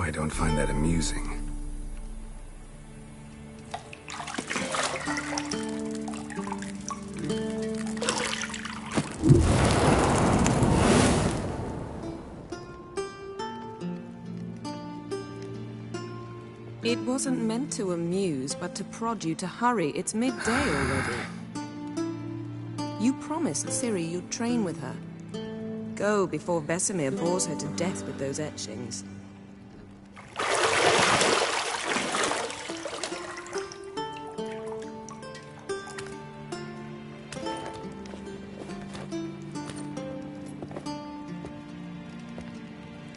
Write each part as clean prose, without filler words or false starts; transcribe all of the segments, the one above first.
I don't find that amusing. It wasn't meant to amuse, but to prod you to hurry. It's midday already. You promised Ciri you'd train with her. Go before Vesemir bores her to death with those etchings.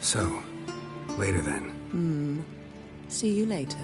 So, later then. See you later.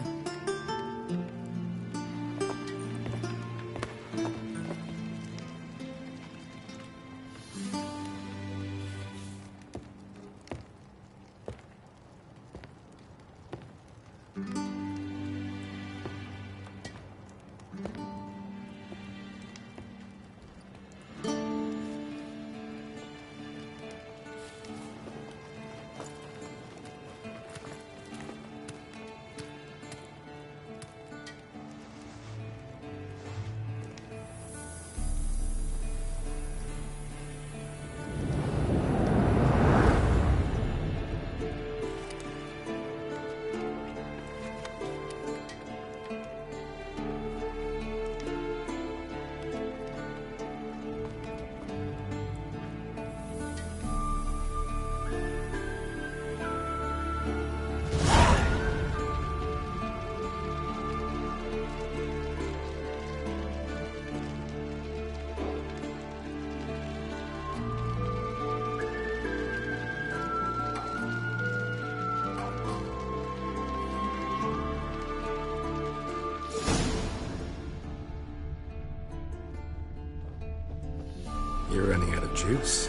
You're running out of juice.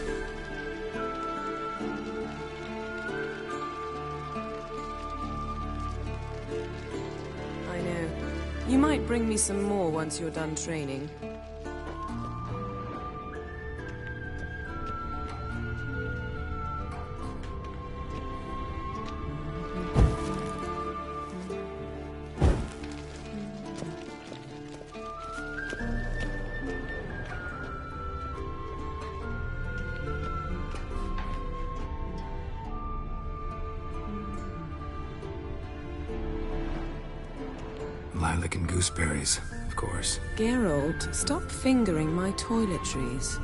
I know. You might bring me some more once you're done training. Lilac and gooseberries, of course. Geralt, stop fingering my toiletries.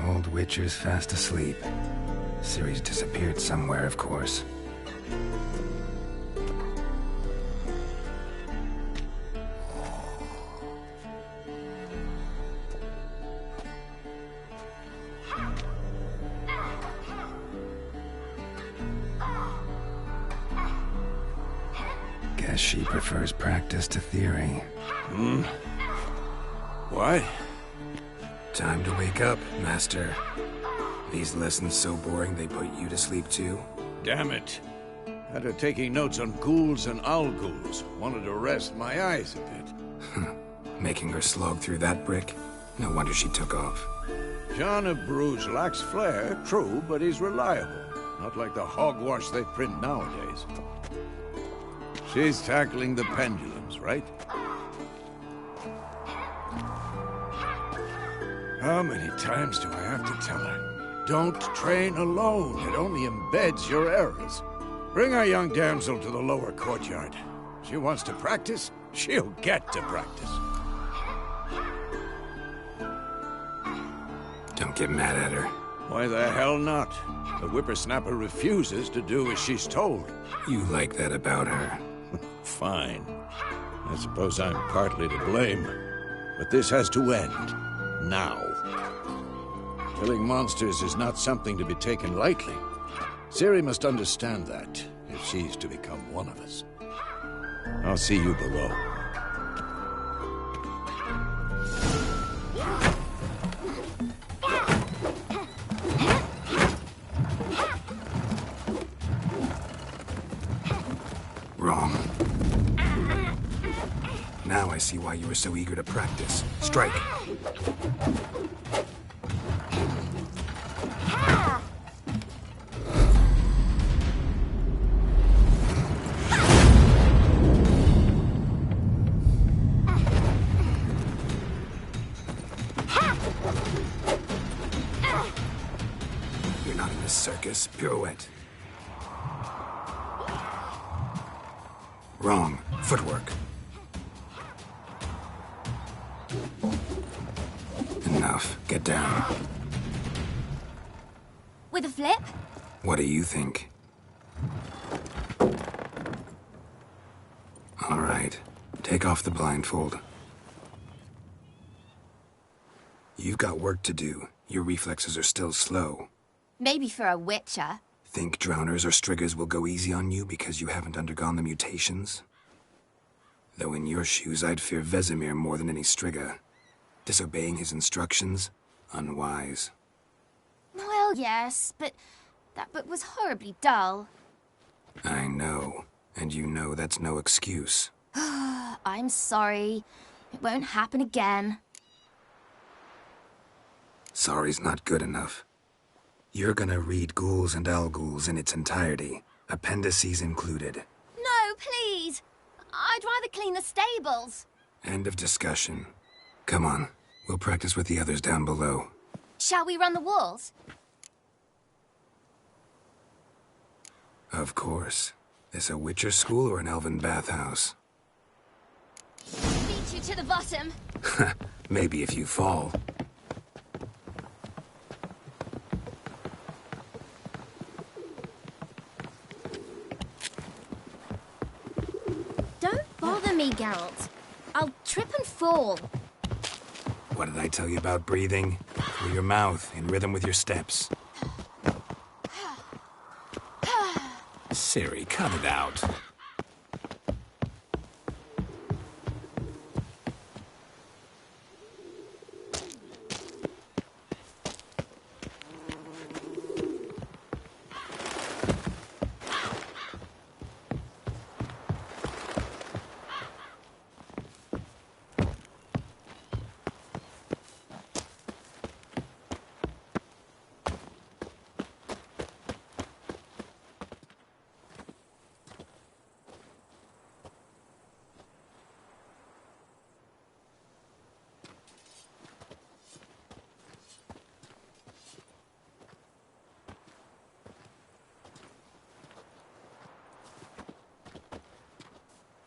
Old Witcher's fast asleep. Ciri's disappeared somewhere, of course. Guess she prefers practice to theory. Why? Time to wake up, Master. These lessons so boring they put you to sleep too? Damn it. Had her taking notes on ghouls and owl-ghouls. Wanted to rest my eyes a bit. Making her slog through that brick? No wonder she took off. John of Bruges lacks flair, true, but he's reliable. Not like the hogwash they print nowadays. She's tackling the pendulums, right? How many times do I have to tell her? Don't train alone. It only embeds your errors. Bring our young damsel to the lower courtyard. She wants to practice, she'll get to practice. Don't get mad at her. Why the hell not? The whippersnapper refuses to do as she's told. You like that about her. Fine. I suppose I'm partly to blame. But this has to end. Now. Killing monsters is not something to be taken lightly. Ciri must understand that, if she's to become one of us. I'll see you below. Wrong. Now I see why you were so eager to practice. Strike. You're not in a circus. Pirouette. Wrong. Footwork. Enough. Get down. With a flip? What do you think? All right. Take off the blindfold. You've got work to do. Your reflexes are still slow. Maybe for a witcher. Think drowners or striggers will go easy on you because you haven't undergone the mutations? Though in your shoes, I'd fear Vesemir more than any strigger. Disobeying his instructions? Unwise. Well, yes, but that book was horribly dull. I know. And you know that's no excuse. I'm sorry. It won't happen again. Sorry's not good enough. You're gonna read Ghouls and Al-Ghouls in its entirety, appendices included. No, please! I'd rather clean the stables. End of discussion. Come on, we'll practice with the others down below. Shall we run the walls? Of course. This a Witcher school or an elven bathhouse? Beat you to the bottom. Maybe if you fall. Don't bother me, Geralt. I'll trip and fall. What did I tell you about breathing? Through your mouth, in rhythm with your steps. Ciri, cut it out.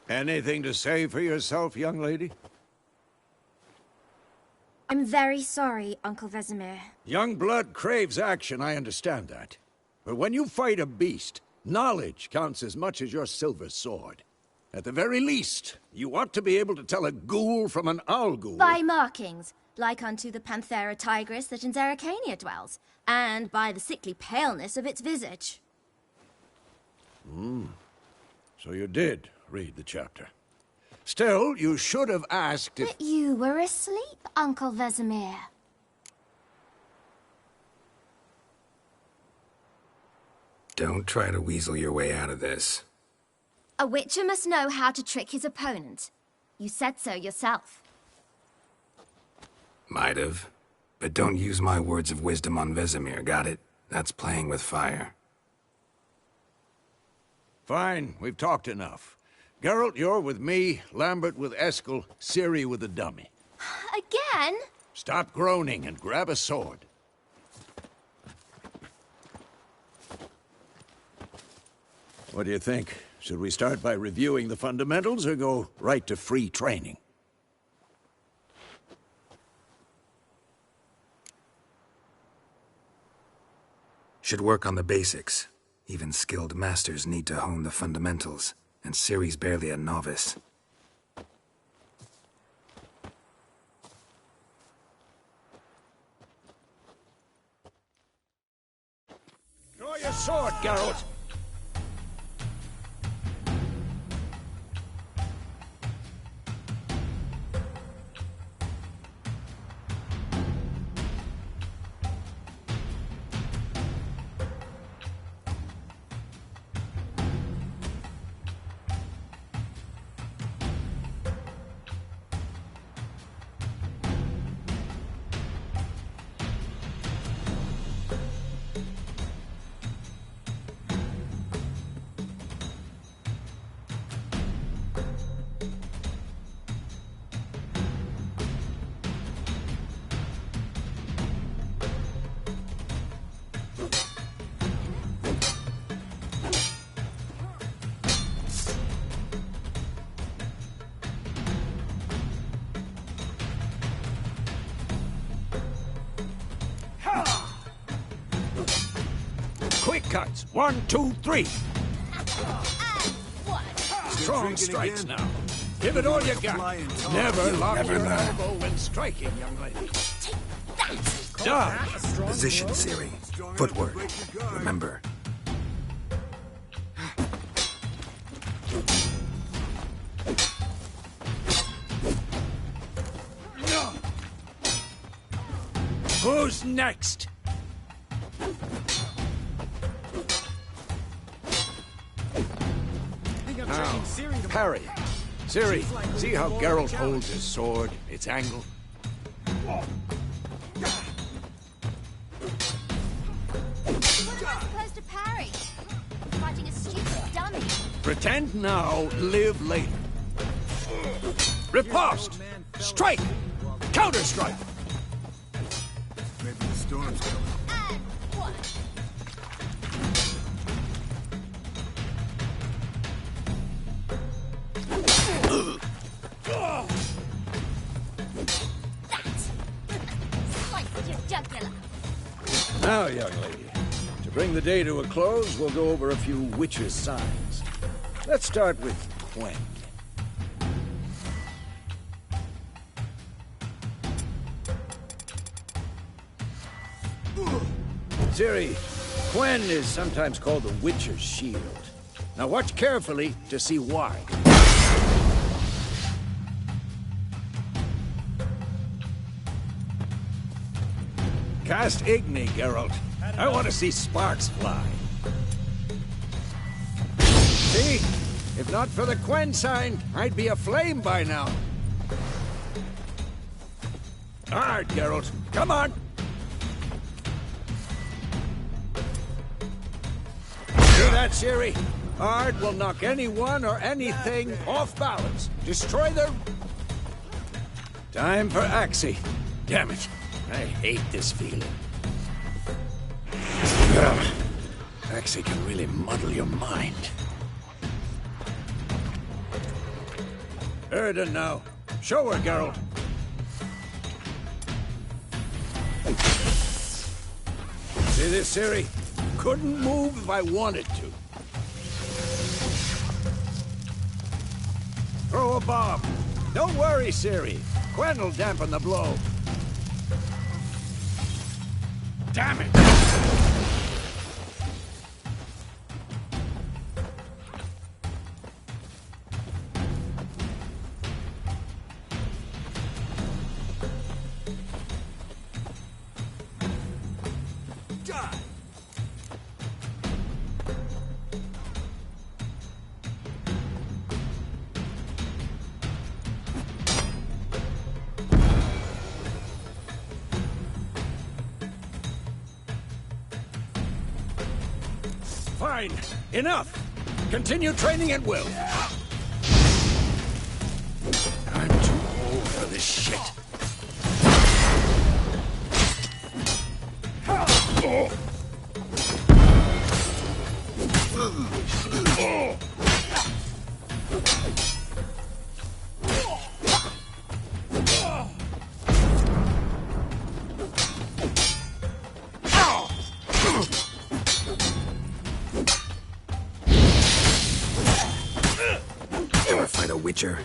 Anything to say for yourself, young lady? I'm very sorry, Uncle Vesemir. Young blood craves action, I understand that. But when you fight a beast, knowledge counts as much as your silver sword. At the very least, you ought to be able to tell a ghoul from an Al-Ghul. By markings, like unto the Panthera tigris that in Zerrikania dwells, and by the sickly paleness of its visage. So you did read the chapter. Still, you should have asked if... But you were asleep, Uncle Vesemir. Don't try to weasel your way out of this. A witcher must know how to trick his opponent. You said so yourself. Might have. But don't use my words of wisdom on Vesemir, got it? That's playing with fire. Fine, we've talked enough. Geralt, you're with me, Lambert with Eskel, Ciri with the dummy. Again? Stop groaning and grab a sword. What do you think? Should we start by reviewing the fundamentals or go right to free training? Should work on the basics. Even skilled masters need to hone the fundamentals, and Ciri's barely a novice. your sword, Geralt! Quick cuts. 1, 2, 3. Strong strikes now. Give it all you got. Never lock your elbow when striking, young lady. Dodge. Position, Ciri. Footwork. Remember. Who's next? Now, parry. Ciri, see how Geralt holds his sword, its angle? What am I supposed to parry? Fighting a stupid dummy. Pretend now, live later. Riposte! Strike! Counter-strike! Maybe the storm's coming. And what? Sliced your jugular. Now, young lady, to bring the day to a close, we'll go over a few witches' signs. Let's start with Quen. Ciri, Quen is sometimes called the Witcher's Shield. Now watch carefully to see why. Cast Igni, Geralt. I want to see sparks fly. See? If not for the Quen sign, I'd be aflame by now. All right, Geralt. Come on. Hear that, Ciri? Ard will knock anyone or anything off balance. Destroy their... Time for Axii. Damn it. I hate this feeling. Axii can really muddle your mind. Erden now. Show her, Geralt. See this, Ciri? Couldn't move if I wanted to. Throw a bomb. Don't worry, Ciri. Quen will dampen the blow. Damn it! Die! Fine. Enough. Continue training at will. I'm too old for this shit. Ever fight a Witcher?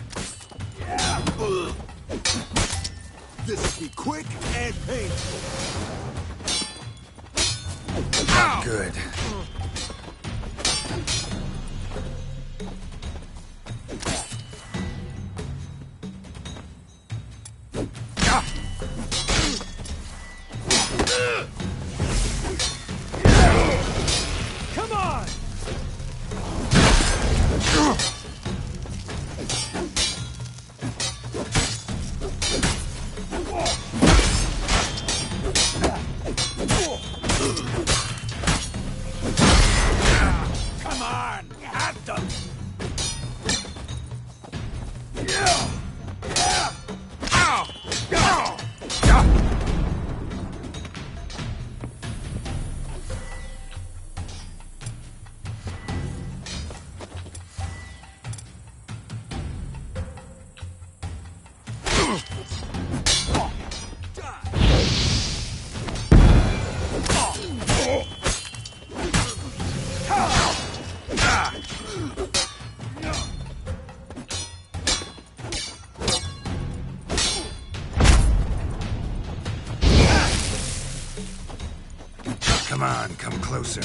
This'll be quick and painful. Good. Come on, come closer.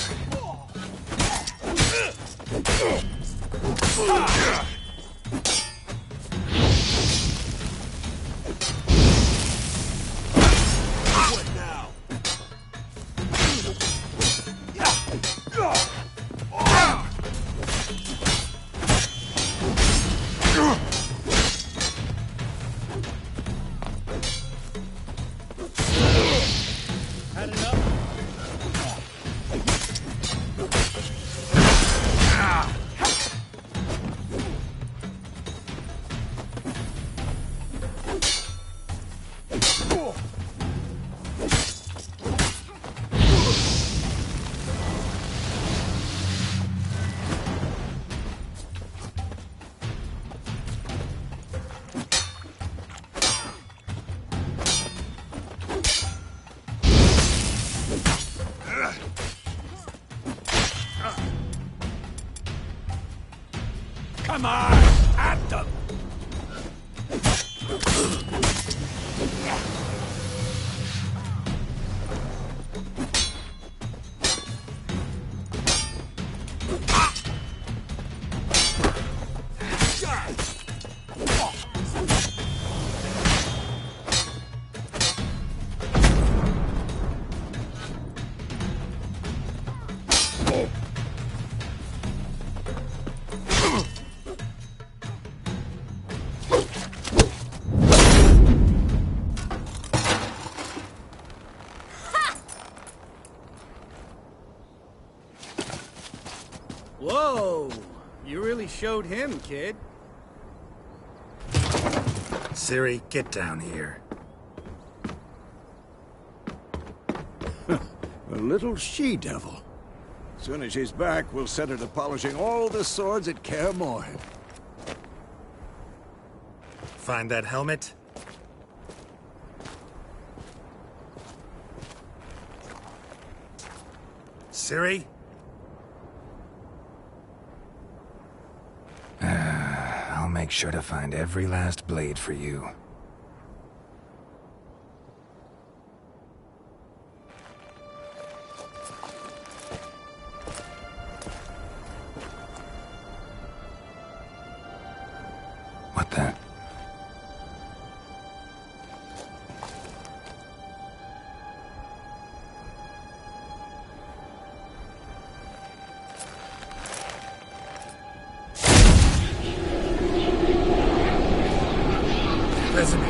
Come on, at them! Whoa! You really showed him, kid. Ciri, get down here. A little she-devil. Soon as she's back, we'll set her to polishing all the swords at Kaer Morhen. Find that helmet? Ciri? I'll make sure to find every last blade for you. What the? Vesemir.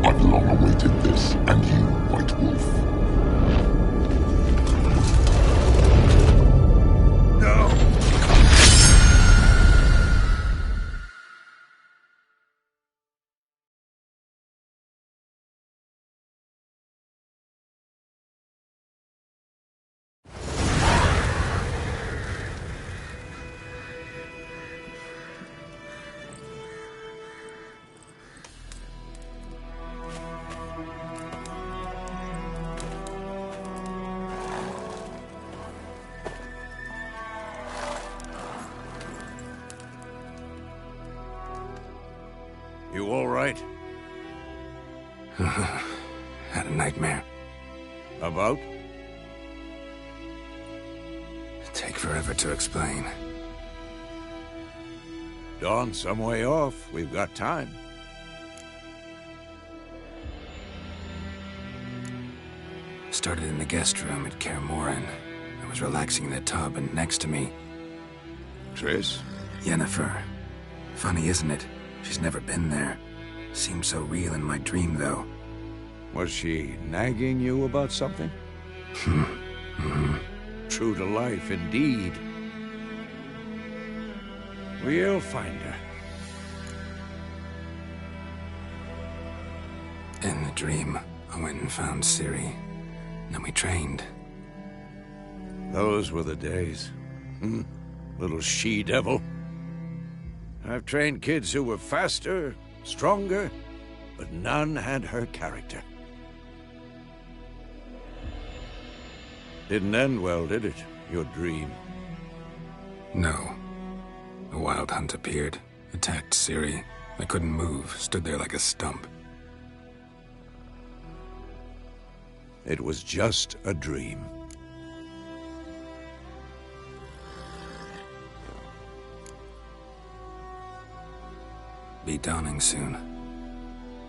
I've long awaited this, and you, White Wolf. No! You all right? Had a nightmare. About? Take forever to explain. Dawn's some way off. We've got time. Started in the guest room at Kaer Morhen. I was relaxing in the tub, and next to me, Triss? Yennefer. Funny, isn't it? She's never been there. Seemed so real in my dream, though. Was she nagging you about something? True to life, indeed. We'll find her. In the dream, I went and found Ciri. Then we trained. Those were the days. Little she-devil. I've trained kids who were faster, stronger, but none had her character. Didn't end well, did it? Your dream? No. A wild hunt appeared, attacked Ciri. I couldn't move, stood there like a stump. It was just a dream. Be dawning soon.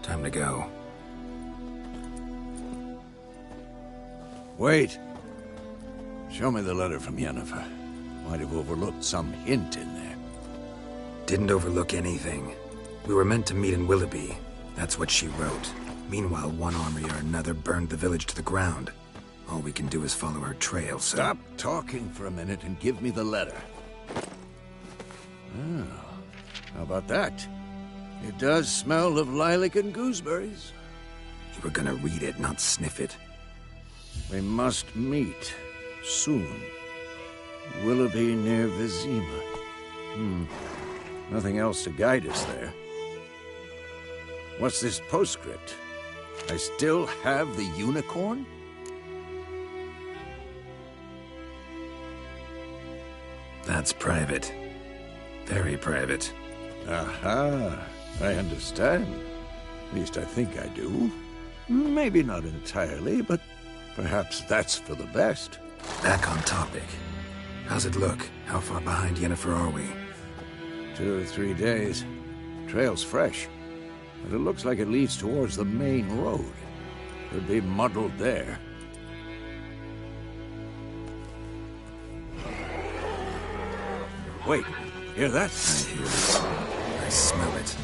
Time to go. Wait. Show me the letter from Yennefer. Might have overlooked some hint in there. Didn't overlook anything. We were meant to meet in Willoughby. That's what she wrote. Meanwhile, one army or another burned the village to the ground. All we can do is follow her trail, so... Stop talking for a minute and give me the letter. Oh, how about that? It does smell of lilac and gooseberries. You were gonna read it, not sniff it. We must meet. Soon. Willoughby near Vizima. Nothing else to guide us there. What's this postscript? I still have the unicorn? That's private. Very private. Aha, I understand. At least I think I do. Maybe not entirely, but perhaps that's for the best. Back on topic. How's it look? How far behind Yennefer are we? 2 or 3 days. Trail's fresh, but it looks like it leads towards the main road. Could be muddled there. Wait, hear that? I hear it. I smell it.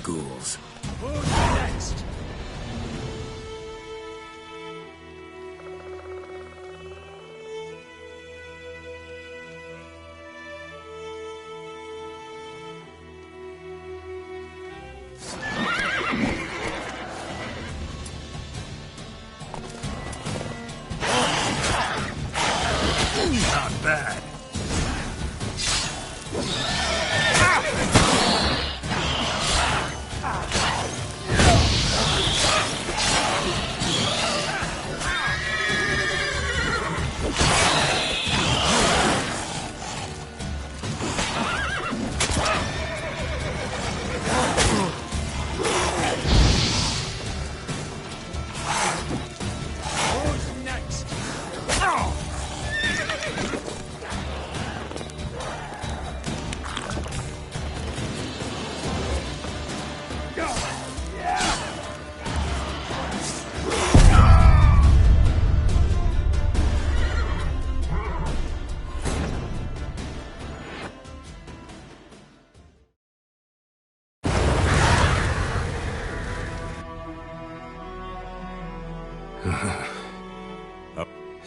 Ghouls. Who's next? Not bad.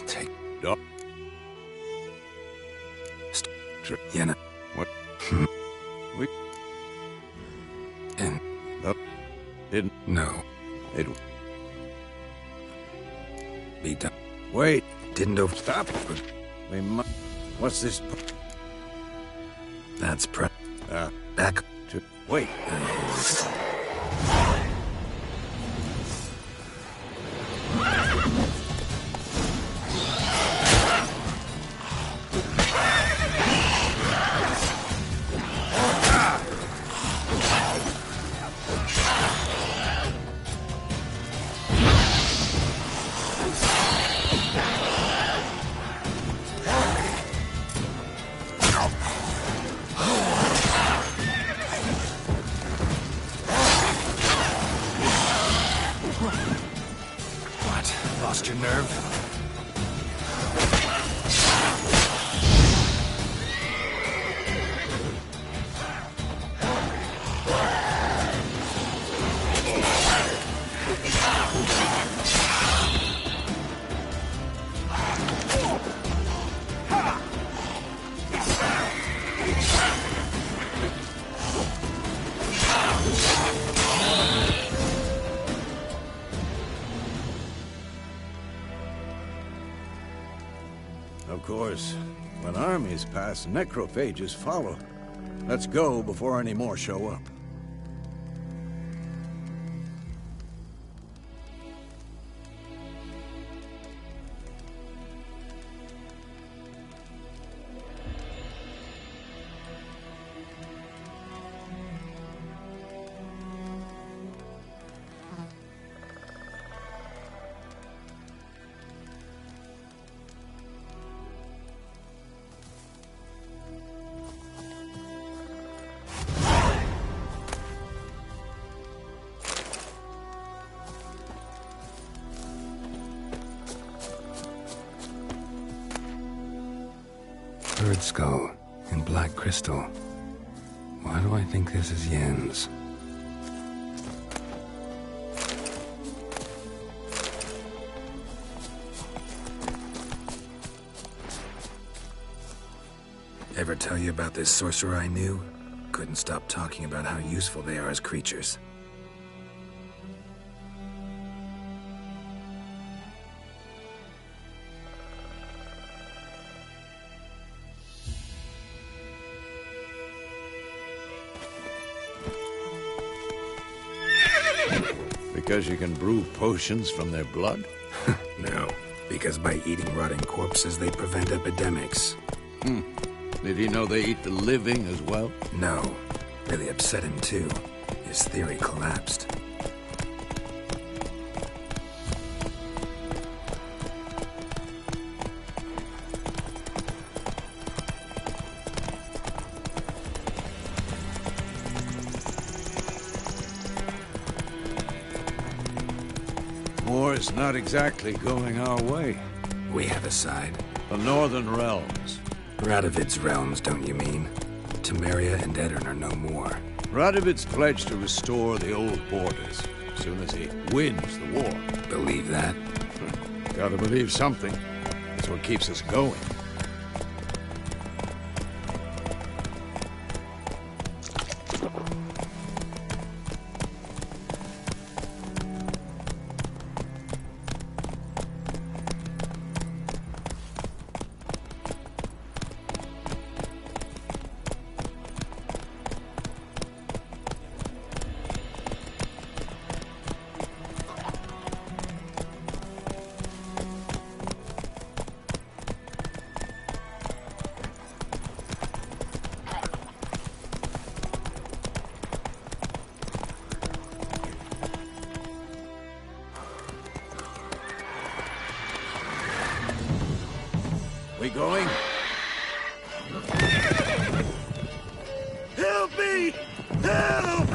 Take... Up. Yenna. What? We... In. Up. Didn't... No. It... Be done. Wait. Didn't over... Stop. We must... What's this... That's back to... Wait. course. When armies pass, necrophages follow. Let's go before any more show up. Bird skull and black crystal. Why do I think this is Yen's? Ever tell you about this sorcerer I knew? Couldn't stop talking about how useful they are as creatures. Because you can brew potions from their blood? No, because by eating rotting corpses, they prevent epidemics. Did he know they eat the living as well? No, really upset him too. His theory collapsed. War's not exactly going our way. We have a side. The Northern Realms. Radovid's realms, don't you mean? Temeria and Edirn are no more. Radovid's pledged to restore the old borders as soon as he wins the war. Believe that? Gotta believe something. That's what keeps us going. We going? Help me! Help!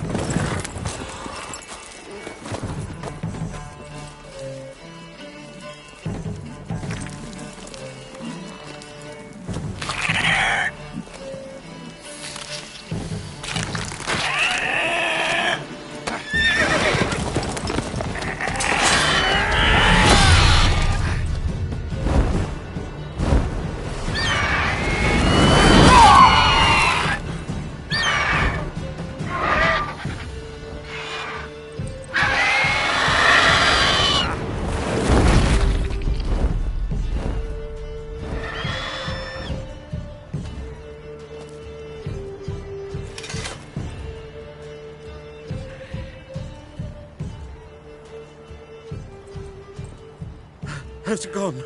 Has it gone?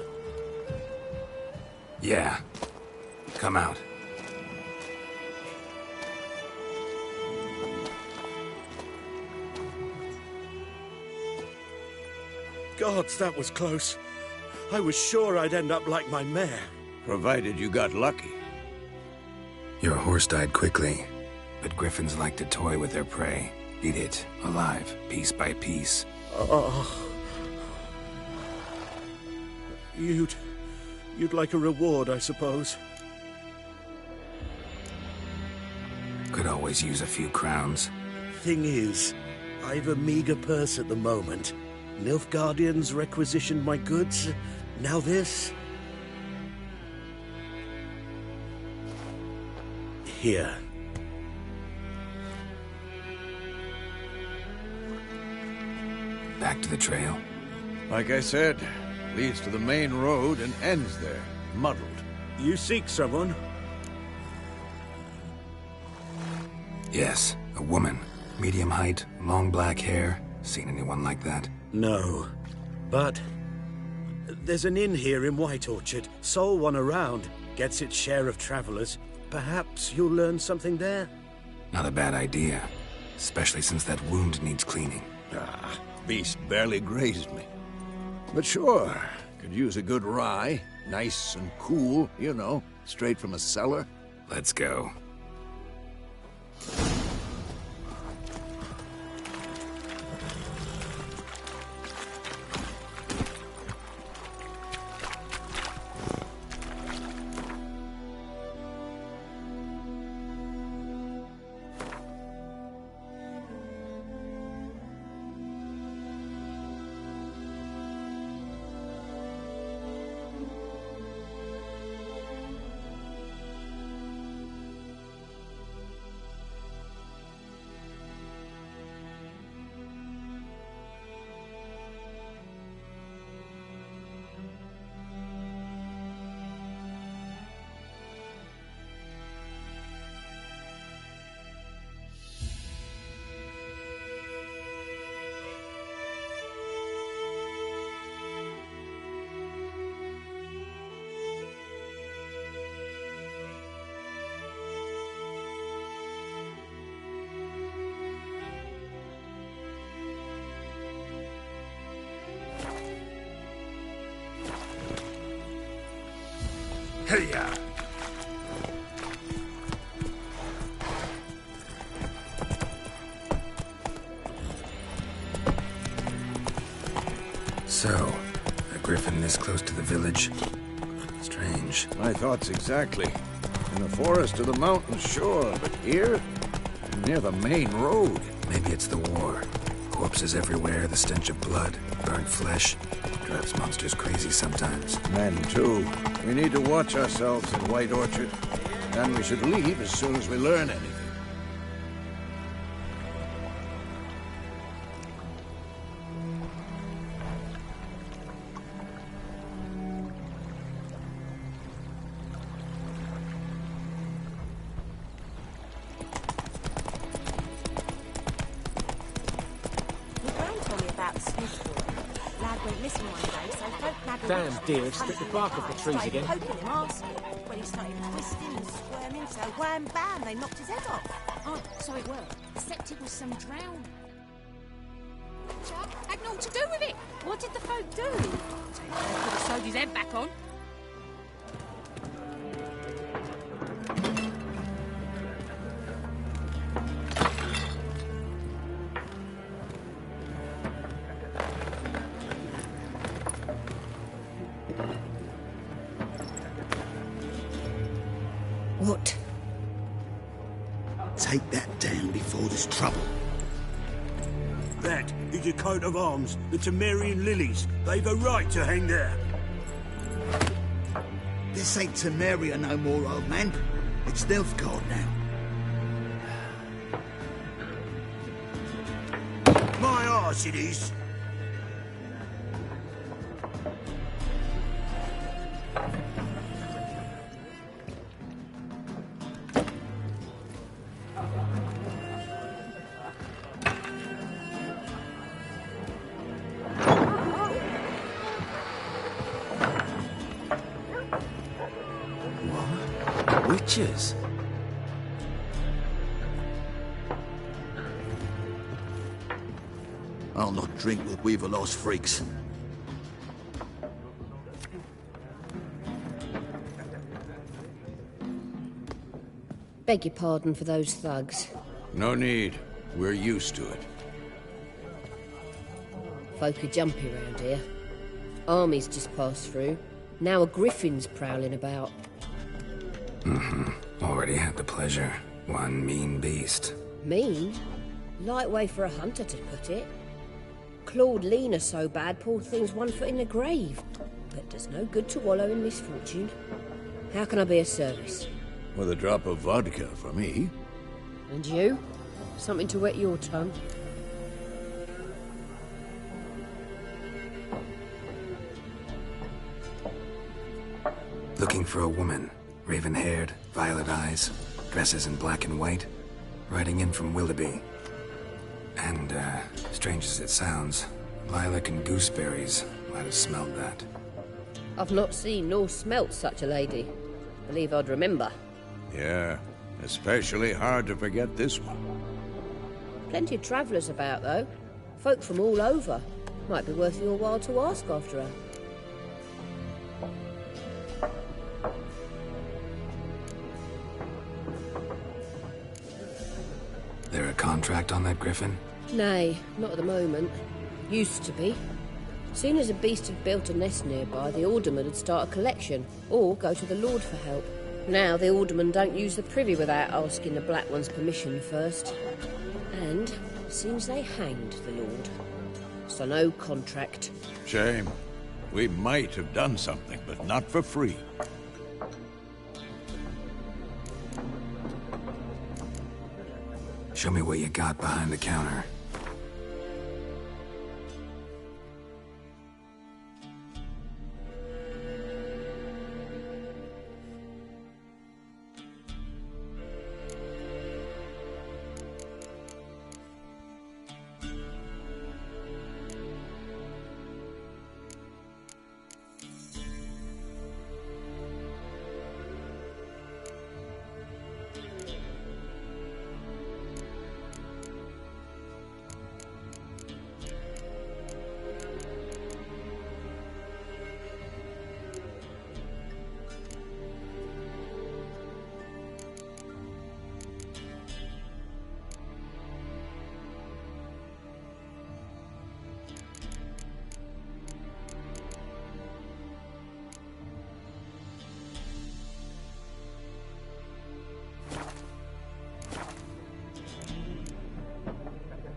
Yeah. Come out. Gods, that was close. I was sure I'd end up like my mare. Provided you got lucky. Your horse died quickly, but griffins like to toy with their prey. Eat it, alive, piece by piece. Oh. You'd like a reward, I suppose. Could always use a few crowns. Thing is, I've a meager purse at the moment. Nilfgaardians requisitioned my goods. Now this. Here. Back to the trail. Like I said, leads to the main road and ends there, muddled. You seek someone? Yes, a woman. Medium height, long black hair. Seen anyone like that? No. But there's an inn here in White Orchard. Sole one around. Gets its share of travelers. Perhaps you'll learn something there? Not a bad idea. Especially since that wound needs cleaning. Ah, beast barely grazed me. But sure, could use a good rye. Nice and cool, you know, straight from a cellar. Let's go. Hey-ya! So, a griffin this close to the village? Strange. My thoughts exactly. In the forest or the mountains, sure, but here? Near the main road. Maybe it's the war. Corpses everywhere, the stench of blood, burnt flesh. Drives monsters crazy sometimes. Men, too. We need to watch ourselves in White Orchard. And we should leave as soon as we learn anything. Damn deer, it's stripped the bark off the trees again. When he started twisting and squirming, so wham bam, they knocked his head off. Oh, so it worked. Except it was some drown. Had naught to do with it. What did the folk do? Could have sewed his head back on. What? Take that down before there's trouble. That is a coat of arms, the Temerian lilies. They've a right to hang there. This ain't Temeria no more, old man. It's Nilfgaard now. My arse it is. Witches? I'll not drink with Weaverlost freaks. Beg your pardon for those thugs. No need. We're used to it. Folk are jumpy round here. Armies just passed through. Now a griffin's prowling about. Already had the pleasure. One mean beast. Mean? Light way for a hunter to put it. Clawed Lena so bad, poor thing's 1 foot in the grave. But does no good to wallow in misfortune. How can I be of service? With a drop of vodka for me. And you? Something to wet your tongue? Looking for a woman. Raven-haired, violet eyes, dresses in black and white. Riding in from Willoughby. And, strange as it sounds, lilac and gooseberries might have smelled that. I've not seen nor smelt such a lady. Believe I'd remember. Yeah, especially hard to forget this one. Plenty of travellers about, though. Folk from all over. Might be worth your while to ask after her. There a contract on that griffin? Nay, not at the moment. Used to be. Soon as a beast had built a nest nearby, the alderman would start a collection, or go to the Lord for help. Now the alderman don't use the privy without asking the Black One's permission first. And seems they hanged the Lord. So no contract. Shame. We might have done something, but not for free. Show me what you got behind the counter.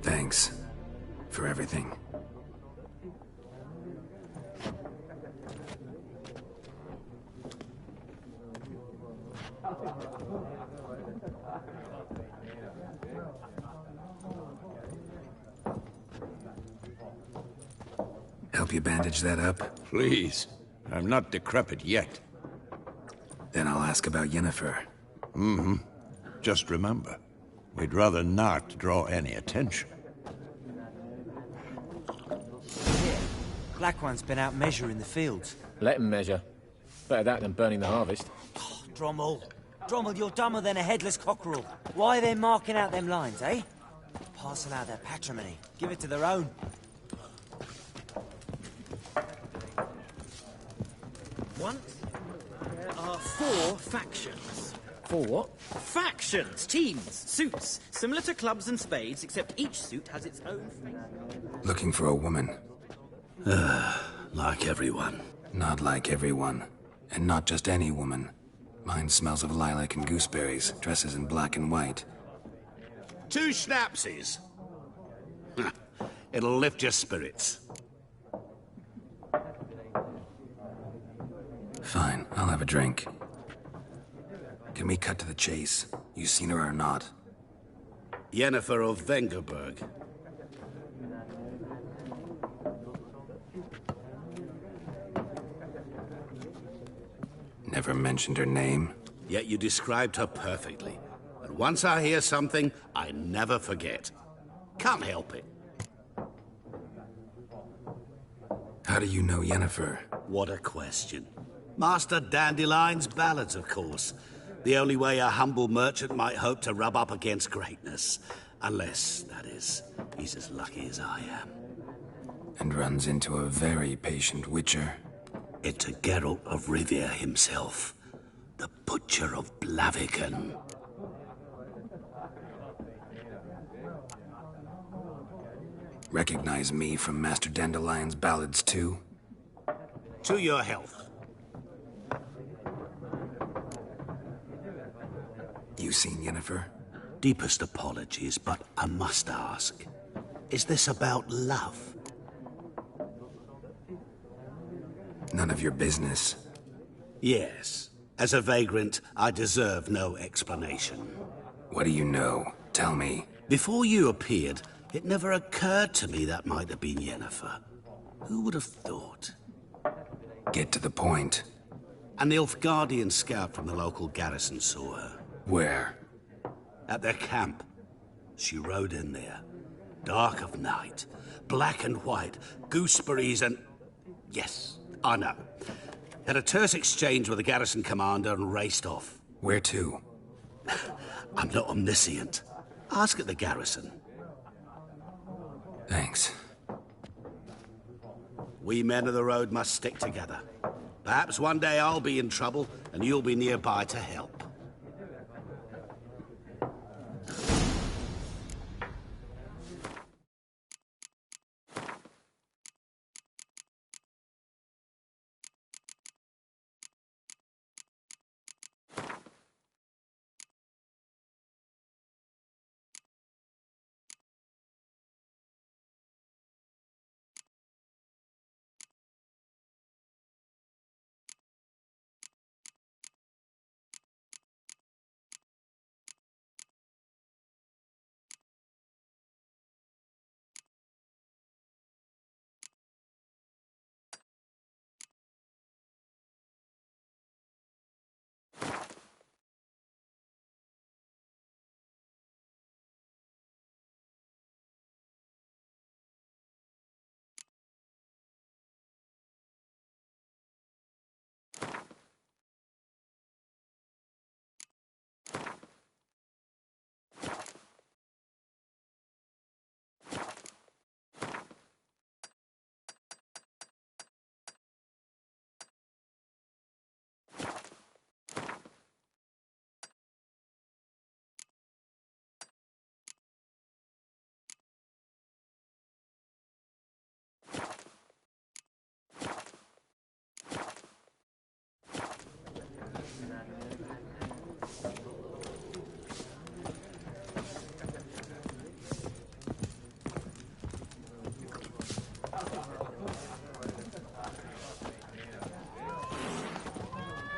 Thanks for everything. Help you bandage that up? Please. I'm not decrepit yet. Then I'll ask about Yennefer. Mm-hmm. Just remember, we'd rather not draw any attention. Black One's been out measuring the fields. Let him measure. Better that than burning the harvest. Oh, Drommel. Drommel, you're dumber than a headless cockerel. Why are they marking out them lines, eh? Parcel out their patrimony. Give it to their own. Once, there are 4 factions. 4 what? Factions! Teams! Suits! Similar to clubs and spades, except each suit has its own face. Looking for a woman. Like everyone. Not like everyone. And not just any woman. Mine smells of lilac and gooseberries, dresses in black and white. 2 schnapsies. It'll lift your spirits. Fine, I'll have a drink. Can we cut to the chase? You seen her or not? Yennefer of Vengerberg. Never mentioned her name. Yet you described her perfectly. And once I hear something, I never forget. Can't help it. How do you know Yennefer? What a question. Master Dandelion's ballads, of course. The only way a humble merchant might hope to rub up against greatness. Unless, that is, he's as lucky as I am. And runs into a very patient witcher. It's a Geralt of Rivia himself. The Butcher of Blaviken. Recognize me from Master Dandelion's ballads too? To your health. You seen Yennefer? Deepest apologies, but I must ask. Is this about love? None of your business. Yes. As a vagrant, I deserve no explanation. What do you know? Tell me. Before you appeared, it never occurred to me that might have been Yennefer. Who would have thought? Get to the point. An Nilfgaardian scout from the local garrison saw her. Where? At their camp. She rode in there. Dark of night. Black and white. Gooseberries and... Yes, I know. Had a terse exchange with the garrison commander and raced off. Where to? I'm not omniscient. Ask at the garrison. Thanks. We men of the road must stick together. Perhaps one day I'll be in trouble and you'll be nearby to help.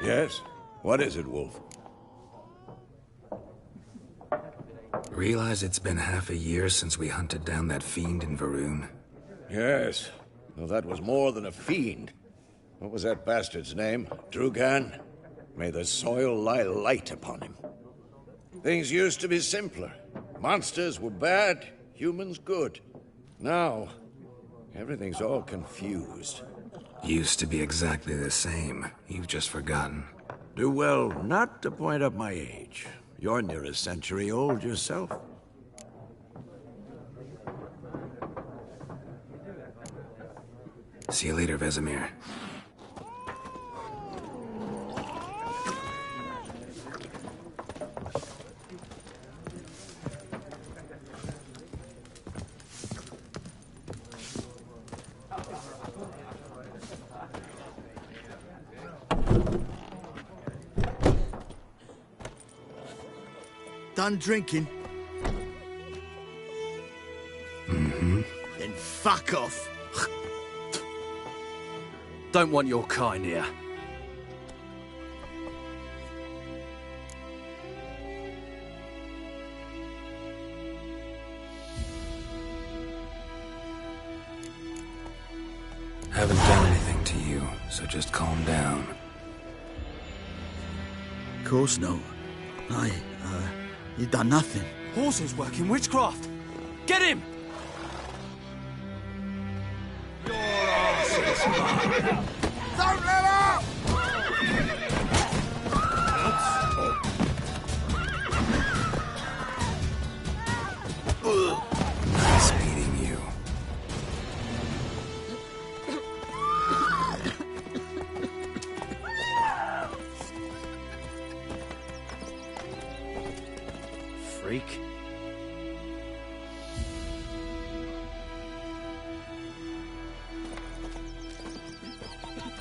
Yes? What is it, Wolf? Realize it's been half a year since we hunted down that fiend in Varun? Yes. Well, that was more than a fiend. What was that bastard's name? Drugan? May the soil lie light upon him. Things used to be simpler. Monsters were bad, humans good. Now, everything's all confused. Used to be exactly the same. You've just forgotten. Do well not to point up my age. You're near a century old yourself. See you later, Vesemir. Done drinking? Mm-hmm. Then fuck off. Don't want your kind here. Haven't done anything to you, so just calm down. Of course not. You done nothing. Horses working witchcraft. Get him! Your ass is mine. Don't let up! Nice meeting you. Freak.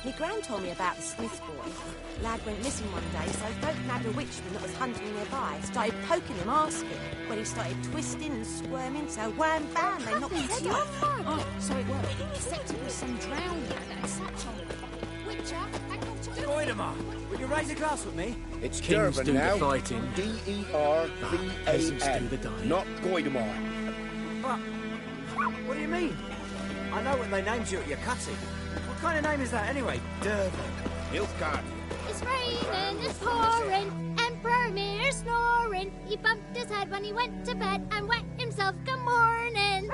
My gran told me about the Smith boy. Lad went missing one day, so folk nabbed a witchman that was hunting nearby. Started poking him, asking. Well, he started twisting and squirming, so wham bam, they knocked his head off. Oh, so it worked. Except it was some drowned man that sat on it. Witcher, hang on to it. Goidemar, will you raise a glass with me? It's Kings Dervan do now. the fighting. Peasants do the D-E-R-V-A-N, dying. not Goidemar. But, what do you mean? I know what they named you at your cutting. What kind of name is that anyway? Dervan. Nilfgaard. Is It's raining, it's pouring, Emperor Mir snoring. He bumped his head when he went to bed and wet himself. Good morning.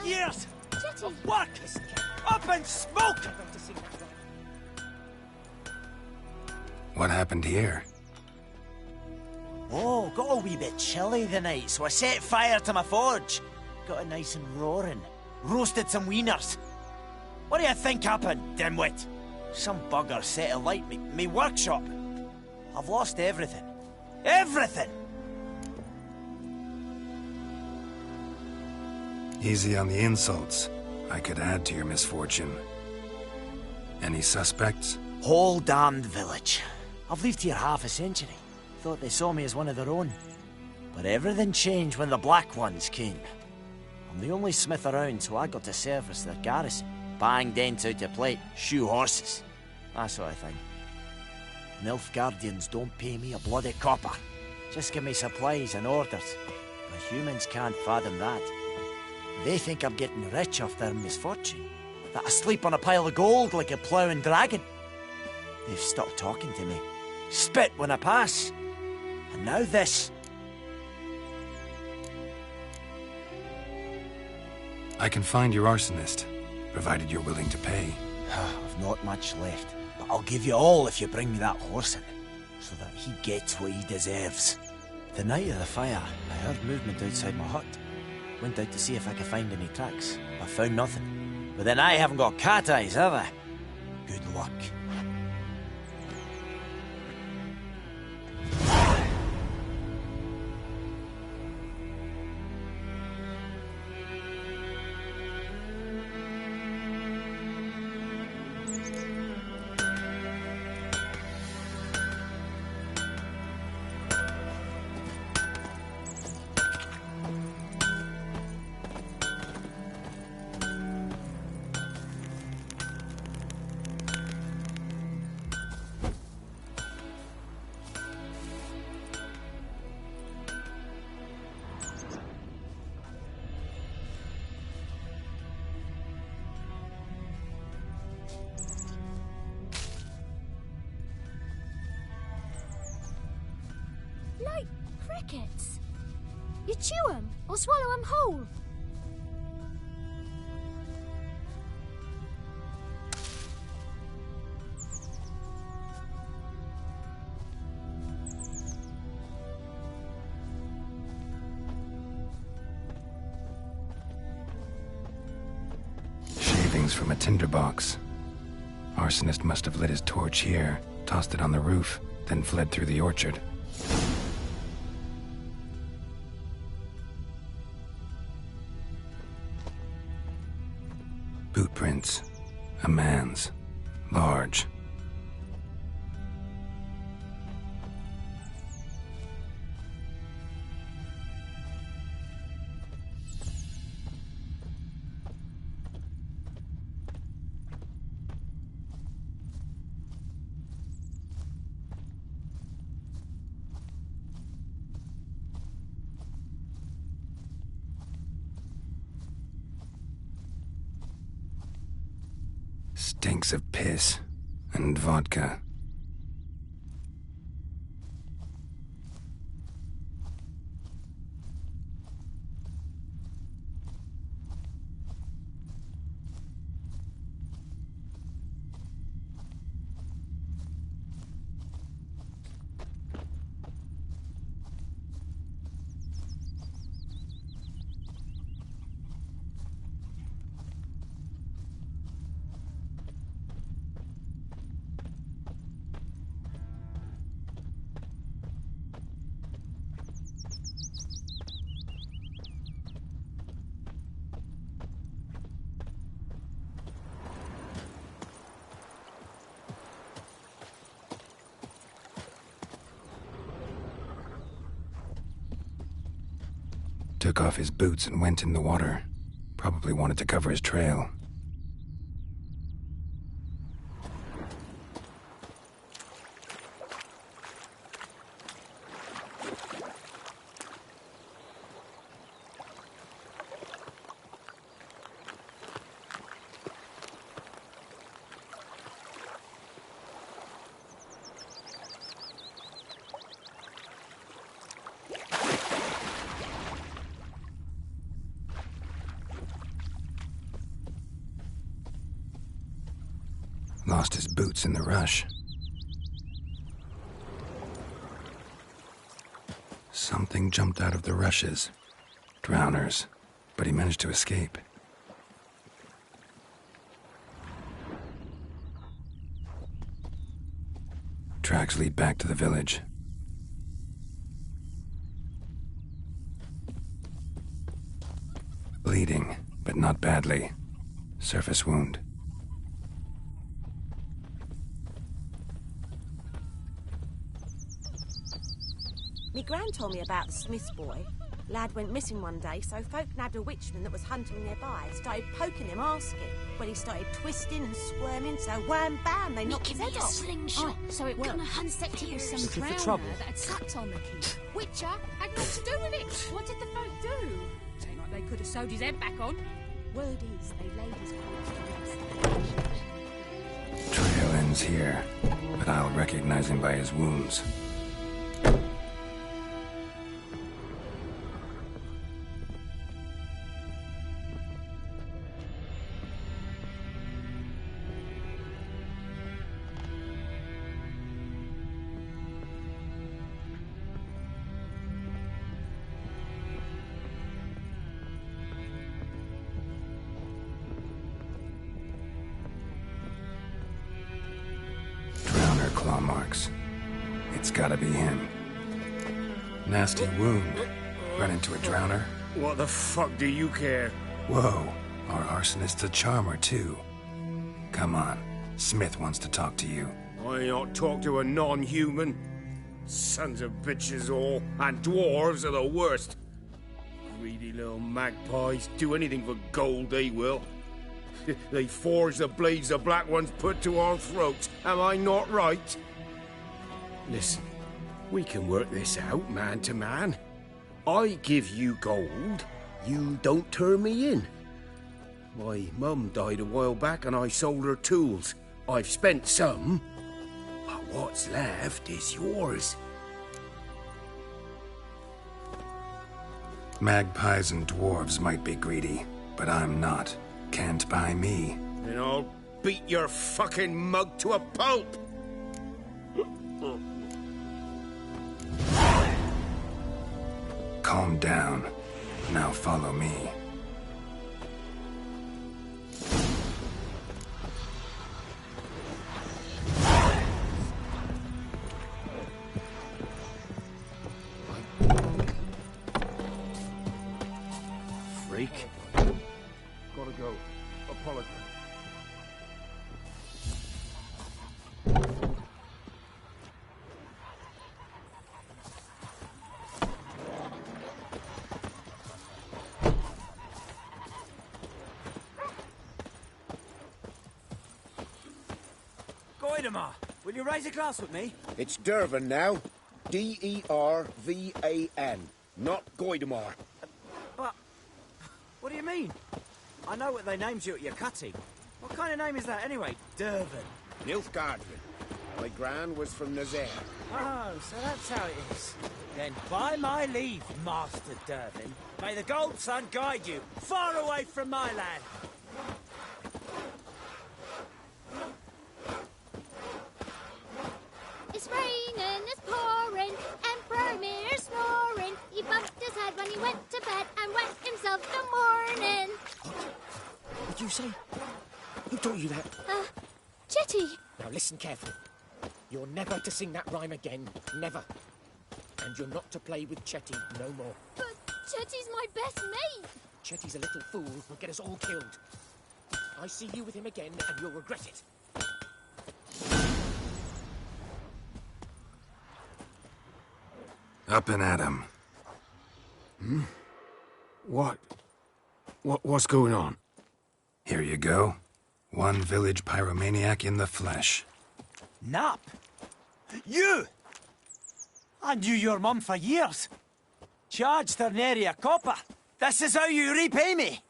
Years of work up in smoke! What happened here? Oh, got a wee bit chilly the night, so I set fire to my forge. Got it nice and roaring. Roasted some wieners. What do you think happened, dimwit? Some bugger set alight me workshop. I've lost everything. Everything! Easy on the insults. I could add to your misfortune. Any suspects? Whole damned village. I've lived here half a century. Thought they saw me as one of their own. But everything changed when the Black Ones came. I'm the only smith around, so I got to service their garrison. Bang dents out your plate, shoe horses. That sort of thing. Nilfgaardians don't pay me a bloody copper. Just give me supplies and orders. But humans can't fathom that. They think I'm getting rich off their misfortune. That I sleep on a pile of gold like a ploughing dragon. They've stopped talking to me. Spit when I pass. And now this. I can find your arsonist, provided you're willing to pay. I've not much left, but I'll give you all if you bring me that horse in, so that he gets what he deserves. The night of the fire, I heard movement outside my hut. Went out to see if I could find any tracks. I found nothing. But then I haven't got cat eyes, have I? Good luck. Like crickets. You chew 'em or swallow 'em whole. Shavings from a tinderbox. Arsonist must have lit his torch here, tossed it on the roof, then fled through the orchard. Boot prints. A man's. Large. Stinks of piss and vodka. Took off his boots and went in the water. Probably wanted to cover his trail. lost his boots in the rush. Something jumped out of the rushes. Drowners. But he managed to escape. Tracks lead back to the village. Bleeding, but not badly. Surface wound. Me gran told me about the Smith's boy. Lad went missing one day, so folk nabbed a witchman that was hunting nearby. Started poking him, asking. Well, he started twisting and squirming, so wham bam, they knocked his head off. Slingshot, so it couldn't hunt you some Looking for drowner trouble. that had sucked on the key. Witcher had nothing to do with it. What did the folk do? Saying like they could have sewed his head back on. Word is they laid his corpse to rest. Trail ends here, but I'll recognize him by his wounds. Claw marks. It's gotta be him. Nasty wound. Run into a drowner. What the fuck do you care? Whoa, our arsonist's a charmer too. Come on, Smith wants to talk to you. I ain't not talk to a non-human. Sons of bitches all, and dwarves are the worst. Greedy little magpies, do anything for gold they will. They forge the blades the Black Ones put to our throats. Am I not right? Listen, we can work this out man to man. I give you gold, you don't turn me in. My mum died a while back and I sold her tools. I've spent some, but what's left is yours. Magpies and dwarves might be greedy, but I'm not. Can't buy me. Then I'll beat your fucking mug to a pulp! Calm down. Now follow me. Freak. Gotta go. Apologize. Goidemar, will you raise a glass with me? It's Dervan now. D-E-R-V-A-N. Not Goidemar. But, what do you mean? I know what they named you at your cutting. What kind of name is that anyway? Dervan. Nilfgaard. My gran was from Nazaire. Oh, so that's how it is. Then by my leave, Master Dervan, may the Gold Sun guide you far away from my land. It's raining, it's pouring, Emperor Mir snoring. He bumped his head when he went to bed and wet himself the morning. What'd you say? Who taught you that? Chetty. Now listen carefully. You're never to sing that rhyme again. Never. And you're not to play with Chetty no more. But Chetty's my best mate. Chetty's a little fool who'll get us all killed. I see you with him again and you'll regret it. Up and at him. Hmm? What's going on? Here you go. One village pyromaniac in the flesh. Nap? You? I knew your mum for years. Charged her nary a copper. This is how you repay me.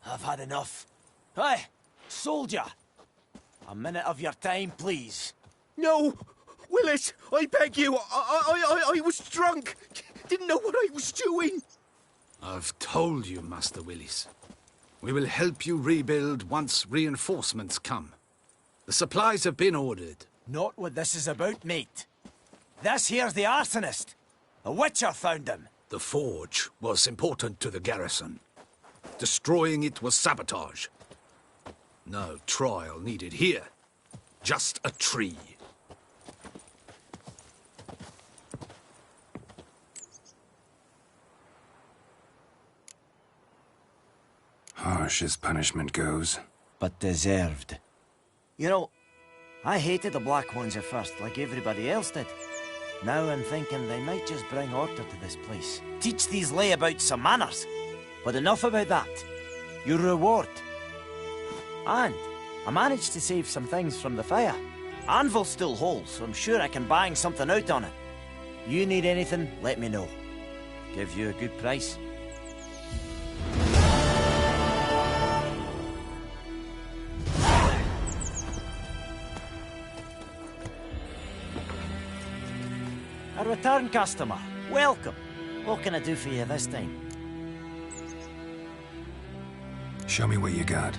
I've had enough. Hey, soldier. A minute of your time, please. No! Willis, I beg you. I was drunk. Didn't know what I was doing. I've told you, Master Willis. We will help you rebuild once reinforcements come. The supplies have been ordered. Not what this is about, mate. This here's the arsonist. A witcher found him. The forge was important to the garrison. Destroying it was sabotage. No trial needed here. Just a tree. Harsh as punishment goes. But deserved. You know, I hated the Black Ones at first, like everybody else did. Now I'm thinking they might just bring order to this place. Teach these layabouts some manners. But enough about that. Your reward. And I managed to save some things from the fire. Anvil's still whole, so I'm sure I can bang something out on it. You need anything, let me know. Give you a good price. A return customer. Welcome. What can I do for you this time? Show me what you got.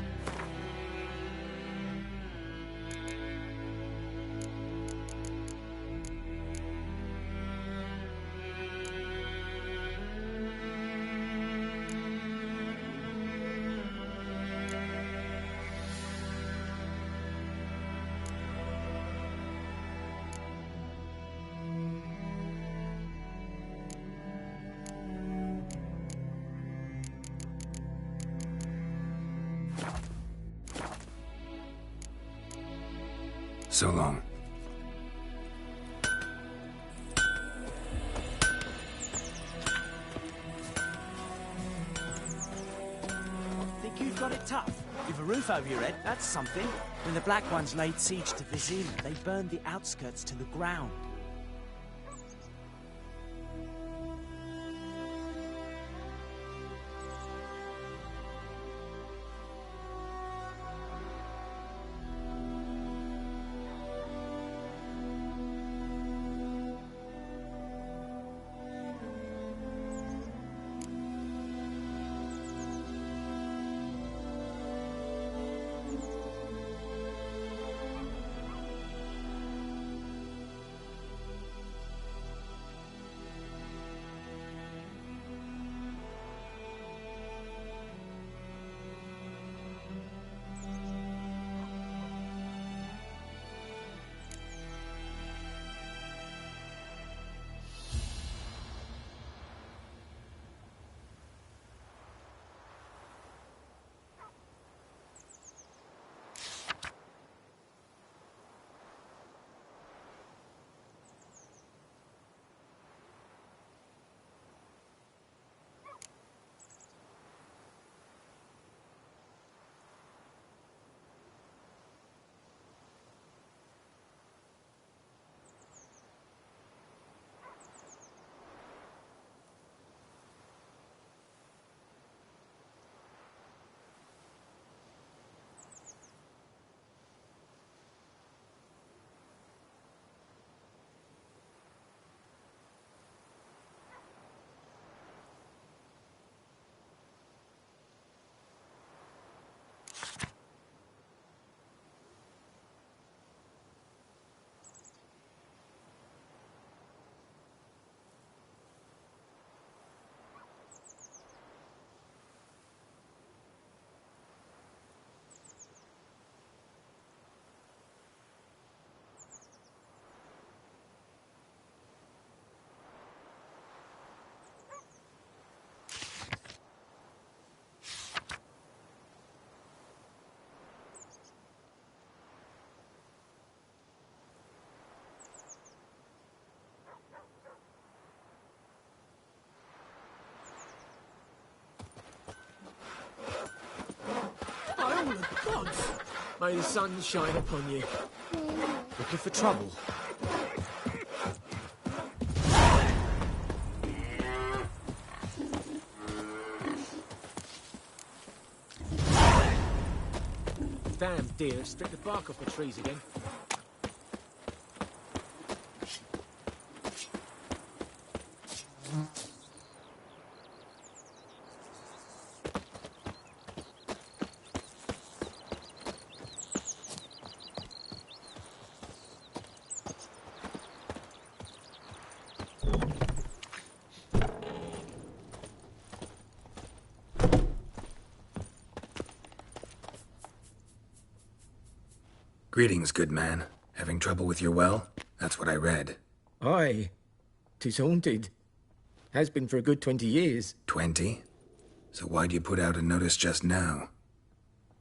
So long. Think you've got it tough? You've a roof over your head, that's something. When the Black Ones laid siege to Vizima, they burned the outskirts to the ground. Oh, the gods! May the sun shine upon you. Looking for trouble? Damn deer, stripped the bark off the trees again. Greetings, good man. Having trouble with your well? That's what I read. Aye. 'Tis haunted. Has been for a good 20 years. 20? So why'd you put out a notice just now?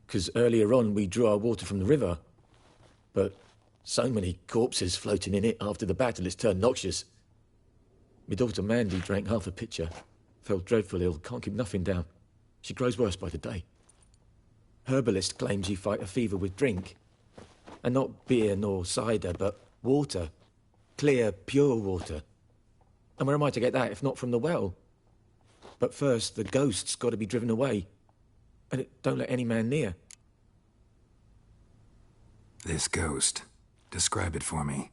'Cause earlier on we drew our water from the river. But so many corpses floating in it after the battle it's turned noxious. My daughter Mandy drank half a pitcher. Fell dreadful ill, can't keep nothing down. She grows worse by the day. Herbalist claims you fight a fever with drink. And not beer nor cider, but water. Clear, pure water. And where am I to get that if not from the well? But first, the ghost's got to be driven away. And it don't let any man near. This ghost. Describe it for me.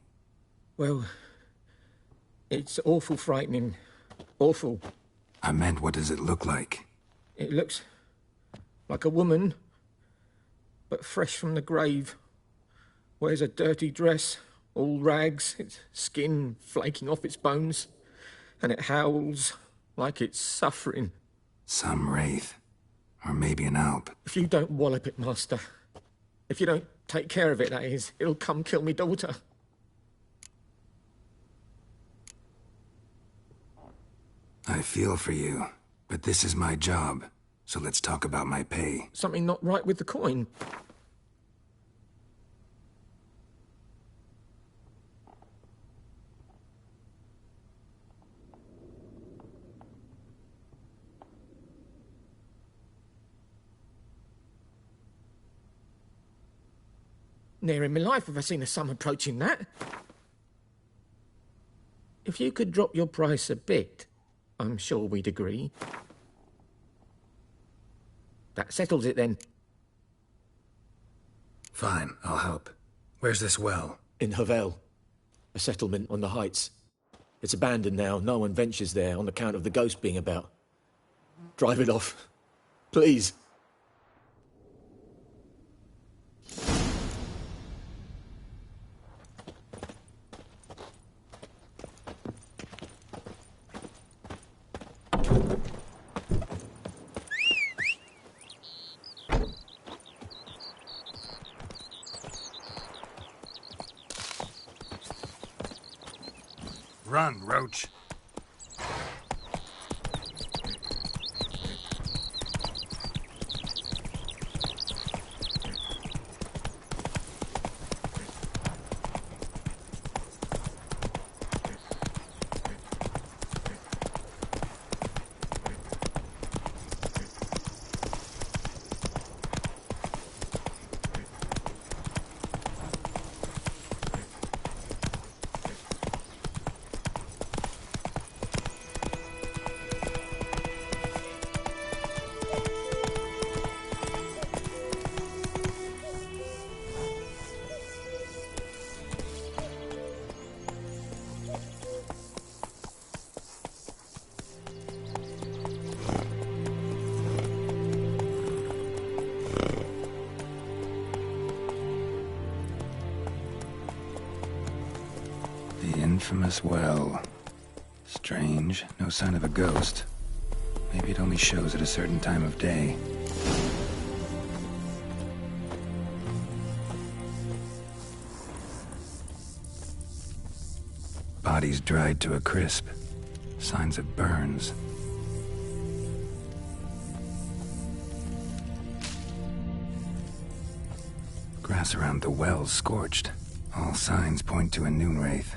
Well, it's awful frightening. Awful. I meant, what does it look like? It looks like a woman, but fresh from the grave. Wears a dirty dress, all rags, its skin flaking off its bones, and it howls like it's suffering. Some wraith. Or maybe an alp. If you don't wallop it, Master, if you don't take care of it, that is, it'll come kill me daughter. I feel for you, but this is my job, so let's talk about my pay. Something not right with the coin. Ne'er in my life have I seen a sum approaching that. If you could drop your price a bit, I'm sure we'd agree. That settles it then. Fine, I'll help. Where's this well? In Havel, a settlement on the heights. It's abandoned now, no one ventures there on account of the ghost being about. Drive it off, please. Run, Roach. Infamous well. Strange, no sign of a ghost. Maybe it only shows at a certain time of day. Bodies dried to a crisp. Signs of burns. Grass around the well's scorched. All signs point to a noon wraith.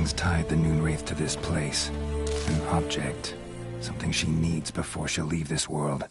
Dan's tied the Noonwraith to this place. An object. Something she needs before she'll leave this world.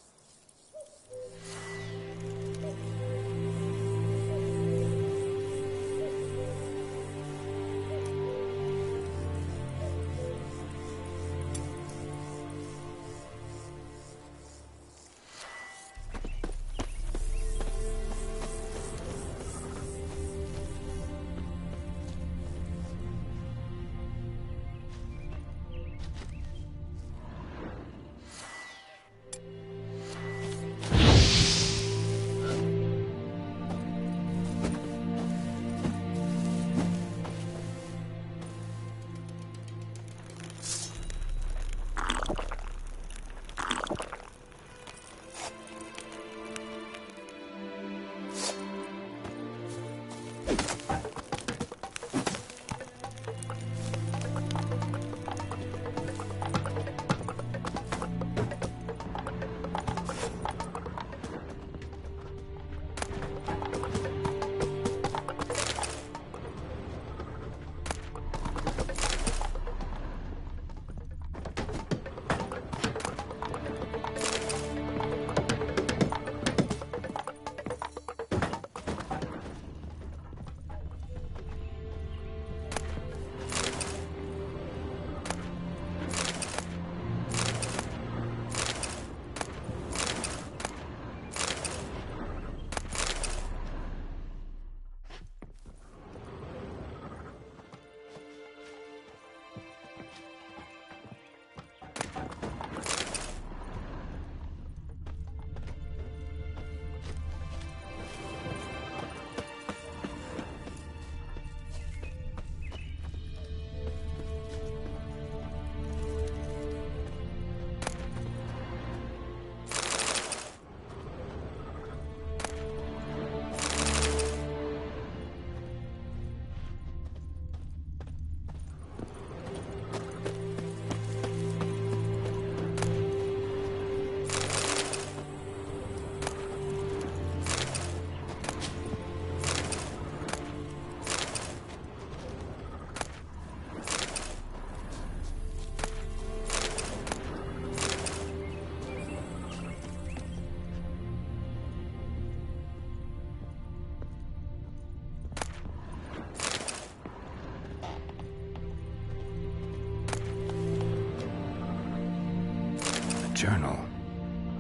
Journal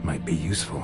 might be useful.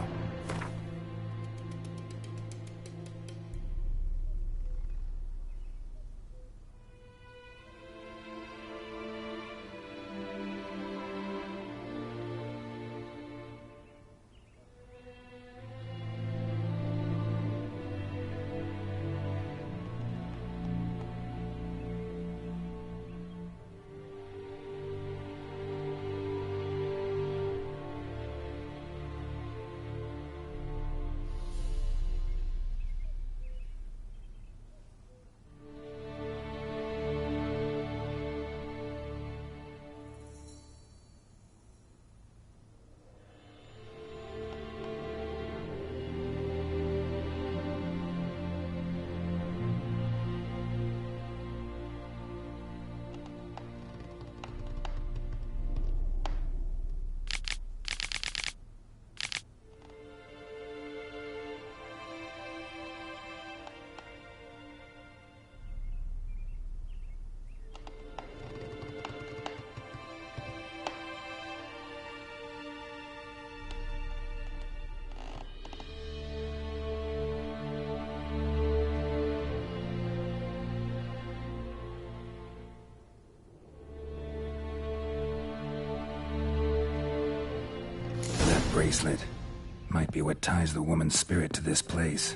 Bracelet might be what ties the woman's spirit to this place.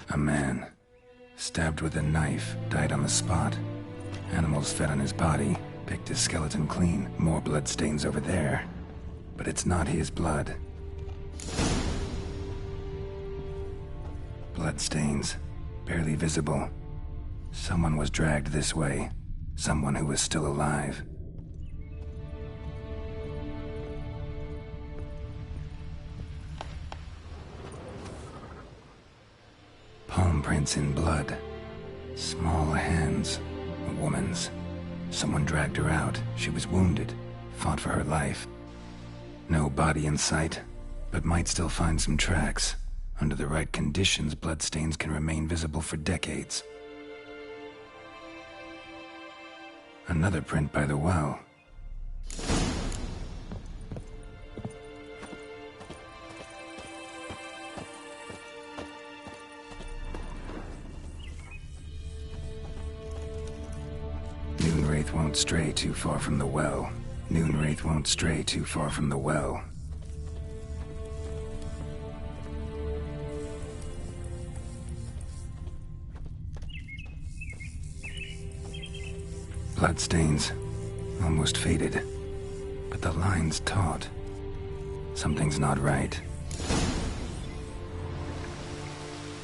A man, stabbed with a knife, died on the spot. Animals fed on his body, picked his skeleton clean. More bloodstains over there. But it's not his blood. Bloodstains, barely visible. Someone was dragged this way. Someone who was still alive. Palm prints in blood. Small hands. A woman's. Someone dragged her out. She was wounded. Fought for her life. No body in sight, but might still find some tracks. Under the right conditions, bloodstains can remain visible for decades. Another print by the well. Noonwraith won't stray too far from the well. Noonwraith won't stray too far from the well. Bloodstains, almost faded, but the line's taut. Something's not right.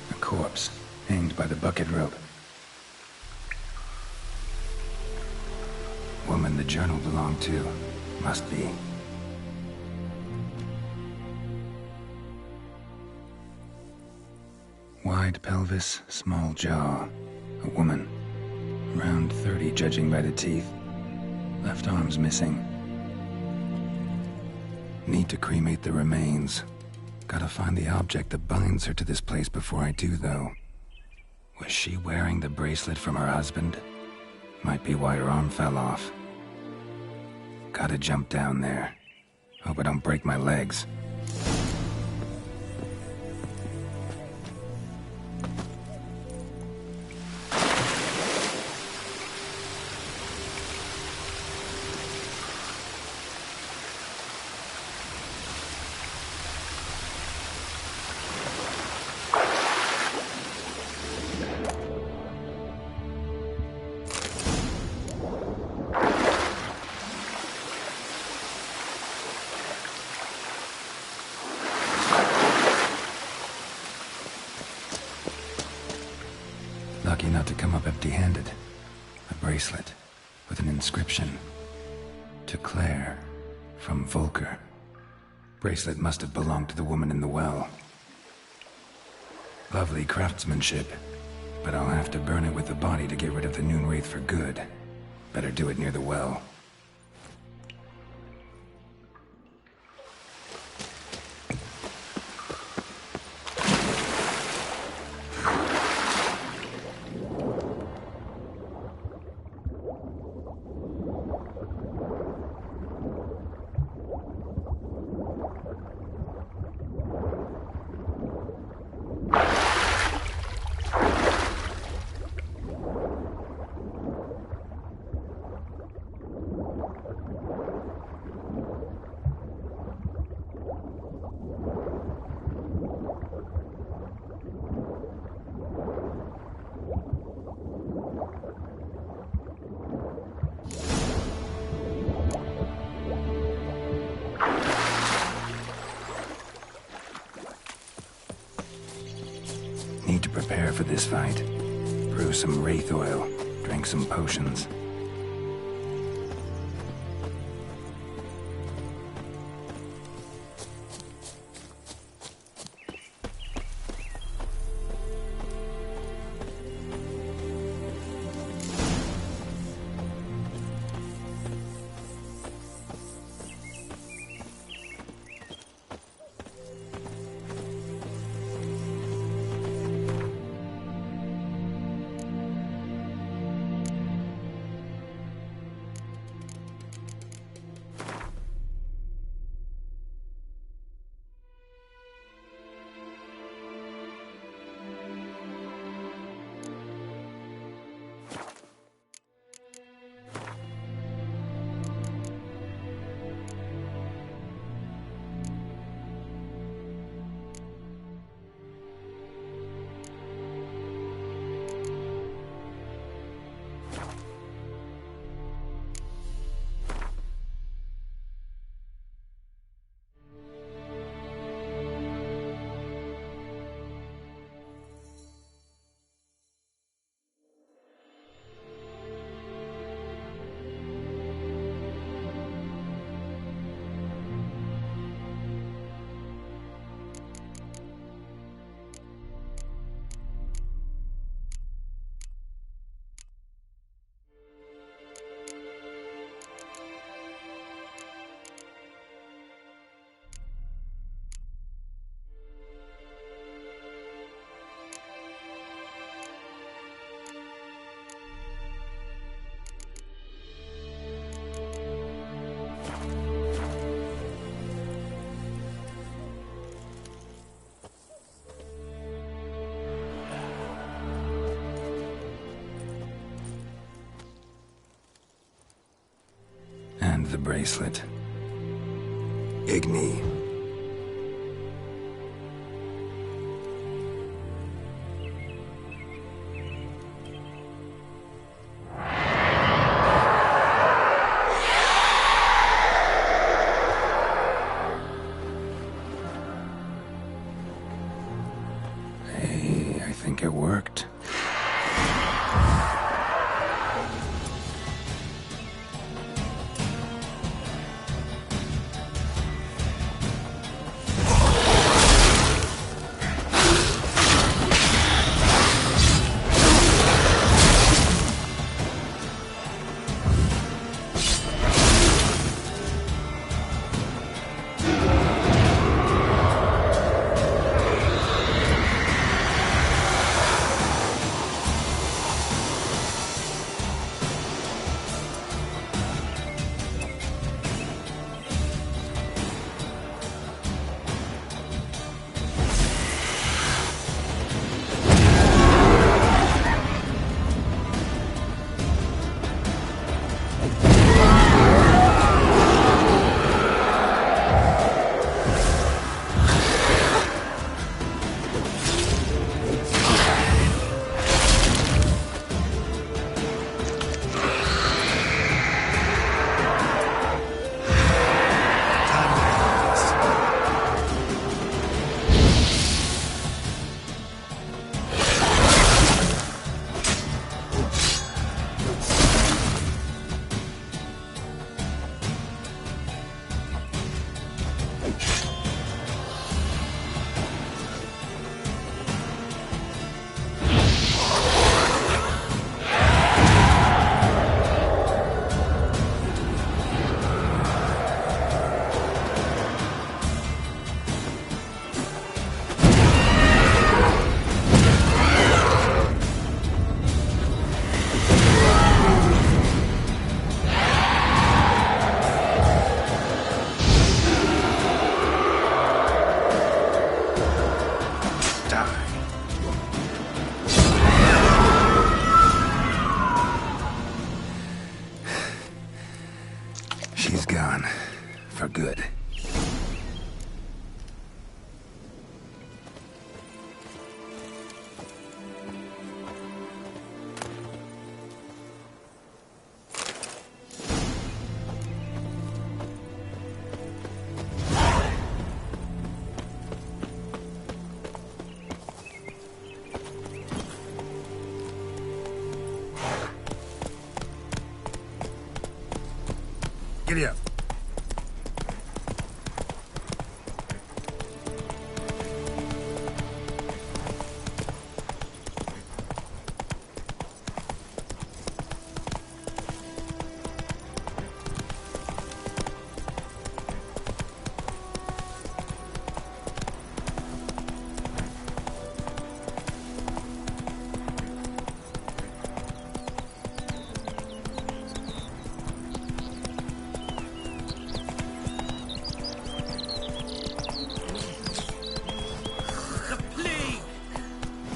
A corpse, hanged by the bucket rope. Woman the journal belonged to, must be. Wide pelvis, small jaw. A woman. Around 30, judging by the teeth. Left arm's missing. Need to cremate the remains. Gotta find the object that binds her to this place before I do, though. Was she wearing the bracelet from her husband? Might be why her arm fell off. Gotta jump down there. Hope I don't break my legs. Lucky not to come up empty-handed. A bracelet with an inscription. To Claire, from Volker. Bracelet must have belonged to the woman in the well. Lovely craftsmanship, but I'll have to burn it with the body to get rid of the Noonwraith for good. Better do it near the well. Need to prepare for this fight. Brew some wraith oil, drink some potions. And the bracelet. Igni. Hey, I think it worked. She's gone. For good. Giddy up.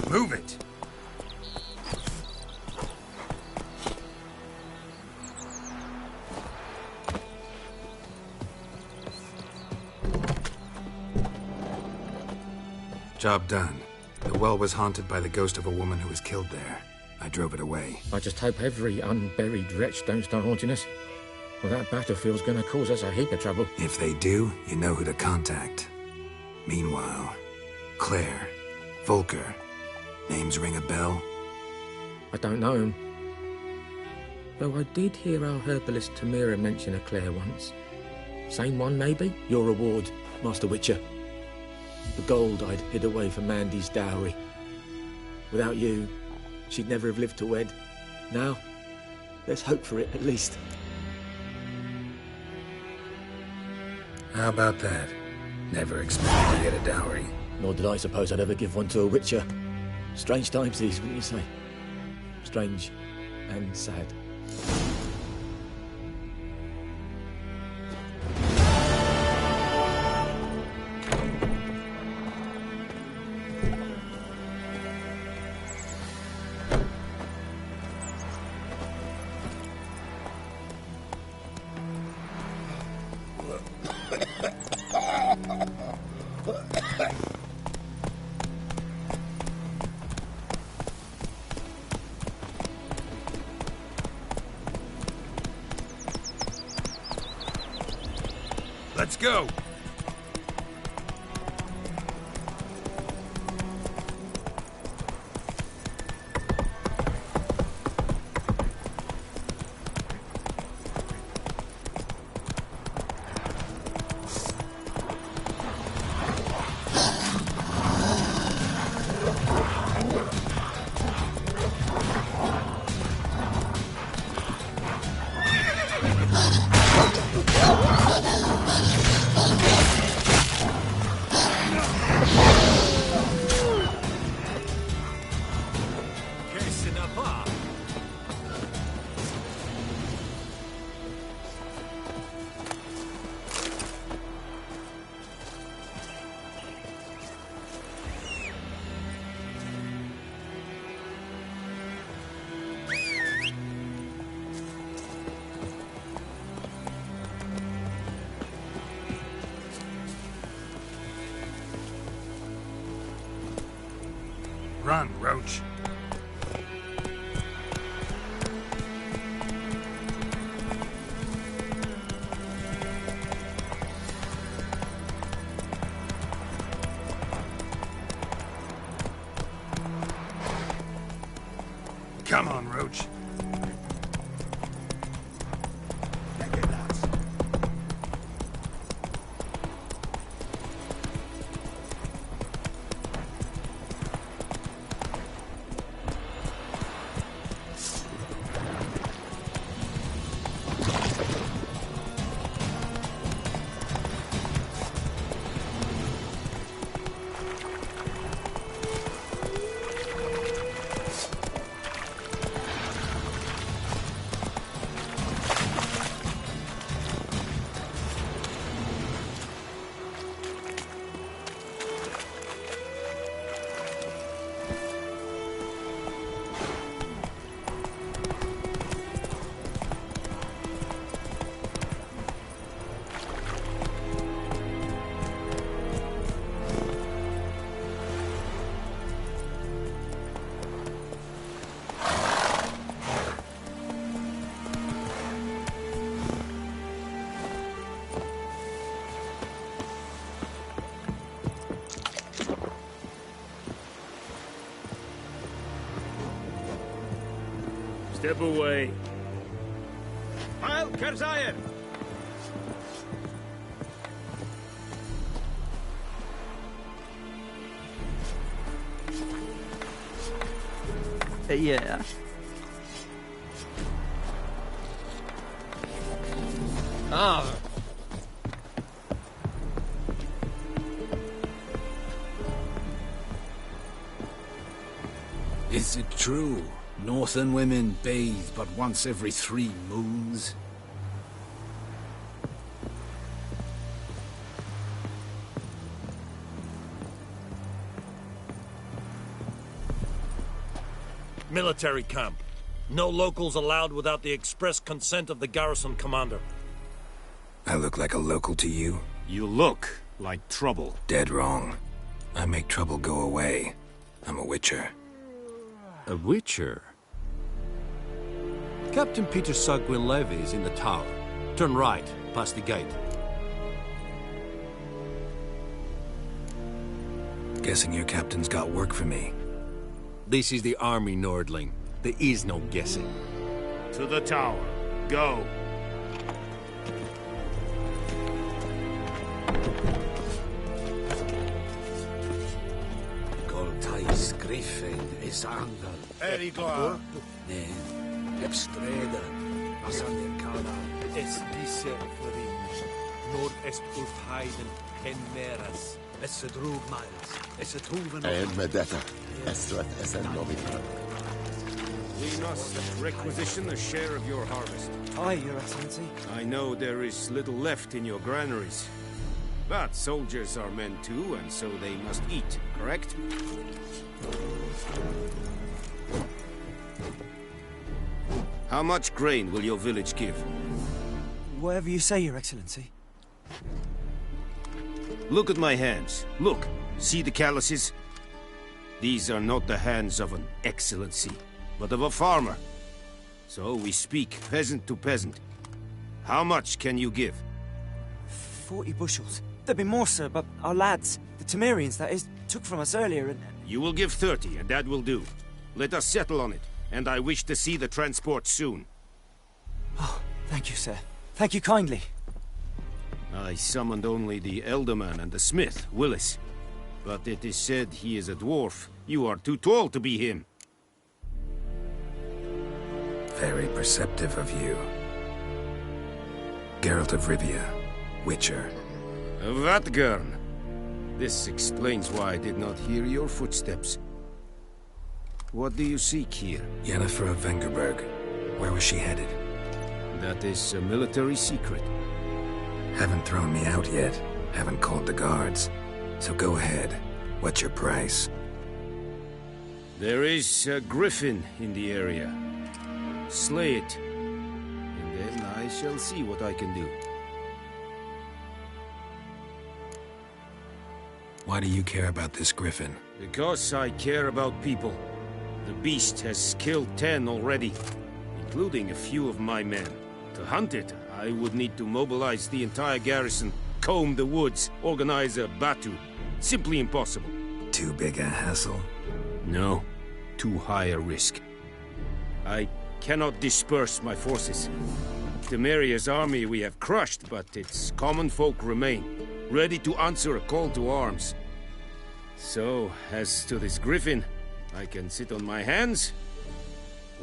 Move it! Job done. The well was haunted by the ghost of a woman who was killed there. I drove it away. I just hope every unburied wretch don't start haunting us. Well, that battlefield's gonna cause us a heap of trouble. If they do, you know who to contact. Meanwhile, Claire, Volker, names ring a bell? I don't know him. Though I did hear our herbalist Tamira mention a Claire once. Same one, maybe? Your reward, Master Witcher. The gold I'd hid away for Mandy's dowry. Without you, she'd never have lived to wed. Now, there's hope for it, at least. How about that? Never expected to get a dowry. Nor did I suppose I'd ever give one to a Witcher. Strange times these, wouldn't you say? Strange and sad. Let's go! Run, Roach. Come on, Roach. Step away. Heil Kerzayer! Yeah. Ah. Is it true? Northern women bathe but once every 3 moons? Military camp. No locals allowed without the express consent of the garrison commander. I look like a local to you? You look like trouble. Dead wrong. I make trouble go away. I'm a witcher. A witcher? Captain Peter Sugwin Levy is in the tower. Turn right, past the gate. Guessing your captain's got work for me. This is the army, Nordling. There is no guessing. To the tower. Go. Coltais Griffin is Angel. Eriglar. Nen. Epstreda. Asan Kana. Es disse Flavinus. Nord est Ulfheiden Penmeras. Es a drug miles. Es a truven. And Medetta. Estrath es en Novitra. We must requisition a share of your harvest. Aye, Your Excellency. I know there is little left in your granaries. But soldiers are men too, and so they must eat, correct? How much grain will your village give? Whatever you say, Your Excellency. Look at my hands. Look. See the calluses? These are not the hands of an excellency, but of a farmer. So we speak peasant to peasant. How much can you give? 40 bushels. There'd be more, sir, but our lads, the Temerians, that is, took from us earlier and... You will give 30, and that will do. Let us settle on it, and I wish to see the transport soon. Oh, thank you, sir. Thank you kindly. I summoned only the Elderman and the smith, Willis. But it is said he is a dwarf. You are too tall to be him. Very perceptive of you. Geralt of Rivia, Witcher. Vatgern. This explains why I did not hear your footsteps. What do you seek here? Yennefer of Vengerberg. Where was she headed? That is a military secret. Haven't thrown me out yet. Haven't called the guards. So go ahead. What's your price? There is a griffin in the area. Slay it. And then I shall see what I can do. Why do you care about this griffin? Because I care about people. The beast has killed 10 already, including a few of my men. To hunt it, I would need to mobilize the entire garrison, comb the woods, organize a batu. Simply impossible. Too big a hassle? No. Too high a risk. I cannot disperse my forces. Temeria's army we have crushed, but its common folk remain, ready to answer a call to arms. So, as to this griffin, I can sit on my hands,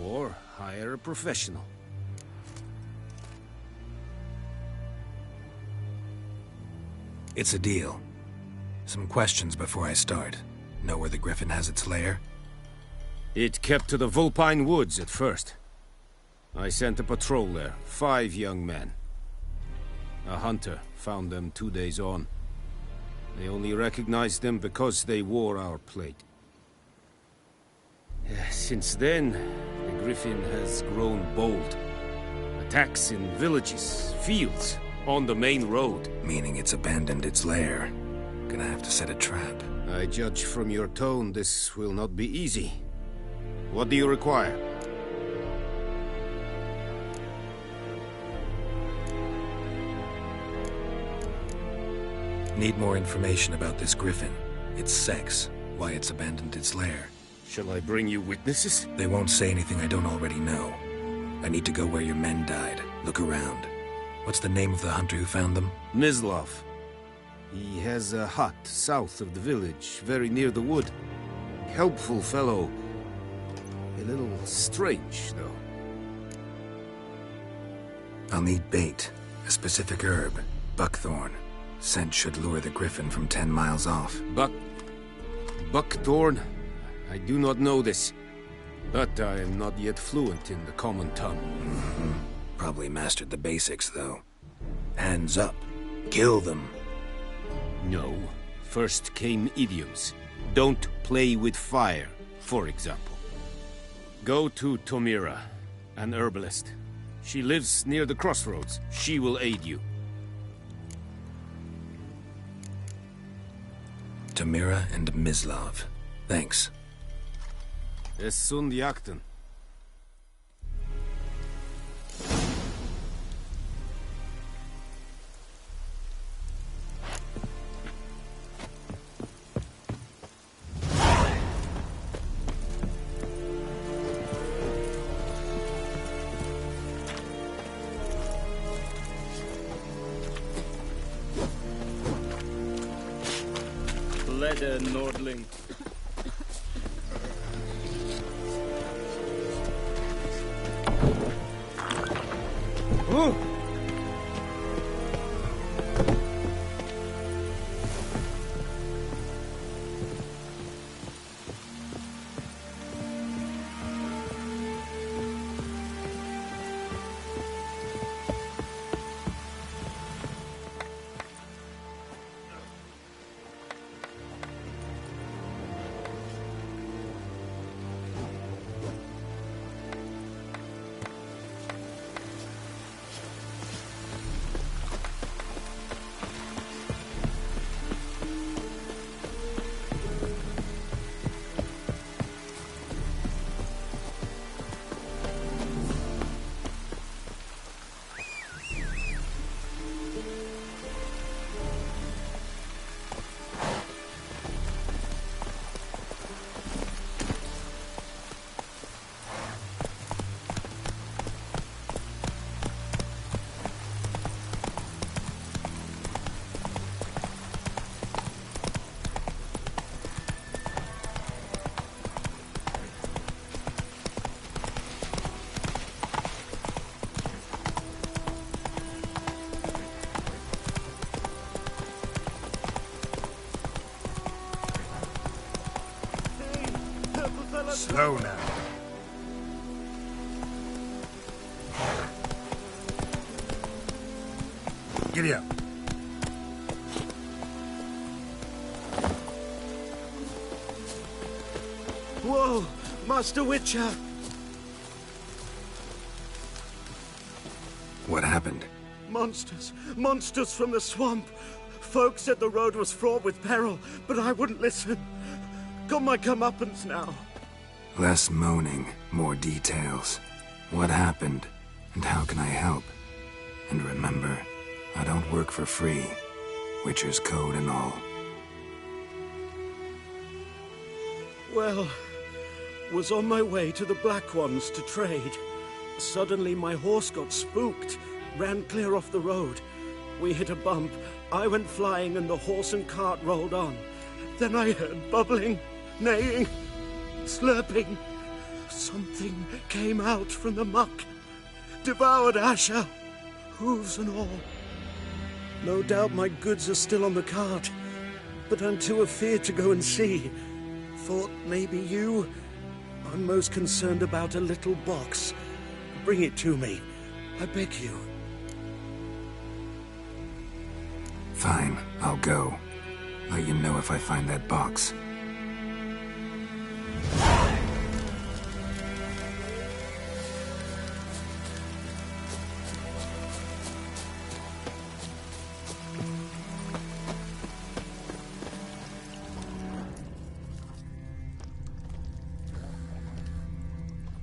or hire a professional. It's a deal. Some questions before I start. Know where the griffin has its lair? It kept to the Vulpine Woods at first. I sent a patrol there, 5 young men. A hunter found them 2 days on. They only recognized them because they wore our plate. Since then, the griffin has grown bold. Attacks in villages, fields, on the main road. Meaning it's abandoned its lair. Gonna have to set a trap. I judge from your tone this will not be easy. What do you require? Need more information about this griffin. Its sex, why it's abandoned its lair. Shall I bring you witnesses? They won't say anything I don't already know. I need to go where your men died. Look around. What's the name of the hunter who found them? Mislav. He has a hut south of the village, very near the wood. Helpful fellow. A little strange, though. I'll need bait. A specific herb. Buckthorn. Scent should lure the griffin from 10 miles off. Buckthorn? I do not know this. But I am not yet fluent in the common tongue. Probably mastered the basics, though. Hands up. Kill them. No. First came idioms. Don't play with fire, for example. Go to Tomira, an herbalist. She lives near the crossroads. She will aid you. Tomira and Mislav. Thanks. Es sunt jakten. Leder Nordling. Ooh. Slow now. Giddy up. Whoa, Master Witcher! What happened? Monsters! Monsters from the swamp! Folk said the road was fraught with peril, but I wouldn't listen. Got my comeuppance now. Less moaning, more details. What happened, and how can I help? And remember, I don't work for free. Witcher's code and all. Well, was on my way to the Black Ones to trade. Suddenly my horse got spooked, ran clear off the road. We hit a bump, I went flying and the horse and cart rolled on. Then I heard bubbling, neighing, slurping. Something came out from the muck, devoured Asher, hooves and all. No doubt my goods are still on the cart, but I'm too afeard to go and see. Thought maybe you... I'm most concerned about a little box. Bring it to me, I beg you. Fine, I'll go. Let you know if I find that box.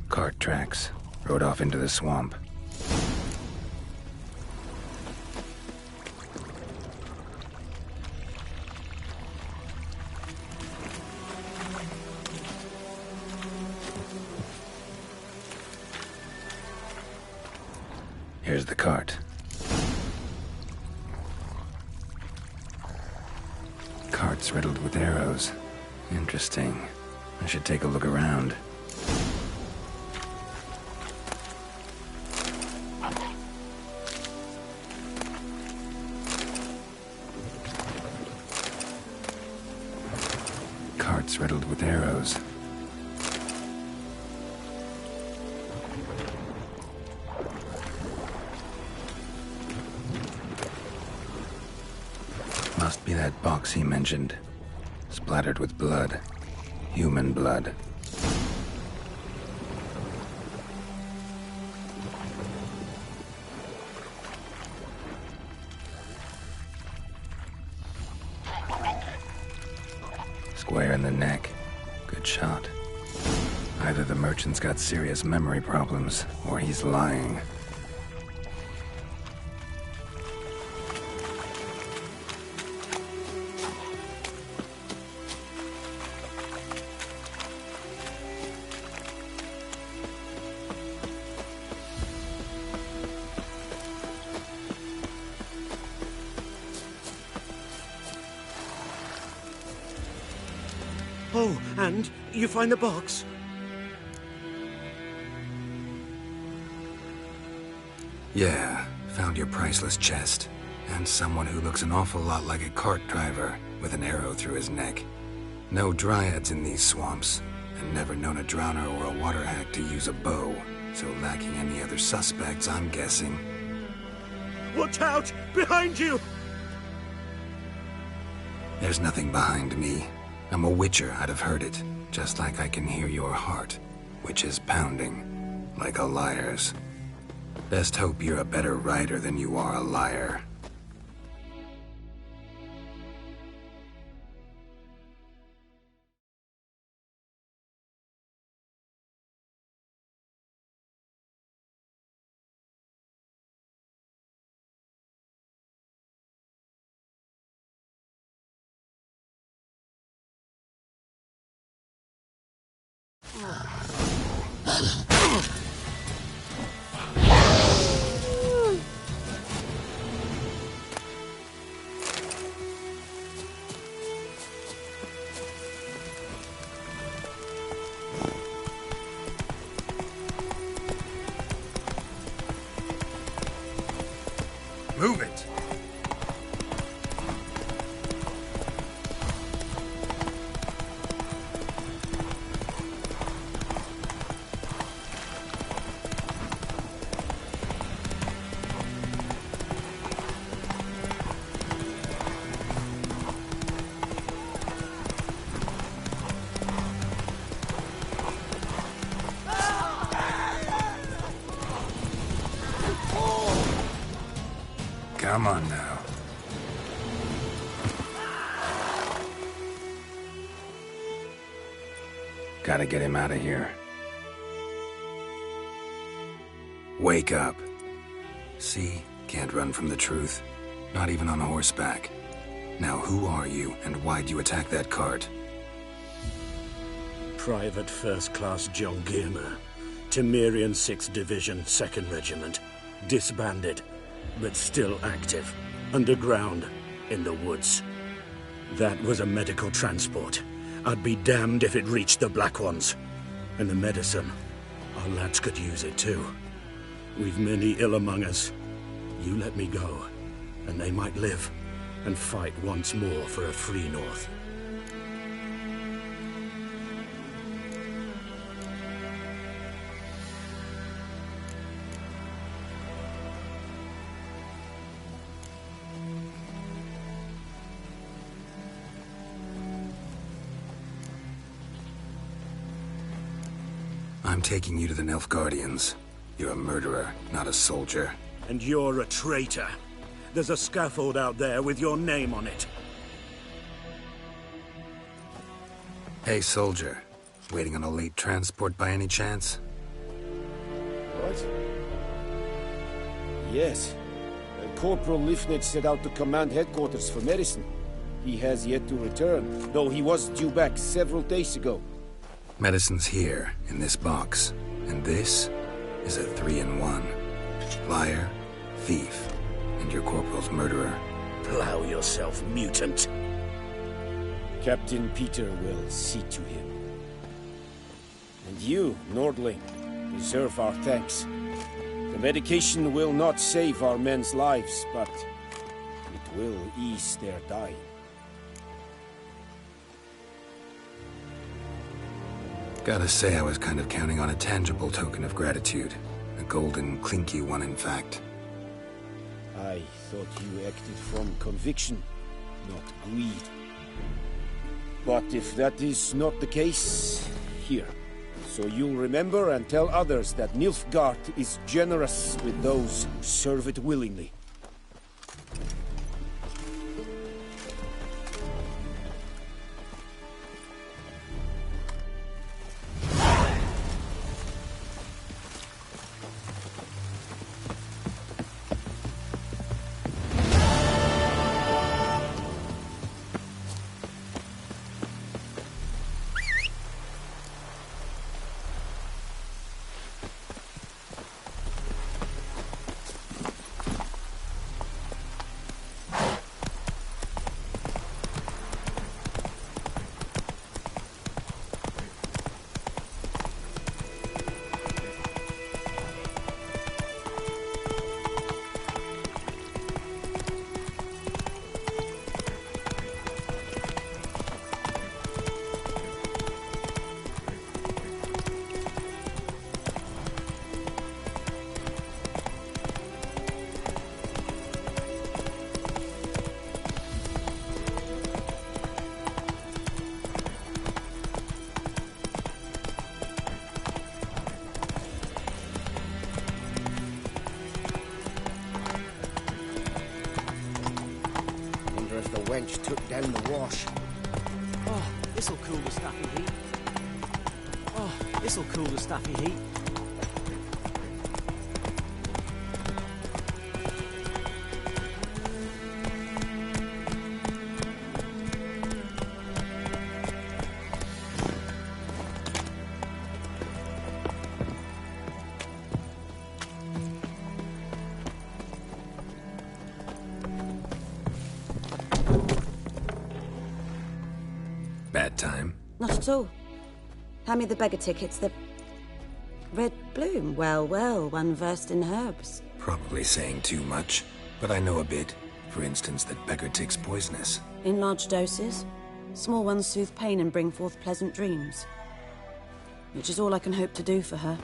Cart tracks. Rode off into the swamp. Here's the cart. Cart's riddled with arrows. Interesting. I should take a look around. Cart's riddled with arrows. Must be that box he mentioned. Splattered with blood. Human blood. Square in the neck. Good shot. Either the merchant's got serious memory problems, or he's lying. Oh, and you find the box? Yeah, found your priceless chest. And someone who looks an awful lot like a cart driver, with an arrow through his neck. No dryads in these swamps, and never known a drowner or a water hack to use a bow. So lacking any other suspects, I'm guessing. Watch out! Behind you! There's nothing behind me. I'm a witcher, I'd have heard it. Just like I can hear your heart, which is pounding, like a liar's. Best hope you're a better rider than you are a liar. Move it! Come on now. Gotta get him out of here. Wake up. See? Can't run from the truth. Not even on horseback. Now who are you, and why'd you attack that cart? Private First Class John Giermer. Temerian 6th Division, 2nd Regiment. Disbanded, but still active. Underground, in the woods. That was a medical transport. I'd be damned if it reached the Black Ones. And the medicine, our lads could use it too. We've many ill among us. You let me go, and they might live, and fight once more for a free North. I'm taking you to the Nilfgaardians. You're a murderer, not a soldier. And you're a traitor. There's a scaffold out there with your name on it. Hey, soldier. Waiting on a late transport by any chance? What? Yes. Corporal Lifnitz set out to command headquarters for medicine. He has yet to return, though he was due back several days ago. Medicine's here, in this box. And this is a 3-in-1. Liar, thief, and your corporal's murderer. Plow yourself, mutant. Captain Peter will see to him. And you, Nordling, deserve our thanks. The medication will not save our men's lives, but it will ease their dying. Gotta say, I was kind of counting on a tangible token of gratitude. A golden, clinky one, in fact. I thought you acted from conviction, not greed. But if that is not the case, here. So you'll remember and tell others that Nilfgaard is generous with those who serve it willingly. Wench took down the wash. Oh, this'll cool the stuffy heat. Oh, this'll cool the stuffy heat. Bad time? Not at all. Hand me the beggar tickets, the... Red Bloom. Well, well, one versed in herbs. Probably saying too much, but I know a bit. For instance, that beggar tick's poisonous. In large doses. Small ones soothe pain and bring forth pleasant dreams. Which is all I can hope to do for her.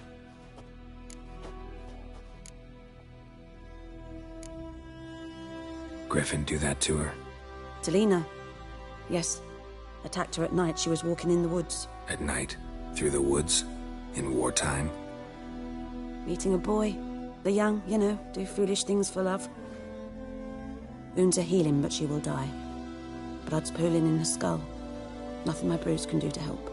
Griffin do that to her? Delina. Yes. Attacked her at night. She was walking in the woods. At night? Through the woods? In wartime? Meeting a boy. The young, you know, do foolish things for love. Wounds are healing, but she will die. Blood's pooling in her skull. Nothing my brews can do to help.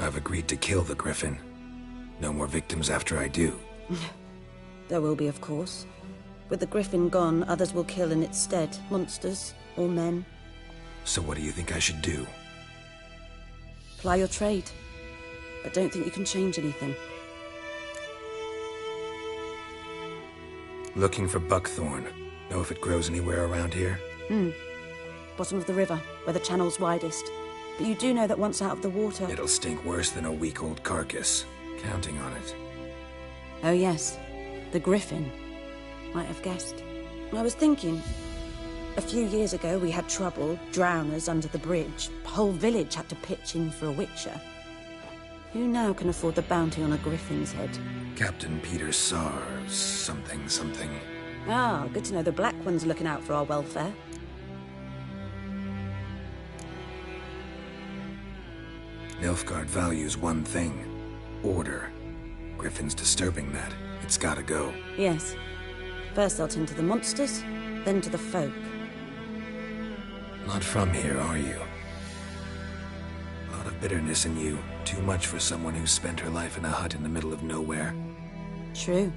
I've agreed to kill the Griffin. No more victims after I do. There will be, of course. With the Griffin gone, others will kill in its stead. Monsters, or men. So what do you think I should do? Ply your trade. But don't think you can change anything. Looking for buckthorn. Know if it grows anywhere around here? Bottom of the river, where the channel's widest. But you do know that once out of the water... It'll stink worse than a week-old carcass. Counting on it. Oh yes, the Griffin. Might have guessed. I was thinking... A few years ago we had trouble, drowners under the bridge. The whole village had to pitch in for a witcher. Who now can afford the bounty on a Griffin's head? Captain Peter Sars, something. Ah, good to know the Black One's looking out for our welfare. Nilfgaard values one thing. Order. Griffin's disturbing that. It's gotta go. Yes. First they'll tend to the monsters, then to the folk. Not from here, are you? A lot of bitterness in you. Too much for someone who spent her life in a hut in the middle of nowhere. True.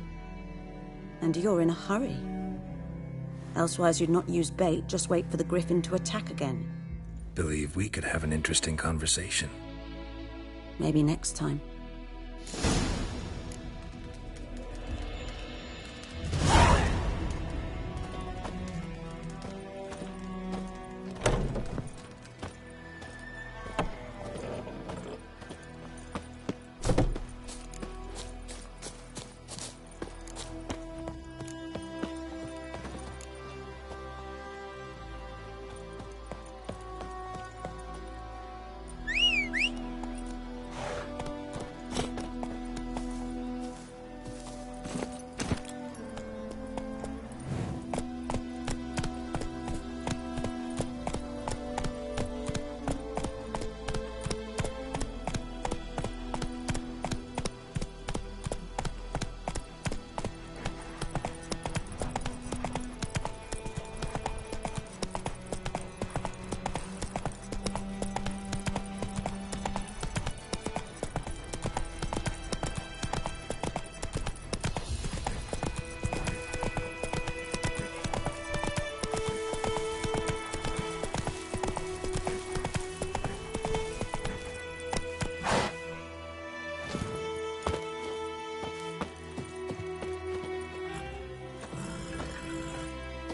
And you're in a hurry. Elsewise you'd not use bait, just wait for the Griffin to attack again. Believe we could have an interesting conversation. Maybe next time.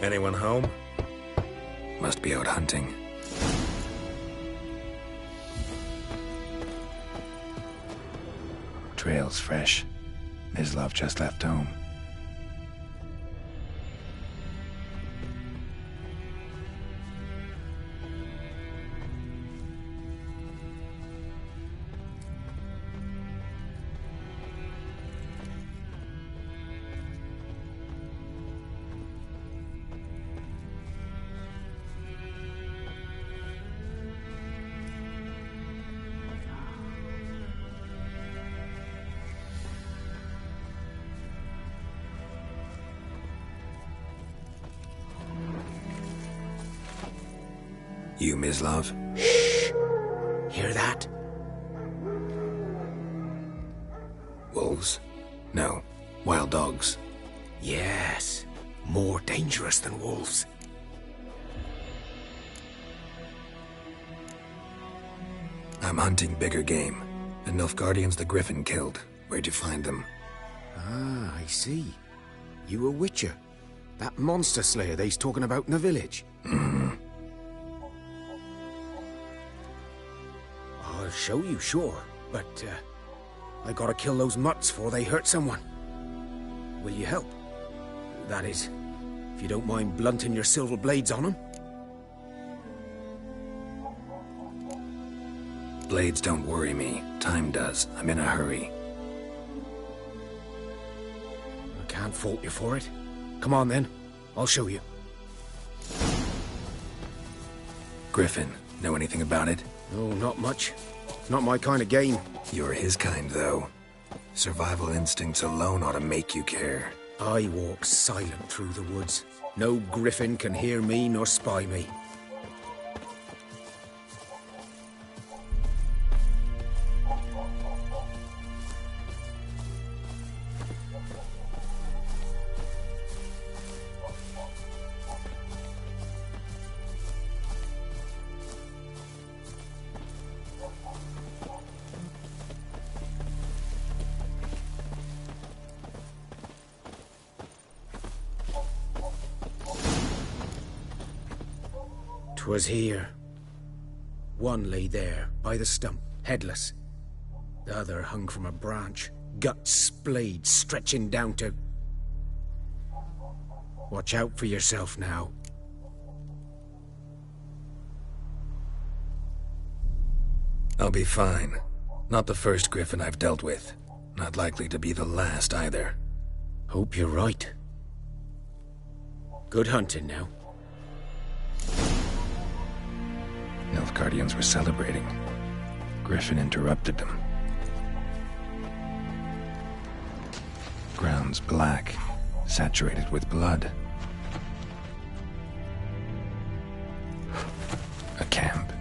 Anyone home? Must be out hunting. Trail's fresh. Mislav just left home. You, Mislav? Shh! Hear that? Wolves? No. Wild dogs. Yes. More dangerous than wolves. I'm hunting bigger game. The Nilfgaardians the Griffin killed. Where'd you find them? Ah, I see. You a witcher. That monster slayer they's talking about in the village. I'll show you, sure. But, I gotta kill those mutts before they hurt someone. Will you help? That is, if you don't mind blunting your silver blades on them. Blades don't worry me. Time does. I'm in a hurry. I can't fault you for it. Come on then. I'll show you. Griffin, know anything about it? No, not much. Not my kind of game. You're his kind, though. Survival instincts alone ought to make you care. I walk silent through the woods. No griffin can hear me nor spy me. Was here. One lay there, by the stump, headless. The other hung from a branch, guts splayed, stretching down to... Watch out for yourself now. I'll be fine. Not the first griffin I've dealt with. Not likely to be the last either. Hope you're right. Good hunting now. Nilfgaardians were celebrating. Griffin interrupted them. Ground's black, saturated with blood. A camp.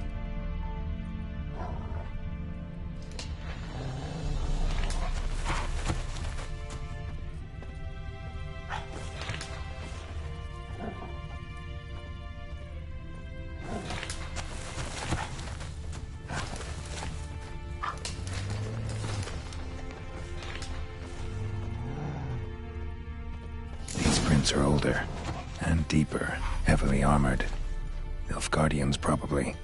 Are older and deeper, heavily armored. Nilfgaardians, probably.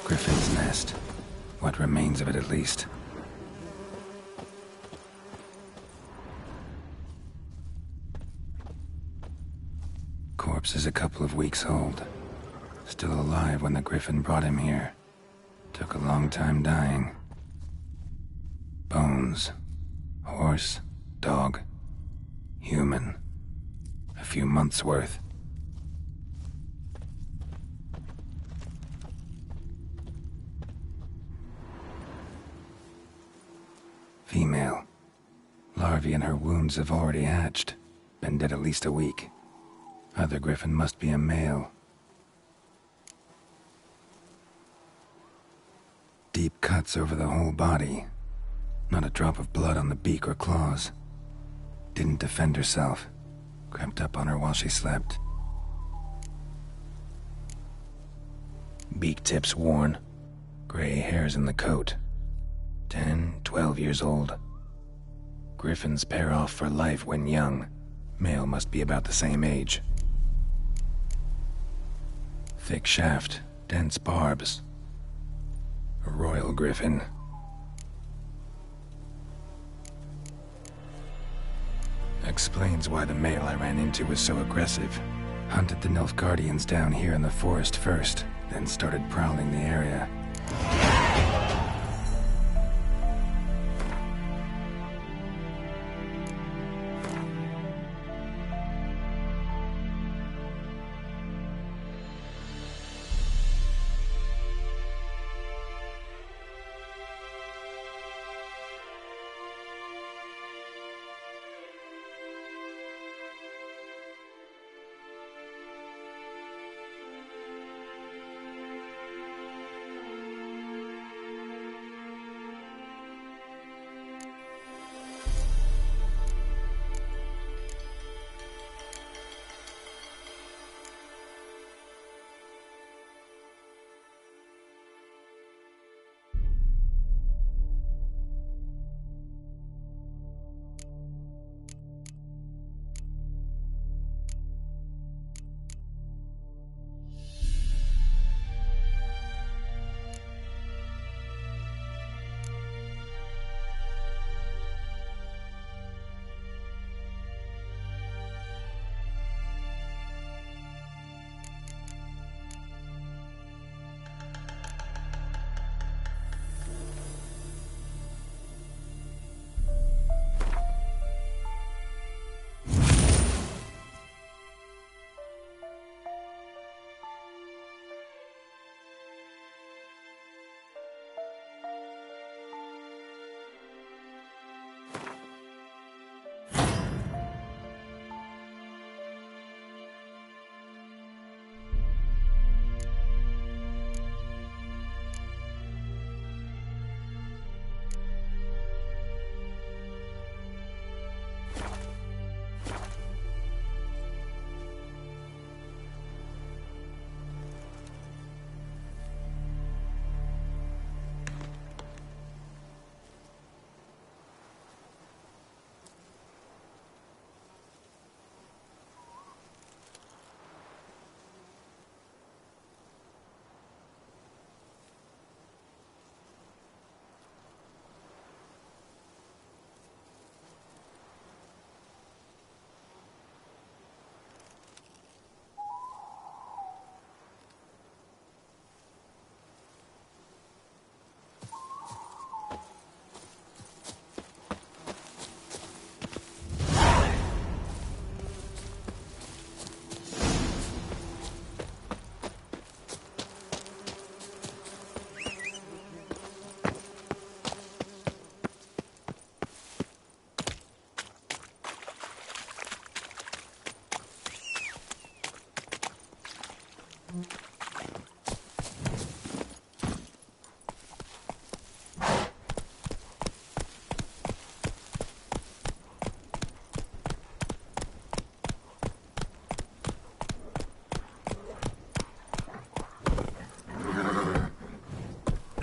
Griffin's nest. What remains of it, at least. Corpse is a couple of weeks old. Still alive when the Griffin brought him here. Took a long time dying. Bones. Horse. Dog. Human. A few months' worth. Female. Larvae in her wounds have already hatched. Been dead at least a week. Other Griffin must be a male. Deep cuts over the whole body. Not a drop of blood on the beak or claws. Didn't defend herself. Crept up on her while she slept. Beak tips worn. Gray hairs in the coat. 10, 12 years old. Griffins pair off for life when young. Male must be about the same age. Thick shaft, dense barbs. A royal griffin. Explains why the male I ran into was so aggressive. Hunted the Nilfgaardians down here in the forest first, then started prowling the area.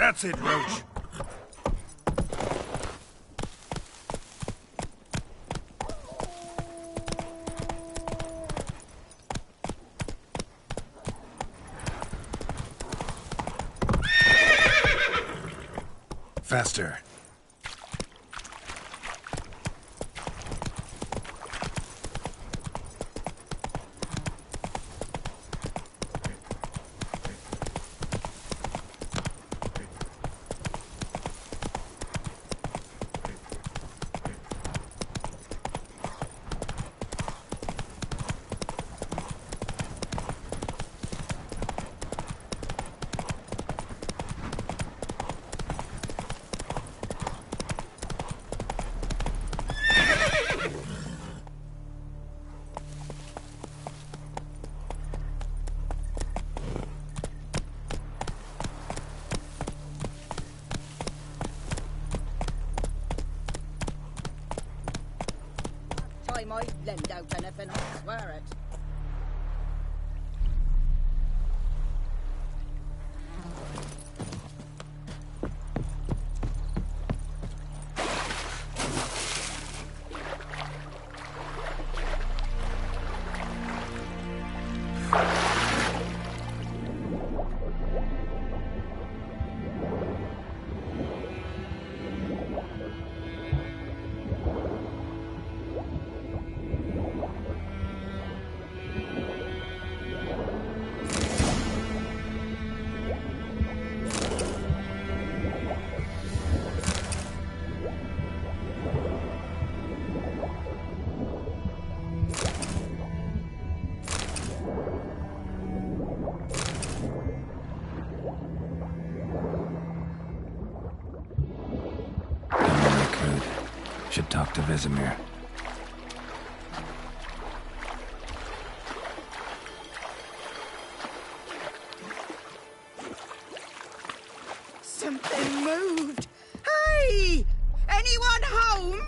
That's it, Roach. Faster. I might lend out anything, I swear it. Should talk to Vesemir. Something moved. Hey! Anyone home?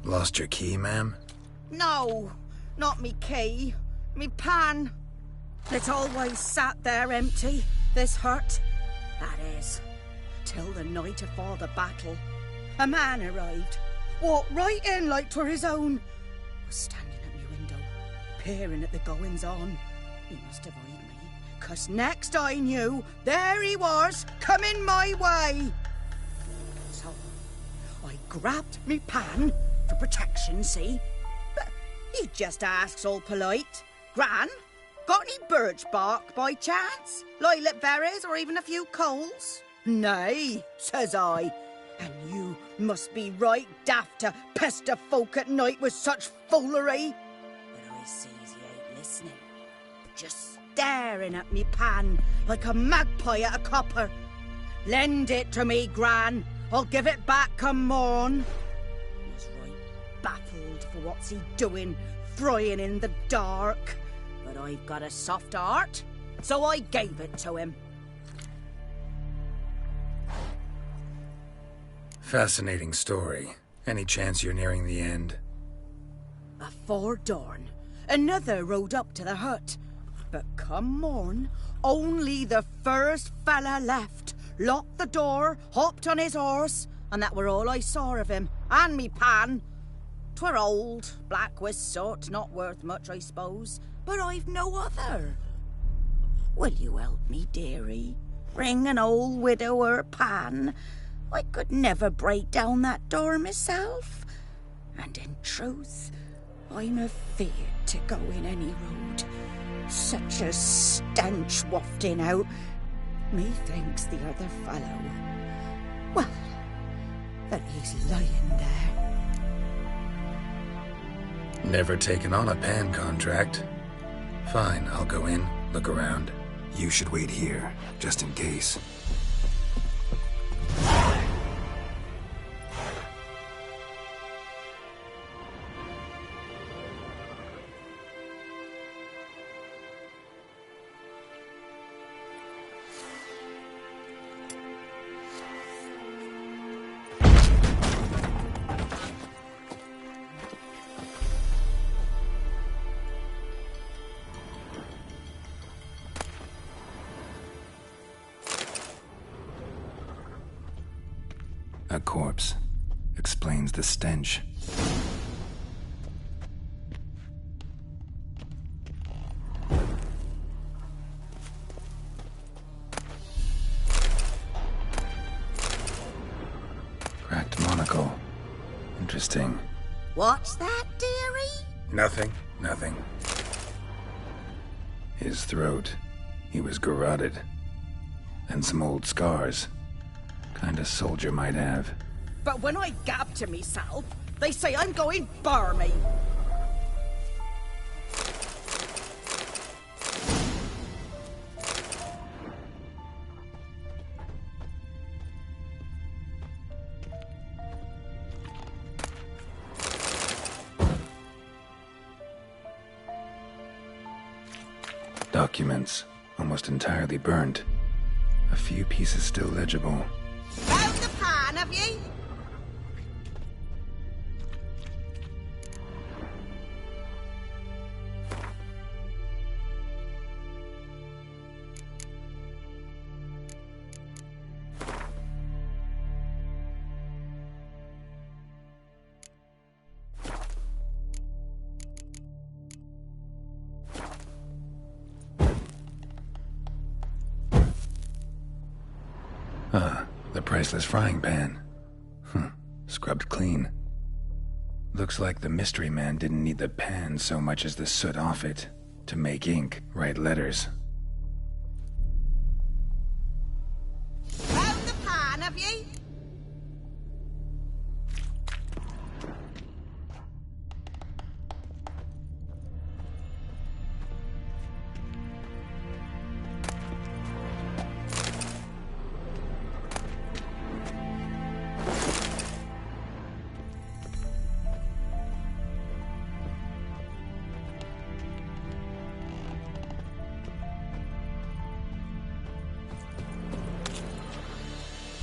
Lost your key, ma'am? No, not me key. Me pan. It's always sat there empty, this hut. That is, till the night afore the battle. A man arrived, walked right in like 'twere his own. Was standing at me window, peering at the goings-on. He must have eyed me, 'cause next I knew, there he was, coming my way. So, I grabbed me pan, for protection, see? But he just asks all polite, Gran, got any birch bark by chance? Lilac berries or even a few coals? Nay, says I. And you must be right daft to pester folk at night with such foolery. But I sees he ain't listening. Just staring at me pan like a magpie at a copper. Lend it to me, Gran. I'll give it back come morn. He's right baffled for what's he doing, frying in the dark. But I've got a soft heart, so I gave it to him. Fascinating story. Any chance you're nearing the end? Afore dawn, another rode up to the hut. But come morn, only the first fella left, locked the door, hopped on his horse, and that were all I saw of him, and me pan. 'Twere old, black-wist sort, not worth much, I suppose, but I've no other. Will you help me, dearie? Bring an old widower pan. I could never break down that door myself. And in truth, I'm afeard to go in any road. Such a stench wafting out. Methinks the other fellow, well, that he's lying there. Never taken on a pan contract. Fine, I'll go in, look around. You should wait here, just in case. A corpse. Explains the stench. Cracked monocle. Interesting. What's that, dearie? Nothing. His throat. He was garroted. And some old scars. Kind of soldier might have. But when I gab to myself, they say I'm going barmy. Documents. Almost entirely burnt. A few pieces still legible. Found the pan, have ye? The priceless frying pan. Scrubbed clean. Looks like the mystery man didn't need the pan so much as the soot off it to make ink, write letters. Found the pan, have ye?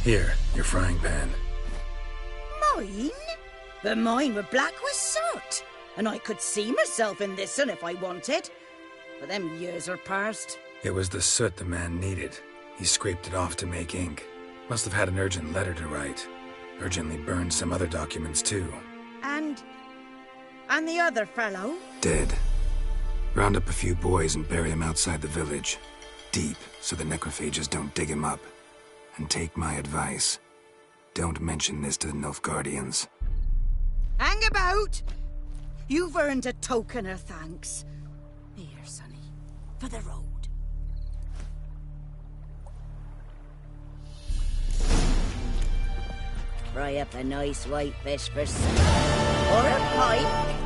Here, your frying pan. Mine? But mine were black with soot. And I could see myself in this one if I wanted. But them years are past. It was the soot the man needed. He scraped it off to make ink. Must have had an urgent letter to write. Urgently burned some other documents too. And the other fellow? Dead. Round up a few boys and bury him outside the village. Deep, so the necrophages don't dig him up. And take my advice. Don't mention this to the Nilfgaardians. Hang about! You've earned a token of thanks. Here, sonny, for the road. Fry up a nice white fish for supper. Or a pipe.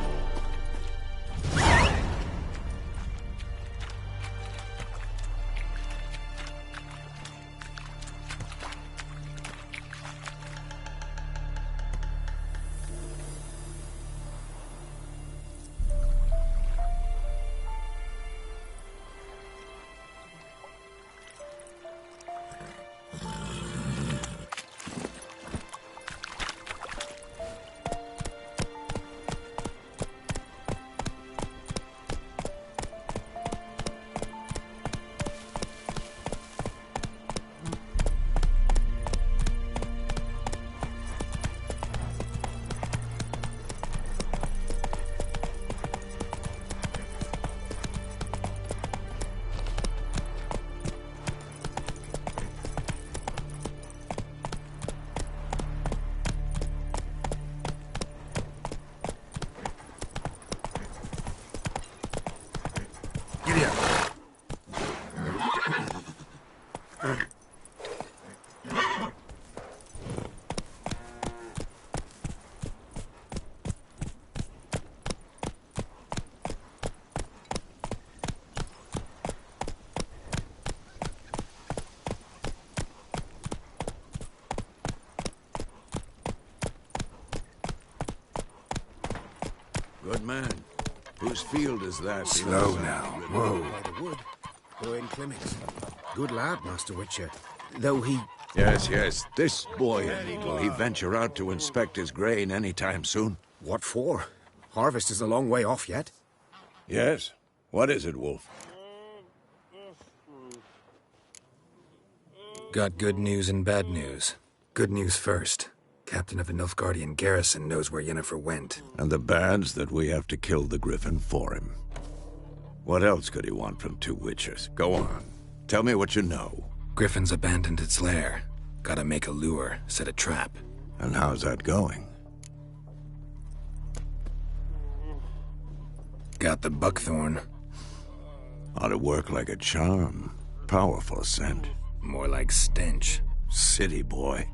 Good man. Whose field is that? Slow now. Whoa. By the wood. Owen Clements. Good lad, Master Witcher. Though he... Yes. This boy, will he venture out to inspect his grain any time soon? What for? Harvest is a long way off yet. Yes. What is it, Wolf? Got good news and bad news. Good news first. Captain of the Nilfgaardian garrison knows where Yennefer went. And the bad's that we have to kill the Griffin for him. What else could he want from two witchers? Go on. Tell me what you know. Griffin's abandoned its lair. Gotta make a lure, set a trap. And how's that going? Got the buckthorn. Ought to work like a charm. Powerful scent. More like stench. City boy.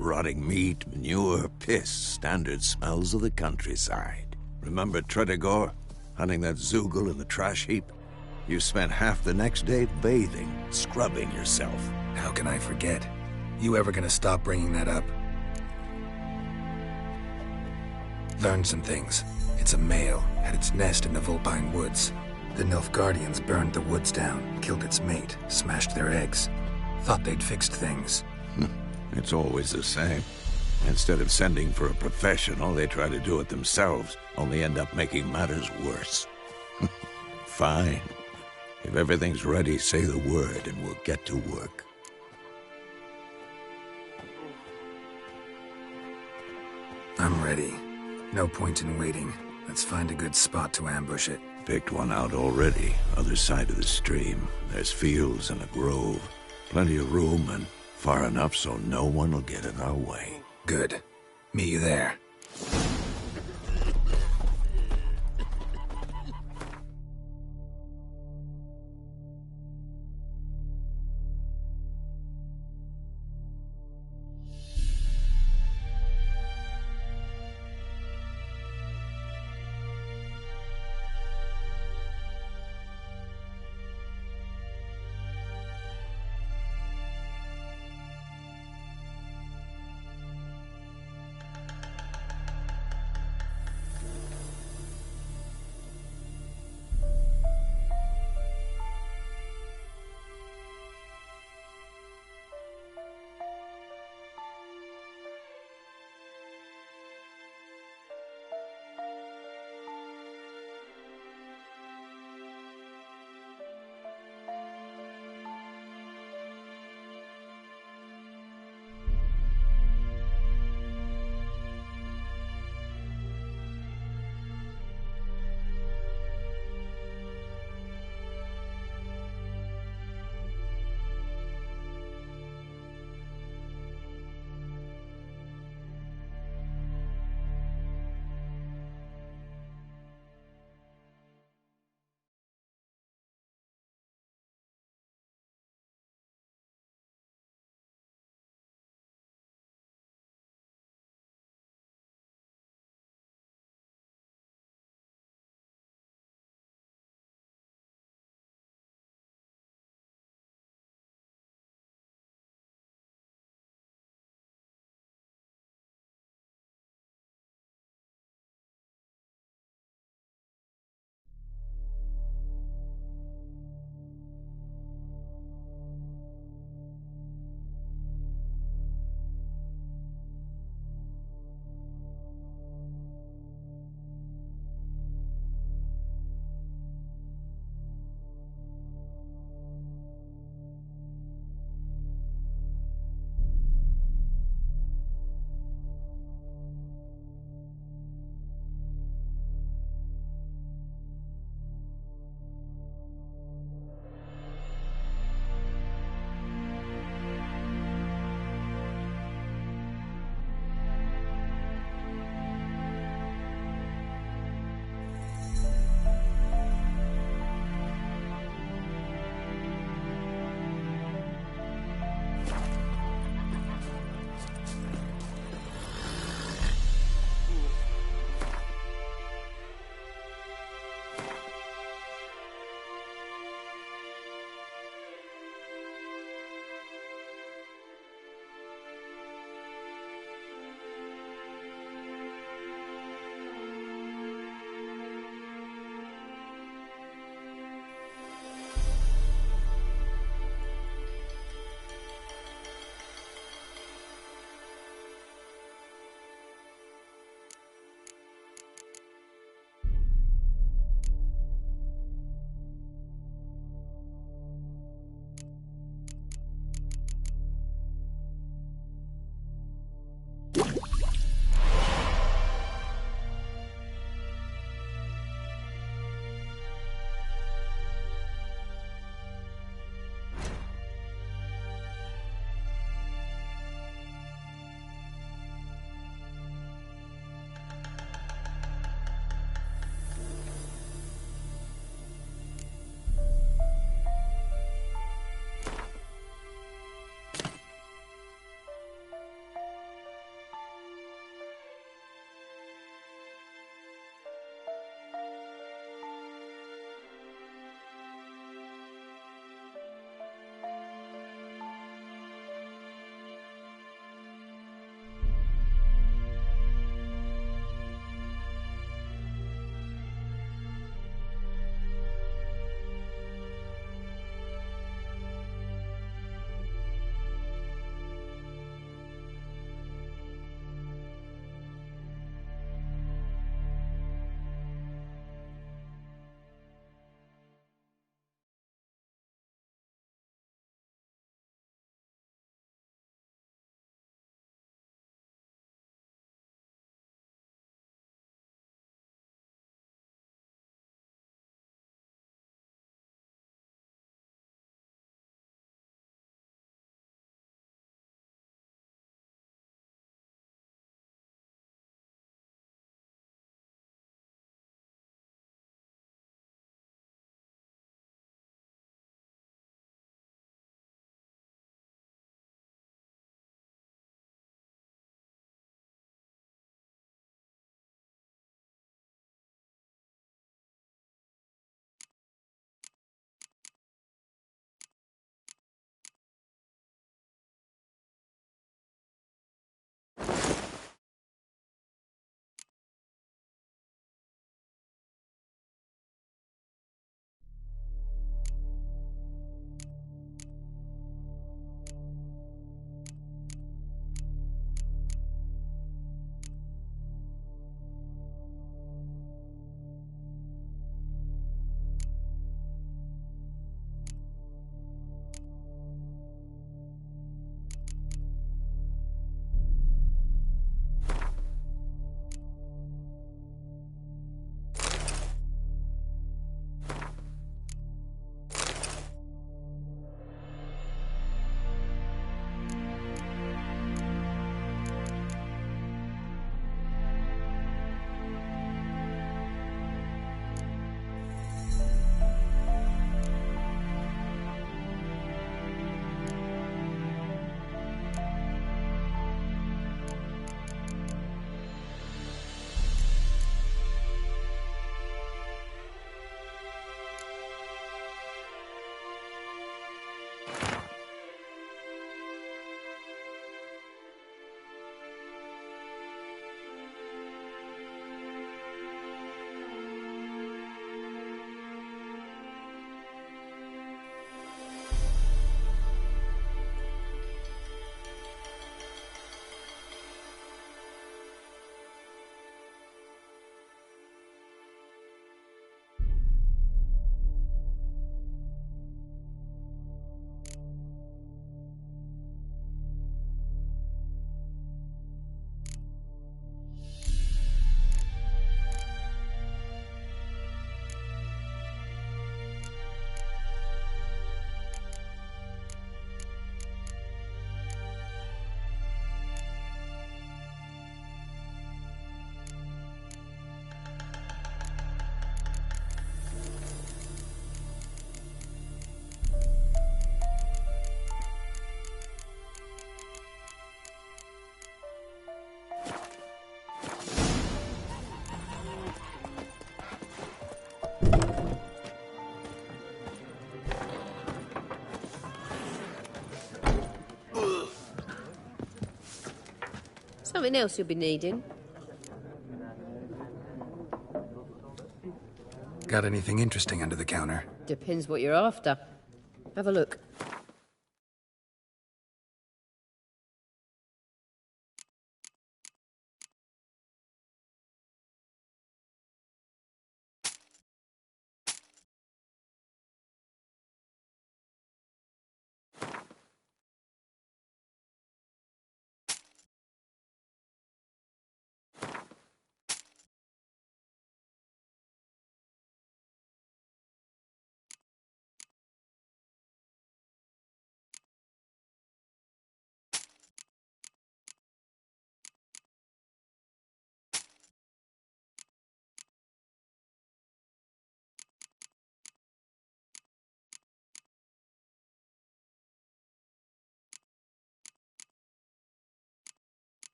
Rotting meat, manure, piss, standard smells of the countryside. Remember Tredegor? Hunting that Zoogle in the trash heap? You spent half the next day bathing, scrubbing yourself. How can I forget? You ever gonna stop bringing that up? Learned some things. It's a male, had its nest in the Vulpine Woods. The Nilfgaardians burned the woods down, killed its mate, smashed their eggs. Thought they'd fixed things. It's always the same. Instead of sending for a professional, they try to do it themselves, only end up making matters worse. Fine. If everything's ready, say the word and we'll get to work. I'm ready. No point in waiting. Let's find a good spot to ambush it. Picked one out already, other side of the stream. There's fields and a grove. Plenty of room and far enough so no one will get in our way. Good. Meet you there. Something else you'll be needing? Got anything interesting under the counter? Depends what you're after. Have a look.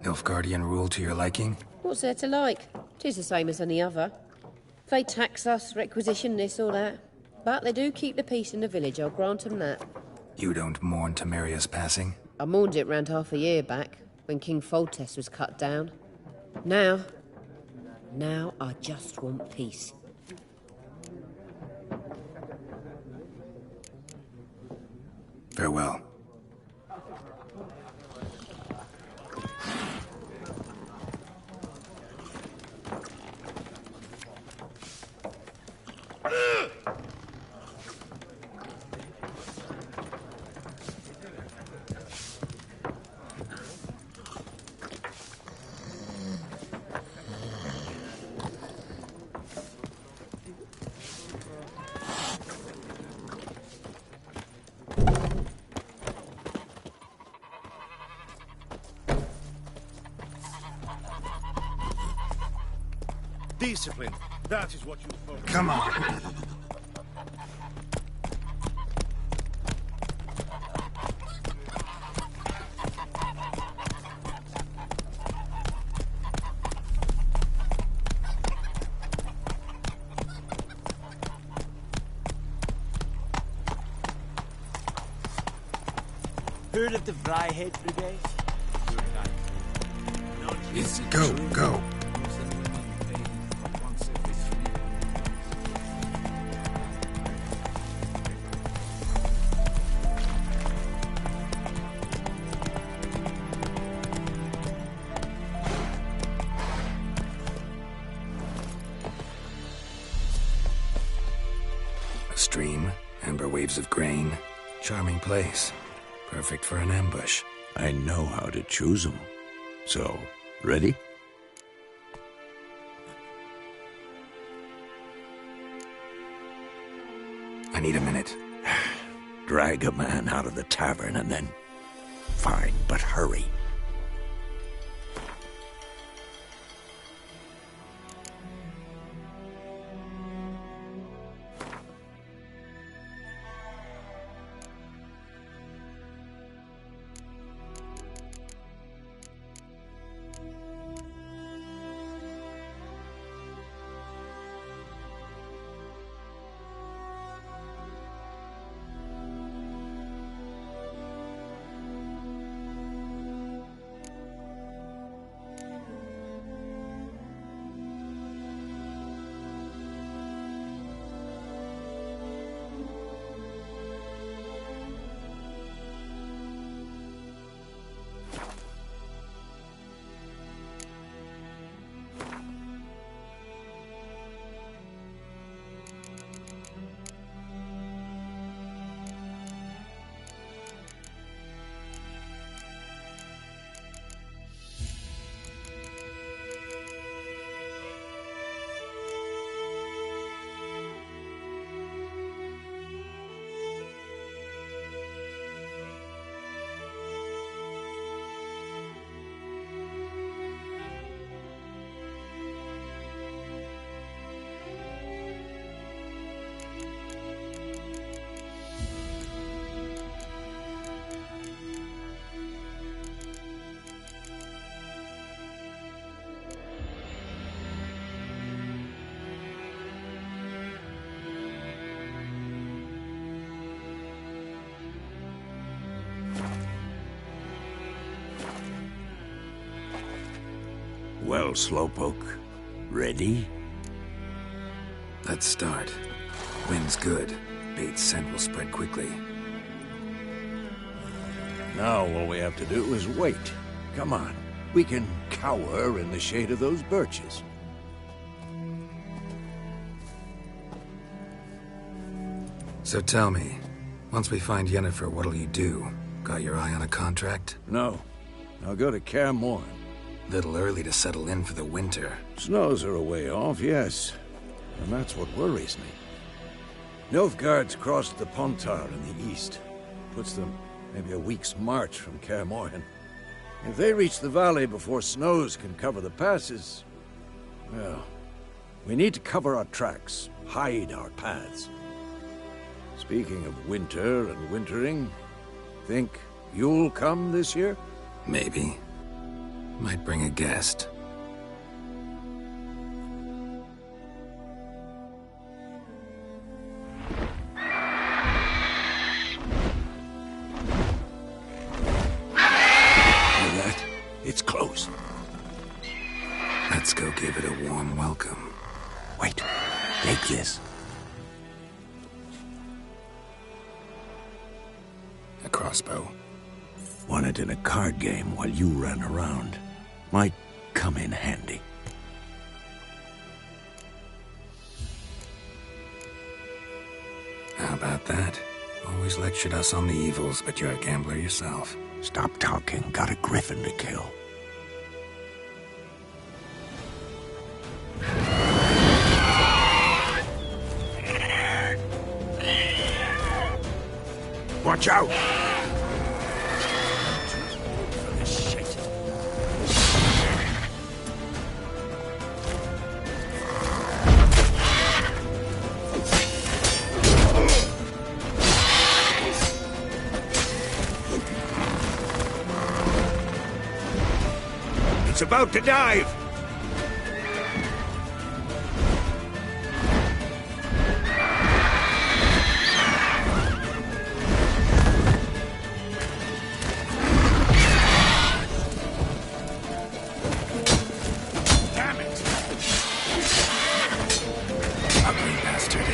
Nilfgaardian rule to your liking? What's there to like? 'Tis the same as any other. They tax us, requisition this or that. But they do keep the peace in the village, I'll grant 'em that. You don't mourn Temeria's passing? I mourned it round half a year back, when King Foltest was cut down. Now I just want peace. Farewell. Discipline. That is what you focus. Come on. Heard of the Vryheid Brigade? Go. A stream, amber waves of grain. Charming place. Perfect for an ambush. I know how to choose them. So, ready? I need a minute. Drag a man out of the tavern and then... Fine, but hurry. Well, Slowpoke, ready? Let's start. Wind's good. Bait's scent will spread quickly. Now all we have to do is wait. Come on. We can cower in the shade of those birches. So tell me, once we find Yennefer, what'll you do? Got your eye on a contract? No. I'll go to Kaer Morhen. Little early to settle in for the winter. Snows are a way off, yes. And that's what worries me. Nilfgaard's crossed the Pontar in the east. Puts them maybe a week's march from Kaer Morhen. If they reach the valley before snows can cover the passes, well, we need to cover our tracks, hide our paths. Speaking of winter and wintering, think you'll come this year? Maybe. Might bring a guest. It's close. Let's go give it a warm welcome. Wait, take this. A crossbow. Won it in a card game while you ran around. Might come in handy. How about that? Always lectured us on the evils, but you're a gambler yourself. Stop talking. Got a griffin to kill. Watch out! It's about to dive! Damn it! Ugly bastard.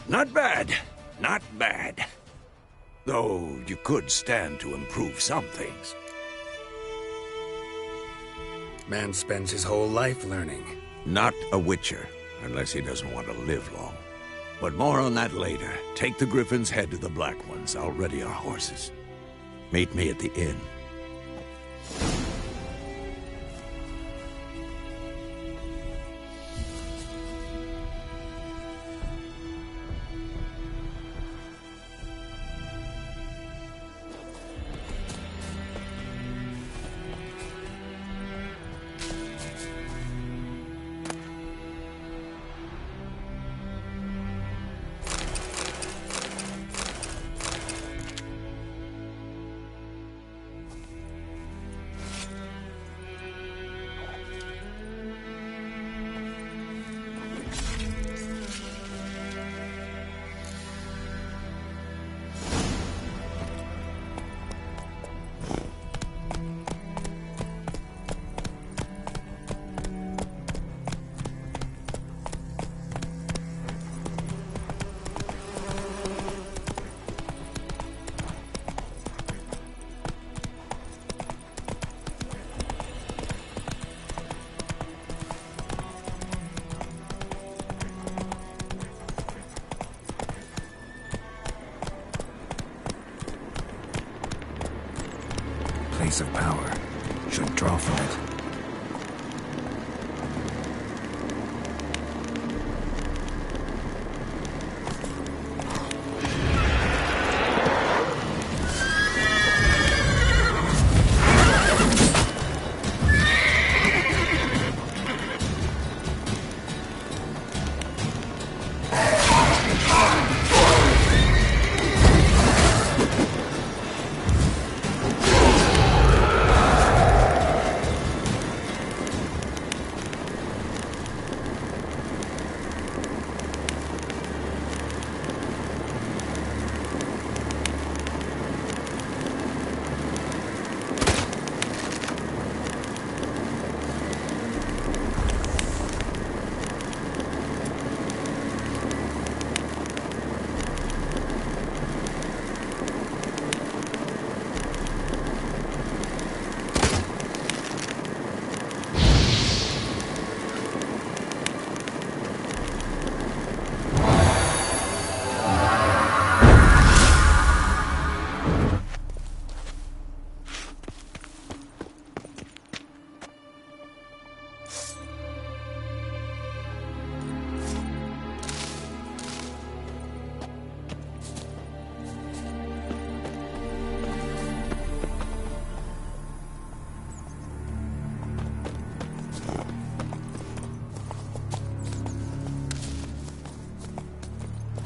Not bad. Not bad. Though you could stand to improve some things. Man spends his whole life learning. Not a Witcher, unless he doesn't want to live long. But more on that later. Take the Griffin's head to the Black Ones. I'll ready our horses. Meet me at the inn. Place of power. Should draw from it.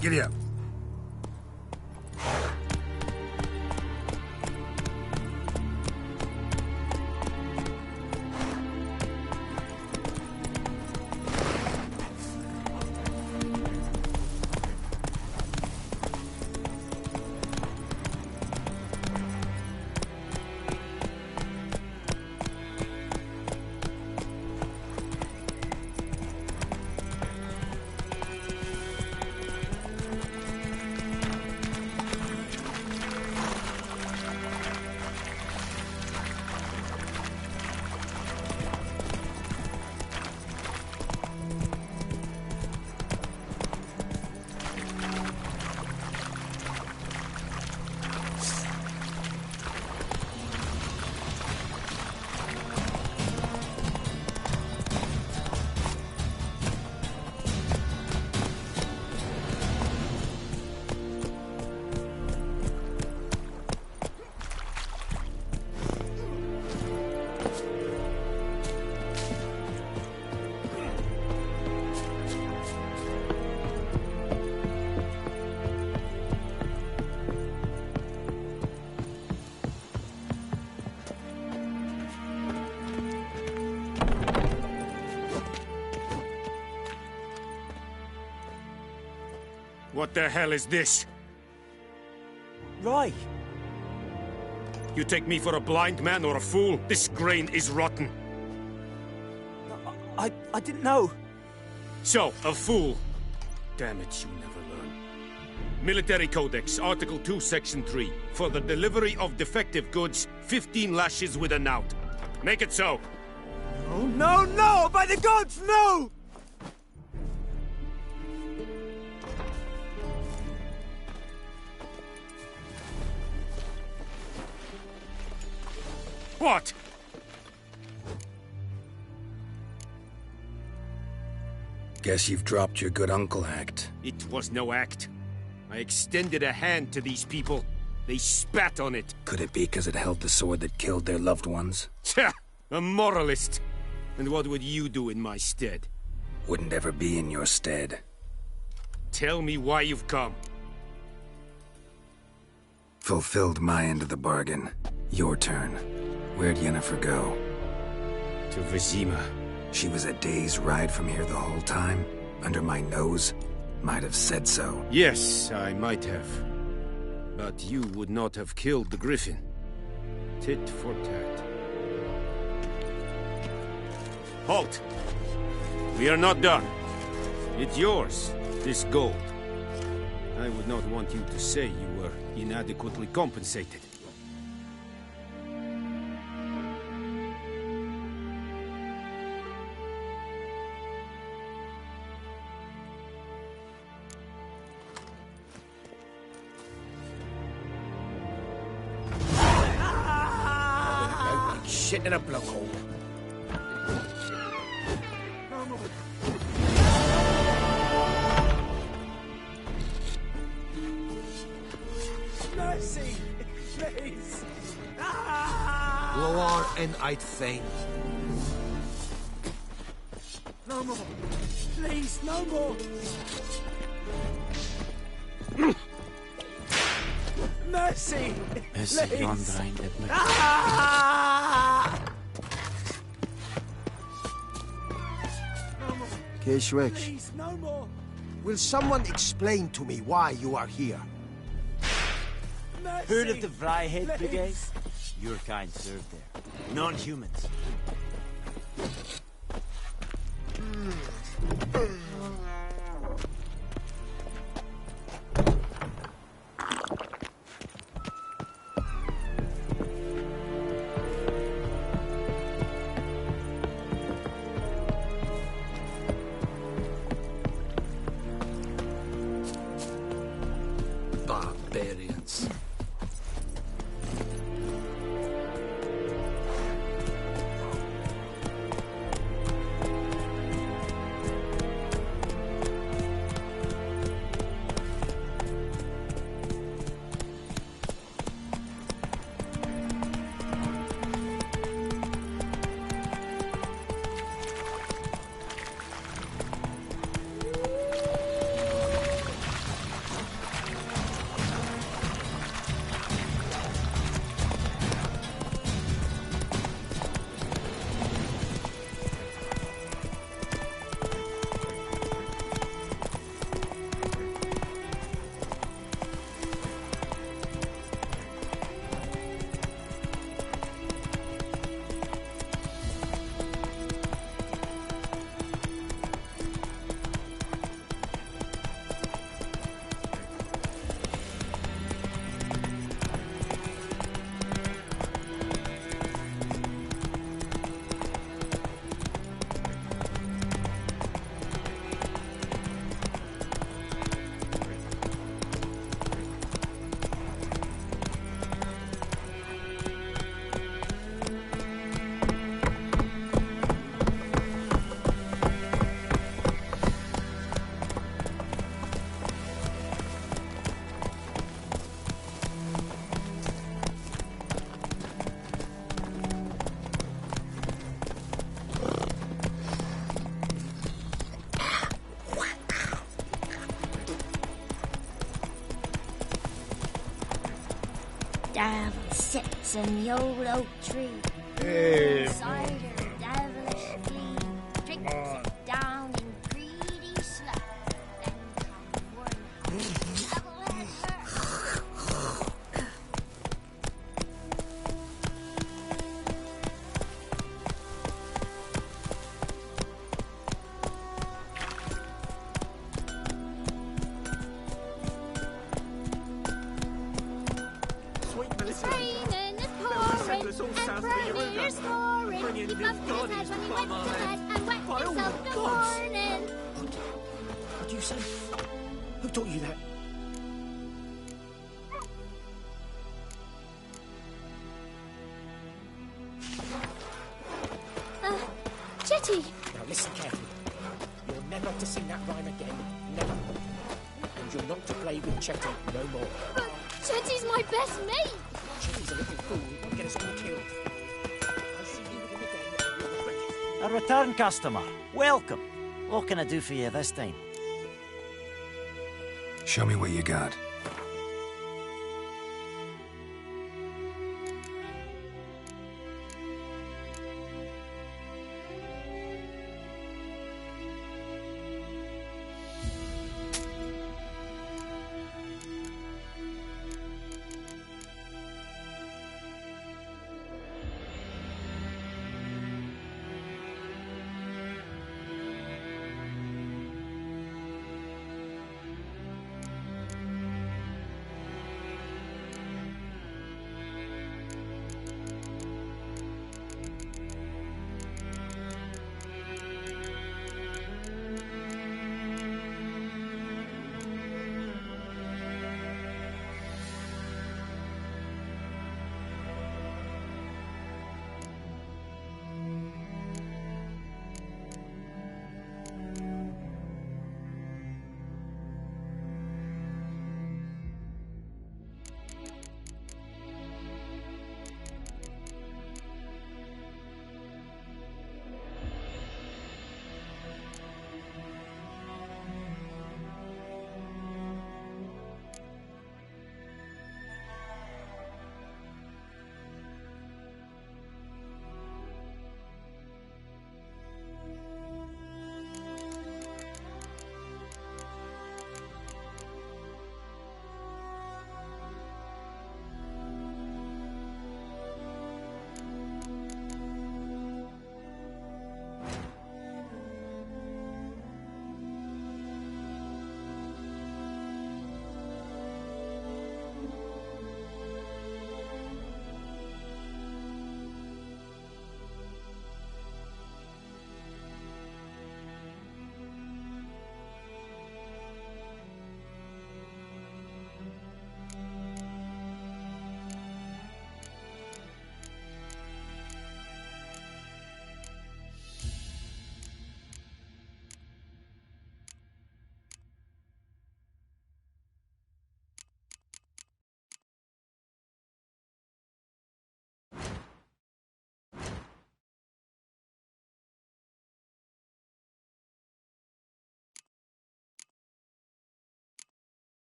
Giddy up. What the hell is this? Roy! You take me for a blind man or a fool? This grain is rotten. I didn't know. So, a fool. Damn it, you never learn. Military Codex, Article 2, Section 3. For the delivery of defective goods, 15 lashes with a knout. Make it so. Oh, no, no! By the gods, no! What? Guess you've dropped your good uncle act. It was no act. I extended a hand to these people. They spat on it. Could it be because it held the sword that killed their loved ones? Tja! A moralist. And what would you do in my stead? Wouldn't ever be in your stead. Tell me why you've come. Fulfilled my end of the bargain. Your turn. Where'd Yennefer go? To Vizima. She was a day's ride from here the whole time? Under my nose? Might have said so. Yes, I might have. But you would not have killed the Griffin. Tit for tat. Halt! We are not done. It's yours, this gold. I would not want you to say you were inadequately compensated. Shit in a block hole. Mercy! Please! Lower and I'd faint. No more! Please, no more! Mercy! Mercy, Please. Yondrain, Edmund. Keshwek, Please, no more! will someone explain to me why you are here? Mercy! Heard of the Vryhead Please. Brigade? Your kind served there. Non-humans. Barbarians. Devil sits in the old oak tree. Hey. Cider, devilish flea. Drinks it down in greedy slough. Then comes one devil and her. He bumped his head when he went to bed and wet himself in the morning. What'd you say? Who taught you that? Chetty! Now listen carefully. You're never to sing that rhyme again. Never. And you're not to play with Chetty no more. But Chetty's my best mate! Chetty's a little fool. He won't get us all killed. I'll see you with him again and you'll regret it. A return customer. Welcome. What can I do for you this time? Show me what you got.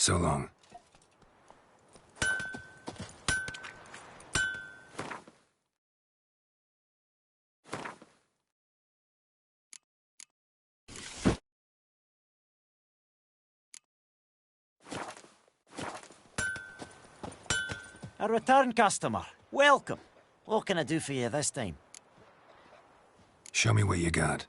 So long. A return customer. Welcome. What can I do for you this time? Show me what you got.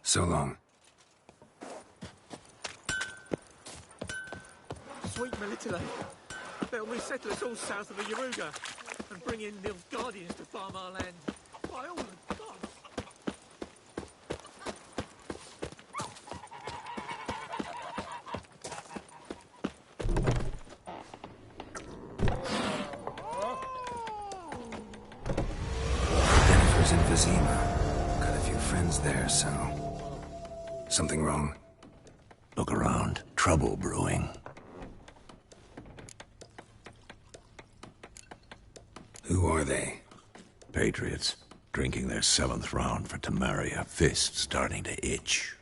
So long. Sweet Melitele. They'll resettle us all south of the Yaruga and bring in Nilfgaardians to farm our land. By all the gods! Jennifer's in Vizima. Got a few friends there, so... Something wrong? Look around. Trouble brewing. Who are they? Patriots. Drinking their 7th round for Temeria. Fist starting to itch.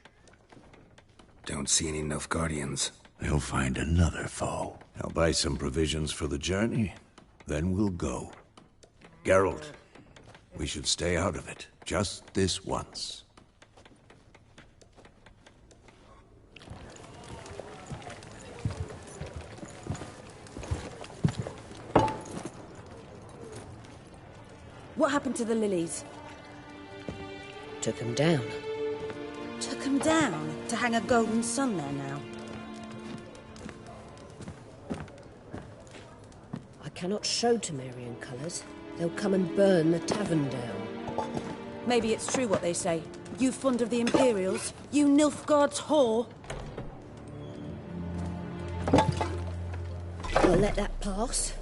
Don't see any Nilfgaardians. They'll find another foe. I'll buy some provisions for the journey. Then we'll go. Geralt, we should stay out of it. Just this once. What happened to the lilies? Took them down. Took him down to hang a golden sun there now. I cannot show Temerian colours. They'll come and burn the tavern down. Maybe it's true what they say. You fond of the Imperials? You Nilfgaard's whore? I'll let that pass.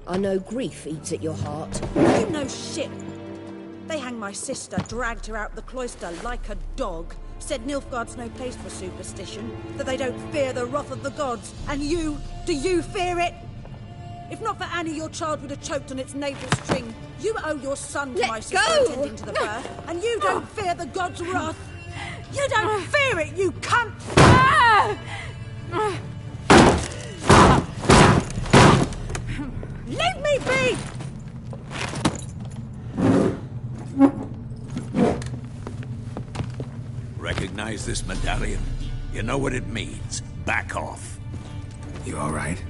I know grief eats at your heart. You know shit. They hanged my sister, dragged her out the cloister like a dog. Said Nilfgaard's no place for superstition, that they don't fear the wrath of the gods. And you, do you fear it? If not for Annie, your child would have choked on its navel string. You owe your son to my sister attending to the birth, and you don't fear the gods' wrath. You don't fear it, you cunt! Leave me be! Recognize this medallion? You know what it means. Back off. You all right?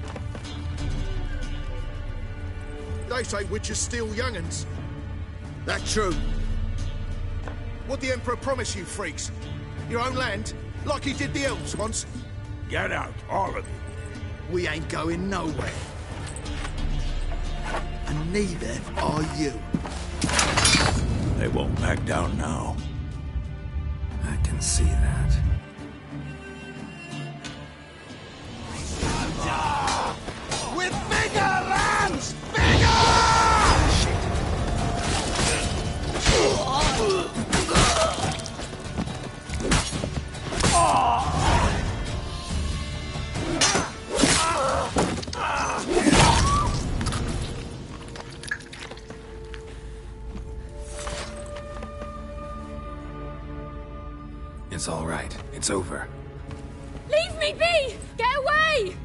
They say witches steal young'uns. That true? What'd the Emperor promise you, freaks? Your own land? Like he did the elves once? Get out, all of you. We ain't going nowhere. And neither are you. They won't back down now. I can see that. With bigger lands! Bigger! It's all right. It's over. Leave me be! Get away!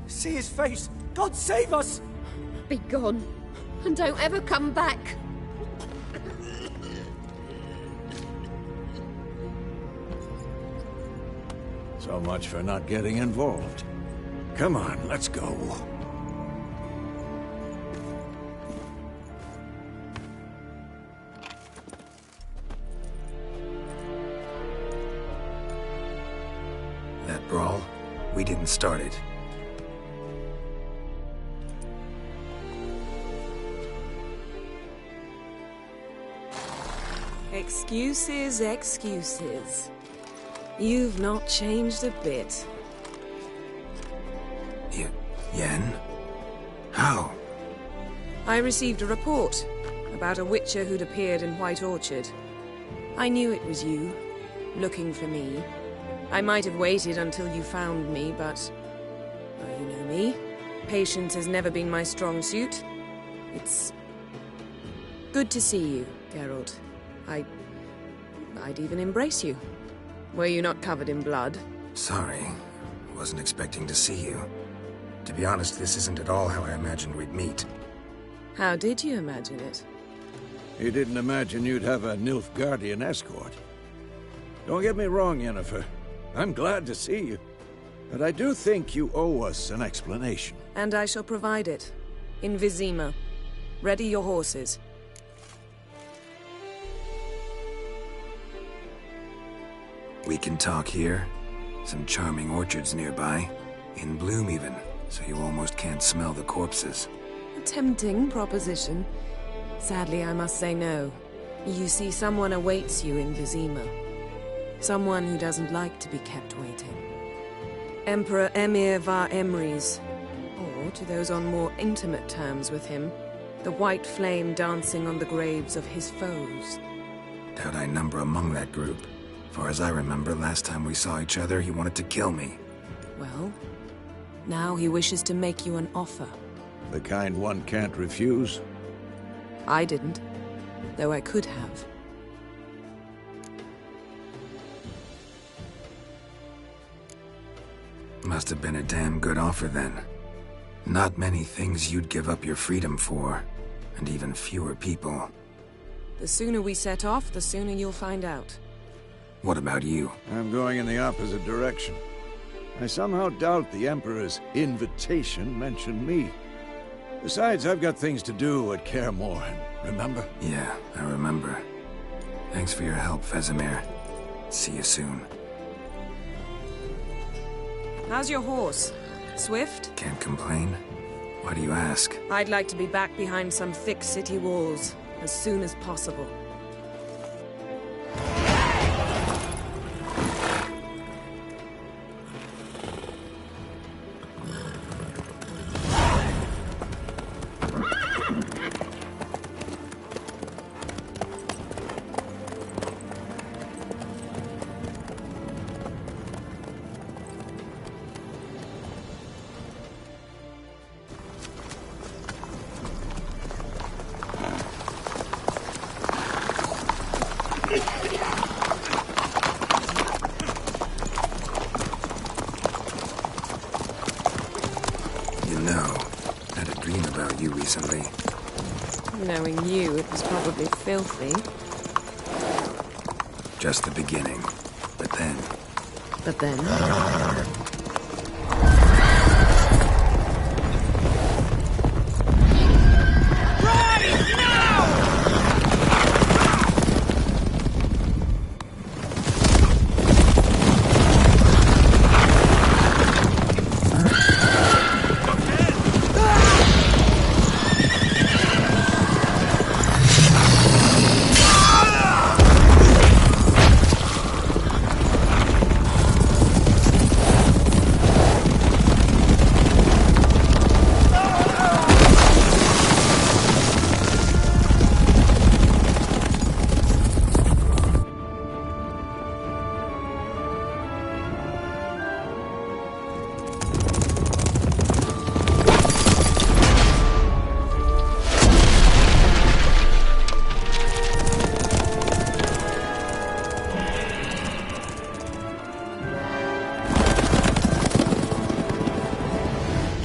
See his face! God save us! Be gone, and don't ever come back. So much for not getting involved. Come on, let's go. That brawl, we didn't start it. Excuses, excuses. You've not changed a bit. Yen? How? I received a report about a witcher who'd appeared in White Orchard. I knew it was you, looking for me. I might have waited until you found me, but... well, you know me. Patience has never been my strong suit. It's good to see you, Geralt. I'd even embrace you. Were you not covered in blood? Sorry. Wasn't expecting to see you. To be honest, this isn't at all how I imagined we'd meet. How did you imagine it? You didn't imagine you'd have a Nilfgaardian escort. Don't get me wrong, Yennefer. I'm glad to see you. But I do think you owe us an explanation. And I shall provide it. In Vizima. Ready your horses. We can talk here. Some charming orchards nearby. In bloom even, so you almost can't smell the corpses. A tempting proposition. Sadly, I must say no. You see, someone awaits you in Vizima. Someone who doesn't like to be kept waiting. Emperor Emir var Emreis. Or, to those on more intimate terms with him, the white flame dancing on the graves of his foes. Doubt I number among that group. Far as I remember, last time we saw each other, he wanted to kill me. Well, now he wishes to make you an offer. The kind one can't refuse? I didn't, though I could have. Must have been a damn good offer then. Not many things you'd give up your freedom for, and even fewer people. The sooner we set off, the sooner you'll find out. What about you? I'm going in the opposite direction. I somehow doubt the Emperor's invitation mentioned me. Besides, I've got things to do at Kaer Morhen, remember? Yeah, I remember. Thanks for your help, Vesemir. See you soon. How's your horse? Swift? Can't complain. Why do you ask? I'd like to be back behind some thick city walls as soon as possible. Recently. Knowing you, it was probably filthy. Just the beginning. But then... But then?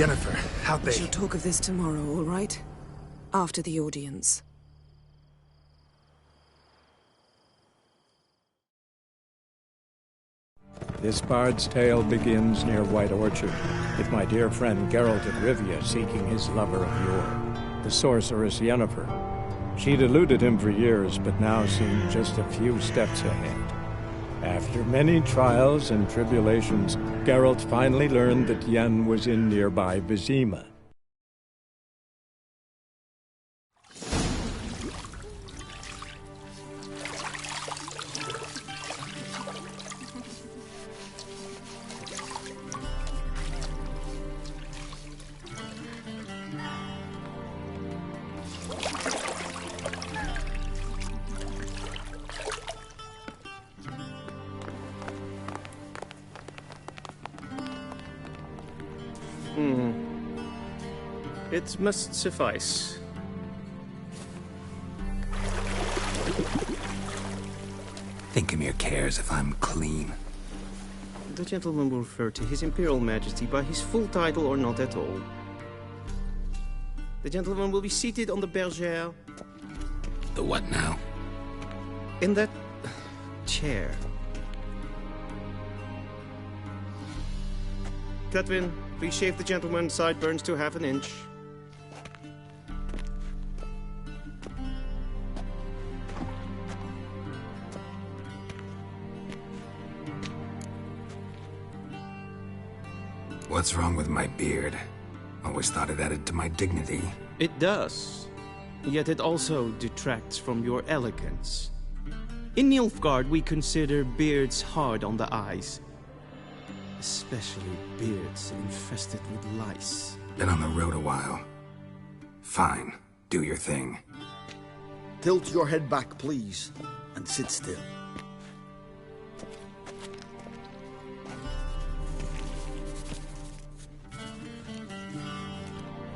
Yennefer, how'd they... We shall talk of this tomorrow, all right? After the audience. This bard's tale begins near White Orchard, with my dear friend Geralt of Rivia seeking his lover of yore, the sorceress Yennefer. She'd eluded him for years, but now seemed just a few steps ahead. After many trials and tribulations, Geralt finally learned that Yen was in nearby Vizima. It must suffice. Thinkamere cares if I'm clean. The gentleman will refer to His Imperial Majesty by his full title or not at all. The gentleman will be seated on the bergère. The what now? In that chair. Cutwin, please shave the gentleman's sideburns to ½ an inch. What's wrong with my beard? Always thought it added to my dignity. It does. Yet it also detracts from your elegance. In Nilfgaard, we consider beards hard on the eyes. Especially beards infested with lice. Been on the road a while. Fine. Do your thing. Tilt your head back, please, and sit still.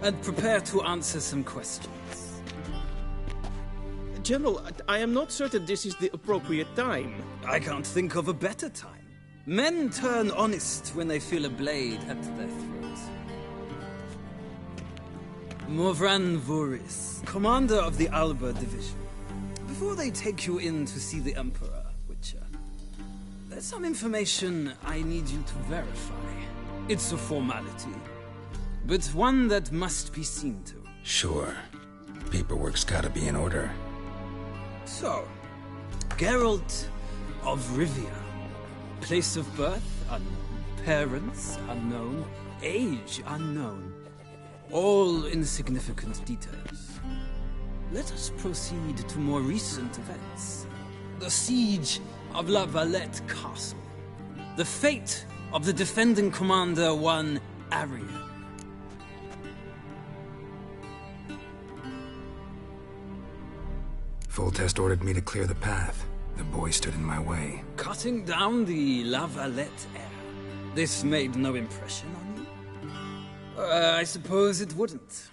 And prepare to answer some questions. General, I am not certain this is the appropriate time. I can't think of a better time. Men turn honest when they feel a blade at their throat. Morvran Voorhis, commander of the Alba Division. Before they take you in to see the Emperor, Witcher, there's some information I need you to verify. It's a formality, but one that must be seen to. Sure. Paperwork's gotta be in order. So, Geralt of Rivia. Place of birth, unknown. Parents, unknown. Age, unknown. All insignificant details. Let us proceed to more recent events. The siege of La Valette Castle. The fate of the defending commander, one Arian. Foltest ordered me to clear the path. The boy stood in my way. Cutting down the La Valette heir. This made no impression on you? I suppose it wouldn't.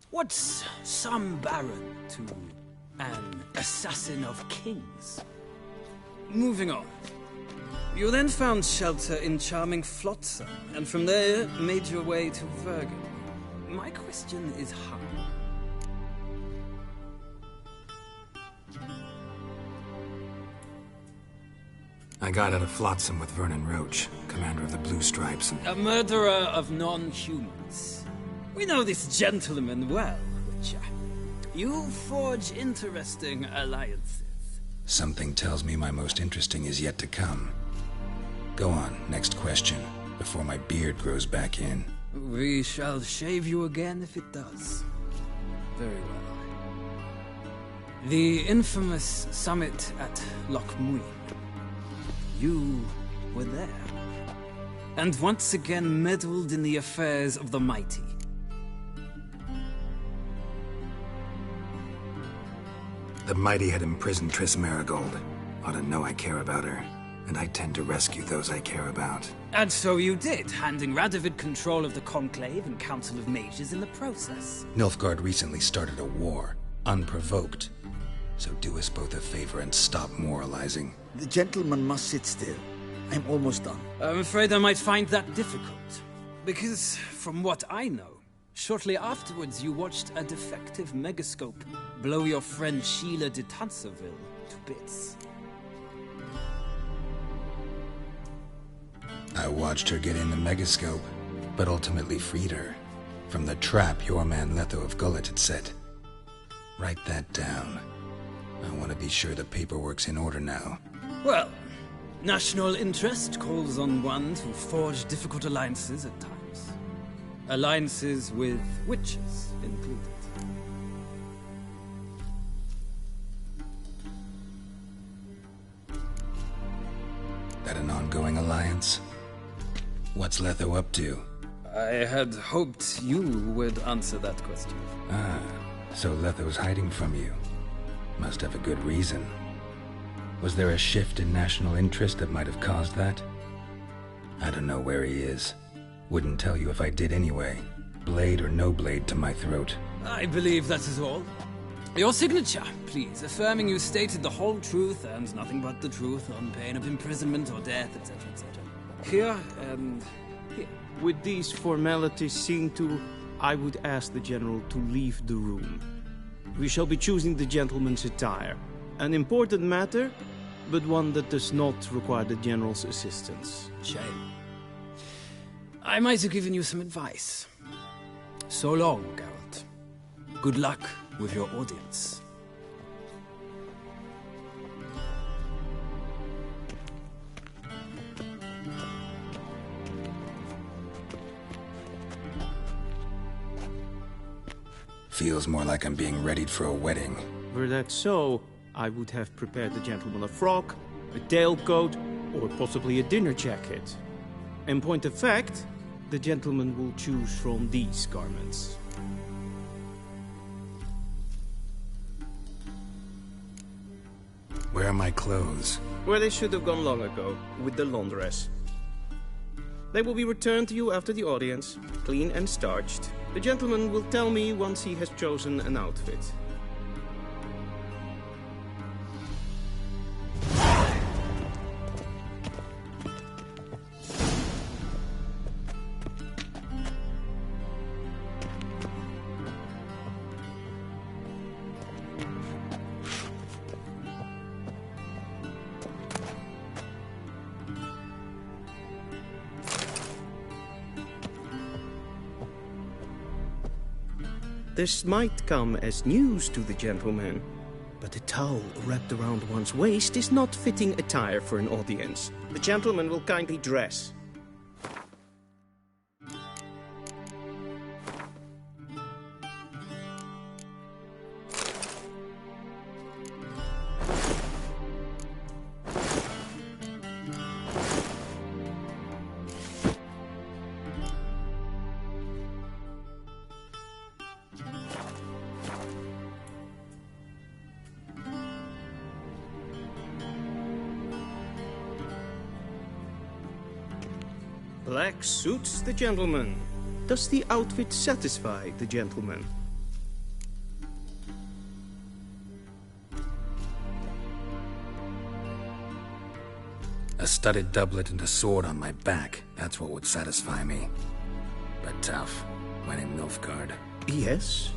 What's some baron to an assassin of kings? Moving on. You then found shelter in charming Flotsam, and from there made your way to Vergen. My question is how? I got out of Flotsam with Vernon Roach, commander of the Blue Stripes. A murderer of non-humans. We know this gentleman well, Witcher. You forge interesting alliances. Something tells me my most interesting is yet to come. Go on, next question, before my beard grows back in. We shall shave you again if it does. Very well. The infamous summit at Loch Muin. You were there. And once again meddled in the affairs of the mighty. The mighty had imprisoned Triss Merigold. Ought to know I care about her. And I tend to rescue those I care about. And so you did, handing Radovid control of the Conclave and Council of Mages in the process. Nilfgaard recently started a war, unprovoked. So do us both a favor and stop moralizing. The gentleman must sit still. I'm almost done. I'm afraid I might find that difficult. Because, from what I know, shortly afterwards you watched a defective megascope blow your friend Sheila de Tanserville to bits. I watched her get in the megascope, but ultimately freed her from the trap your man Letho of Gullet had set. Write that down. I want to be sure the paperwork's in order now. Well, national interest calls on one to forge difficult alliances at times. Alliances with witches included. That an ongoing alliance? What's Letho up to? I had hoped you would answer that question. Ah, so Letho's hiding from you. Must have a good reason. Was there a shift in national interest that might have caused that? I don't know where he is. Wouldn't tell you if I did anyway. blade or no blade to my throat. I believe that is all. Your signature, please, affirming you stated the whole truth and nothing but the truth on pain of imprisonment or death, etc., etc. Here and here. With these formalities seen to, I would ask the General to leave the room. We shall be choosing the gentleman's attire. An important matter, but one that does not require the General's assistance. Shame. I might have given you some advice. So long, Geralt. Good luck with your audience. Feels more like I'm being readied for a wedding. Were that so, I would have prepared the gentleman a frock, a tailcoat, or possibly a dinner jacket. In point of fact, the gentleman will choose from these garments. Where are my clothes? Where they should have gone long ago, with the laundress. They will be returned to you after the audience, clean and starched. The gentleman will tell me once he has chosen an outfit. This might come as news to the gentleman, but a towel wrapped around one's waist is not fitting attire for an audience. The gentleman will kindly dress. Black suits the gentleman. Does the outfit satisfy the gentleman? A studded doublet and a sword on my back. That's what would satisfy me. But tough. When in Nilfgaard. Yes?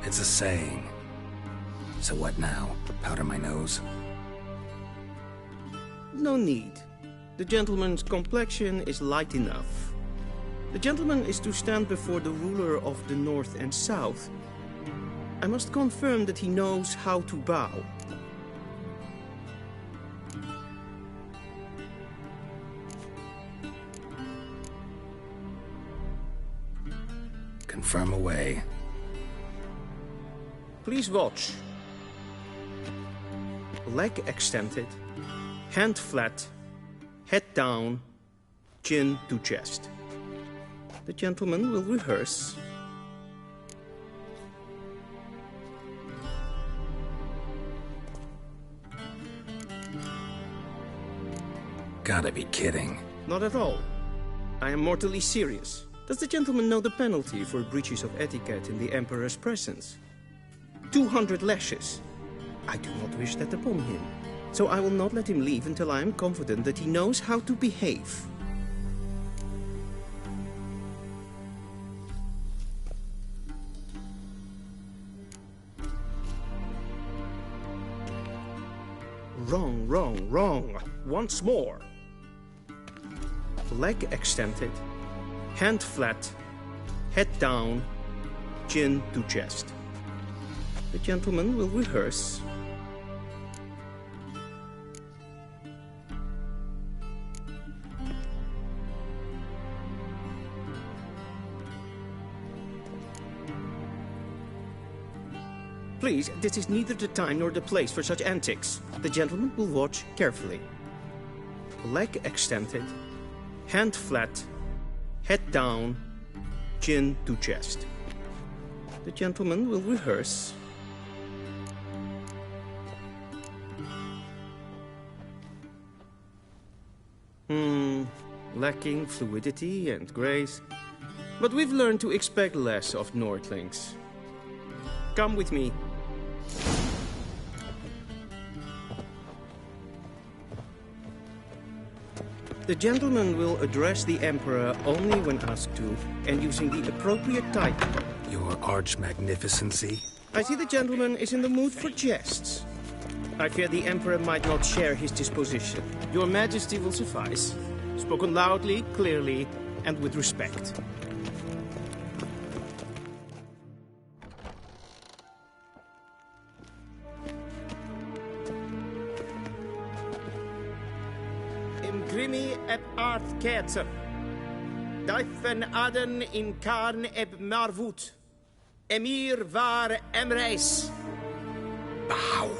It's a saying. So what now? Powder my nose? No need. The gentleman's complexion is light enough. The gentleman is to stand before the ruler of the North and South. I must confirm that he knows how to bow. Confirm away. Please watch. Leg extended, hand flat, head down, chin to chest. The gentleman will rehearse. Gotta be kidding. Not at all. I am mortally serious. Does the gentleman know the penalty for breaches of etiquette in the Emperor's presence? 200 lashes. I do not wish that upon him, so I will not let him leave until I am confident that he knows how to behave. Wrong, wrong, wrong. Once more. Leg extended, hand flat, head down, chin to chest. The gentleman will rehearse. Please, this is neither the time nor the place for such antics. The gentleman will watch carefully. Leg extended, hand flat, head down, chin to chest. The gentleman will rehearse. Lacking fluidity and grace. But we've learned to expect less of Nordlings. Come with me. The gentleman will address the Emperor only when asked to, and using the appropriate title. Your Arch-Magnificency? I see the gentleman is in the mood for jests. I fear the Emperor might not share his disposition. Your Majesty will suffice. Spoken loudly, clearly, and with respect. Imgrimi eb art ketzer. Daifen aden in karn eb marvut. Emir var emreis. Bow.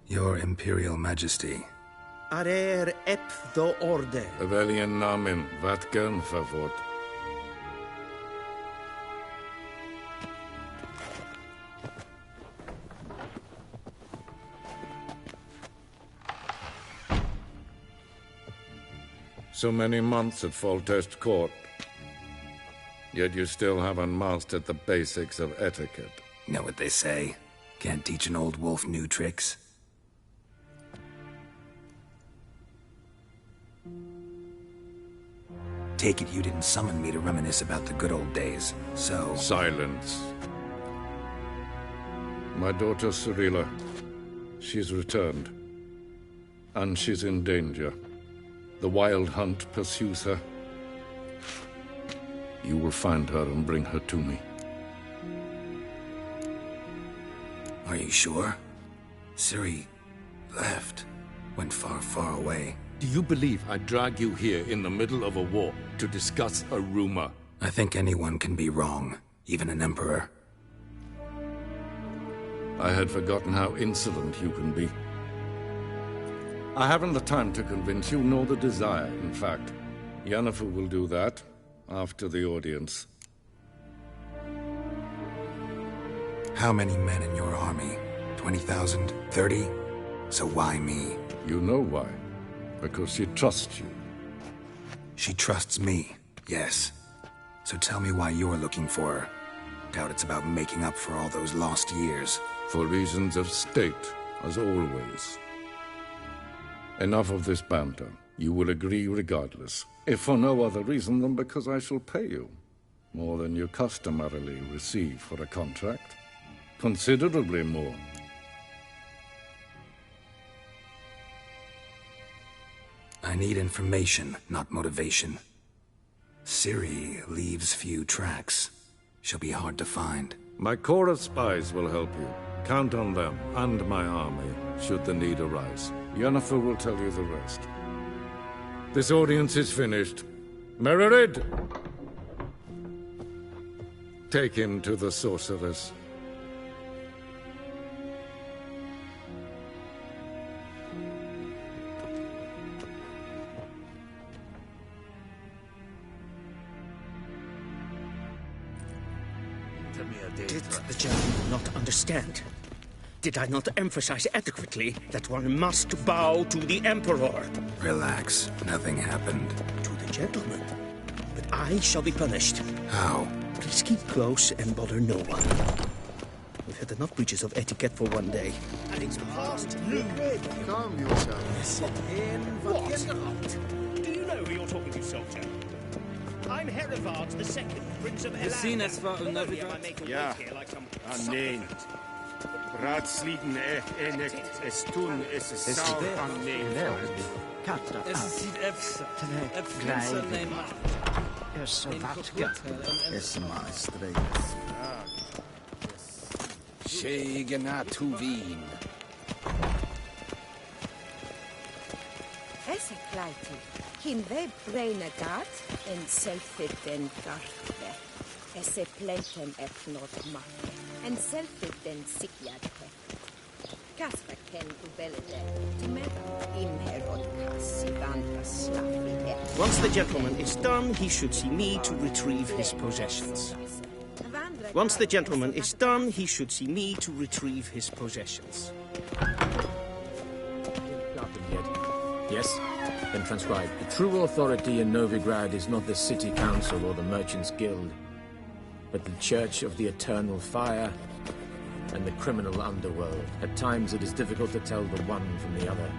Your Imperial Majesty. Arer ep do orde. Rebellion namen, wat gern favort. So many months at Foltest Court. Yet you still haven't mastered the basics of etiquette. Know what they say? Can't teach an old wolf new tricks. Take it you didn't summon me to reminisce about the good old days, so... Silence. My daughter Cirilla, she's returned. And she's in danger. The Wild Hunt pursues her. You will find her and bring her to me. Are you sure? Ciri left. Went far, far away. Do you believe I drag you here in the middle of a war to discuss a rumor? I think anyone can be wrong, even an emperor. I had forgotten how insolent you can be. I haven't the time to convince you, nor the desire, in fact. Yennefer will do that after the audience. How many men in your army? 20,000? 30? So why me? You know why. Because she trusts you. She trusts me, yes. So tell me why you're looking for her. Doubt it's about making up for all those lost years. For reasons of state, as always. Enough of this banter. You will agree regardless. If for no other reason than because I shall pay you. More than you customarily receive for a contract. Considerably more. I need information, not motivation. Ciri leaves few tracks. She'll be hard to find. My corps of spies will help you. Count on them, and my army, should the need arise. Yennefer will tell you the rest. This audience is finished. Mererid! Take him to the sorceress. Did the gentleman not understand? Did I not emphasize adequately that one must bow to the Emperor? Relax. Nothing happened. To the gentleman. But I shall be punished. How? Please keep close and bother no one. We've had enough breaches of etiquette for one day. And it's past noon. Calm yourself. What? Do you know who you're talking to, soldier? I'm Herivard II, Prince of Elan. Ja, nee. Raadsliden enikt es tun es saur an nee. Es sieht efsa. Efsa nema. Es vatka. Es maestreis. Shegena tuvin. Es kleiti. Hin web braine gat en selfit den garpe. Es plenten epnot makke. En selfit den sikjadpe. Kasper ken ubelede. Timera imherod kassi vanta slavi. Once the gentleman is done, he should see me to retrieve his possessions. Once the gentleman is done, he should see me to retrieve his possessions. Yes? Then transcribe. The true authority in Novigrad is not the city council or the merchants' guild, but the Church of the Eternal Fire and the criminal underworld. At times it is difficult to tell the one from the other.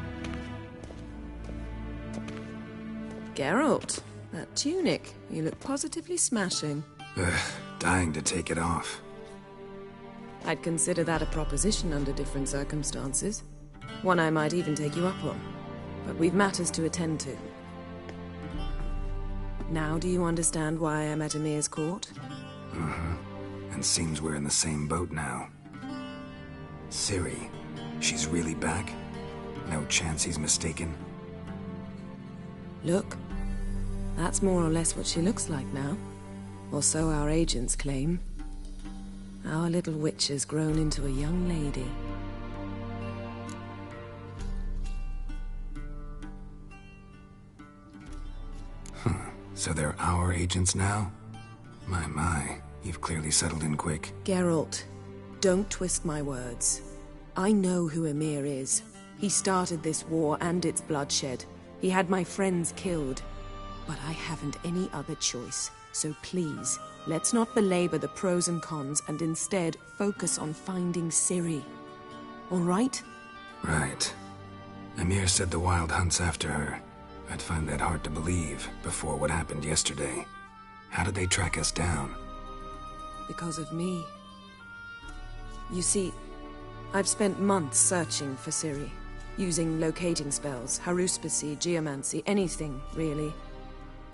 Geralt, that tunic. You look positively smashing. Dying to take it off. I'd consider that a proposition under different circumstances. One I might even take you up on. But we've matters to attend to. Now do you understand why I'm at Emir's court? And seems we're in the same boat now. Ciri, she's really back? No chance he's mistaken? Look, that's more or less what she looks like now. Or so our agents claim. Our little witch has grown into a young lady. So they're our agents now? My, you've clearly settled in quick. Geralt, don't twist my words. I know who Emir is. He started this war and its bloodshed. He had my friends killed. But I haven't any other choice. So please, let's not belabor the pros and cons and instead focus on finding Ciri. All right? Right. Emir said the Wild Hunt's after her. I'd find that hard to believe before what happened yesterday. How did they track us down? Because of me. You see, I've spent months searching for Ciri, using locating spells, haruspicy, geomancy, anything, really.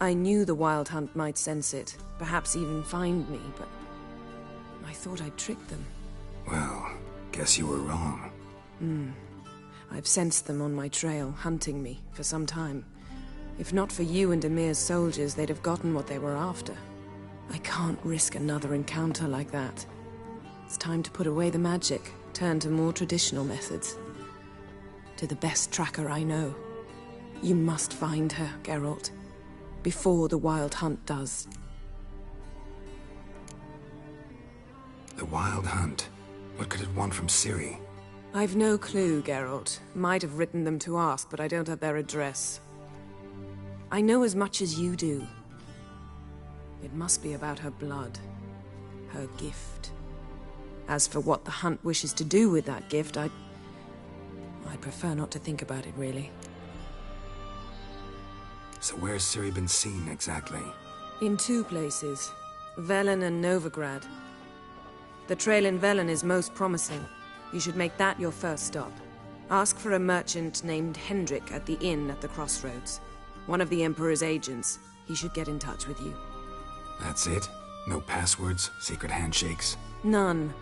I knew the Wild Hunt might sense it, perhaps even find me, but I thought I'd tricked them. Well, guess you were wrong. I've sensed them on my trail, hunting me, for some time. If not for you and Emir's soldiers, they'd have gotten what they were after. I can't risk another encounter like that. It's time to put away the magic, turn to more traditional methods. To the best tracker I know. You must find her, Geralt. Before the Wild Hunt does. The Wild Hunt? What could it want from Ciri? I've no clue, Geralt. Might have written them to ask, but I don't have their address. I know as much as you do. It must be about her blood. Her gift. As for what the Hunt wishes to do with that gift, I'd prefer not to think about it, really. So where's Ciri been seen, exactly? In two places. Velen and Novigrad. The trail in Velen is most promising. You should make that your first stop. Ask for a merchant named Hendrik at the inn at the crossroads. One of the Emperor's agents. He should get in touch with you. That's it? No passwords, secret handshakes? None.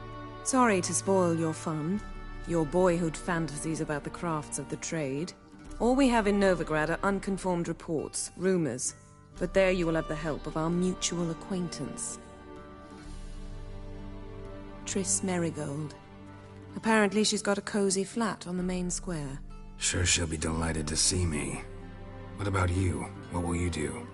Sorry to spoil your fun. Your boyhood fantasies about the crafts of the trade. All we have in Novigrad are unconfirmed reports, rumors. But there you will have the help of our mutual acquaintance. Triss Merigold. Apparently she's got a cozy flat on the main square. Sure she'll be delighted to see me. What about you? What will you do?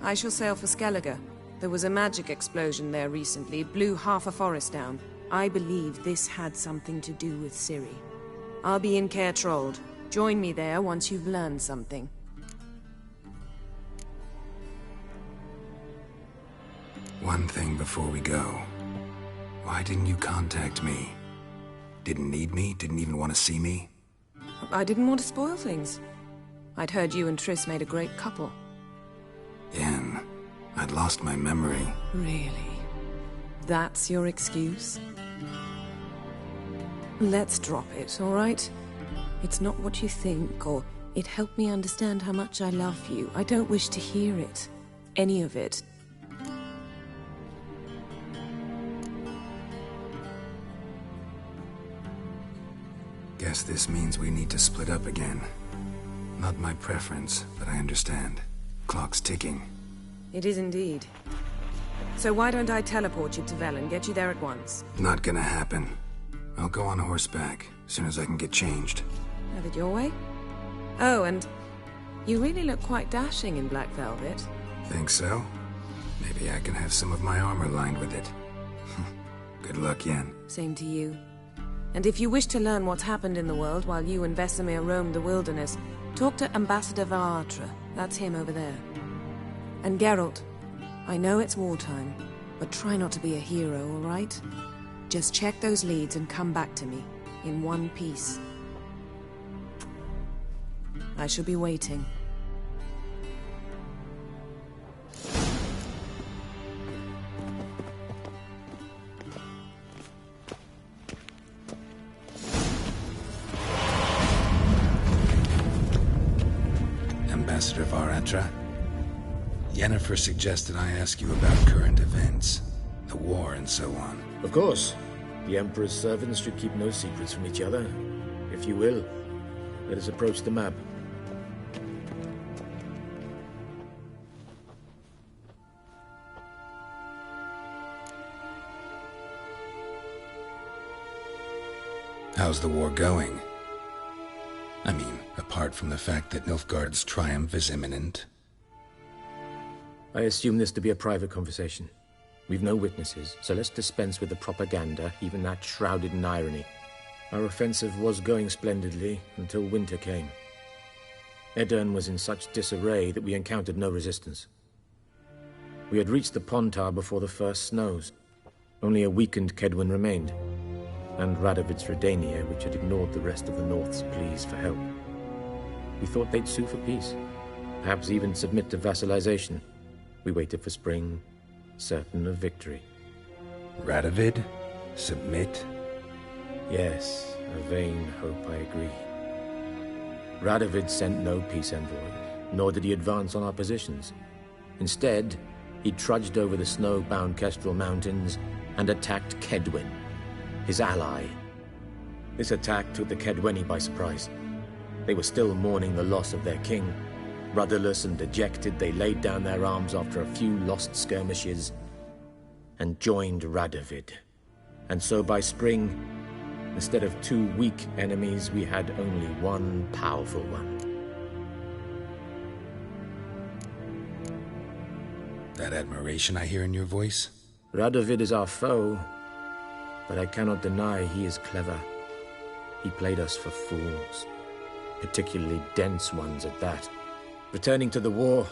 I shall sail for Skellige. There was a magic explosion there recently, blew half a forest down. I believe this had something to do with Ciri. I'll be in Caer Trolde. Join me there once you've learned something. One thing before we go. Why didn't you contact me? Didn't need me? Didn't even want to see me? I didn't want to spoil things. I'd heard you and Triss made a great couple. Yen, I'd lost my memory. Really? That's your excuse? Let's drop it, all right? It's not what you think, or it helped me understand how much I love you. I don't wish to hear it. Any of it. Guess this means we need to split up again. Not my preference, but I understand. Clock's ticking. It is indeed. So why don't I teleport you to Velen, get you there at once? Not gonna happen. I'll go on horseback, as soon as I can get changed. Have it your way? Oh, and you really look quite dashing in black velvet. Think so? Maybe I can have some of my armor lined with it. Good luck, Yen. Same to you. And if you wish to learn what's happened in the world while you and Vesemir roamed the wilderness, talk to Ambassador Varatra. That's him over there. And Geralt, I know it's wartime, but try not to be a hero, all right? Just check those leads and come back to me, in one piece. I shall be waiting. Ambassador Varatra, Yennefer suggested I ask you about current events, the war and so on. Of course. The Emperor's servants should keep no secrets from each other. If you will, let us approach the map. How's the war going? I mean, apart from the fact that Nilfgaard's triumph is imminent. I assume this to be a private conversation. We've no witnesses, so let's dispense with the propaganda, even that shrouded in irony. Our offensive was going splendidly until winter came. Edirn was in such disarray that we encountered no resistance. We had reached the Pontar before the first snows. Only a weakened Kedwen remained, and Radovid's Redania, which had ignored the rest of the North's pleas for help. We thought they'd sue for peace, perhaps even submit to vassalization. We waited for spring, certain of victory. Radovid? Submit? Yes, a vain hope, I agree. Radovid sent no peace envoy, nor did he advance on our positions. Instead, he trudged over the snow-bound Kestrel Mountains and attacked Kedwen, his ally. This attack took the Kedweni by surprise. They were still mourning the loss of their king. Rudderless and dejected, they laid down their arms after a few lost skirmishes and joined Radovid. And so by spring, instead of 2 weak enemies, we had only one powerful one. That admiration I hear in your voice? Radovid is our foe, but I cannot deny he is clever. He played us for fools, particularly dense ones at that. Returning to the war,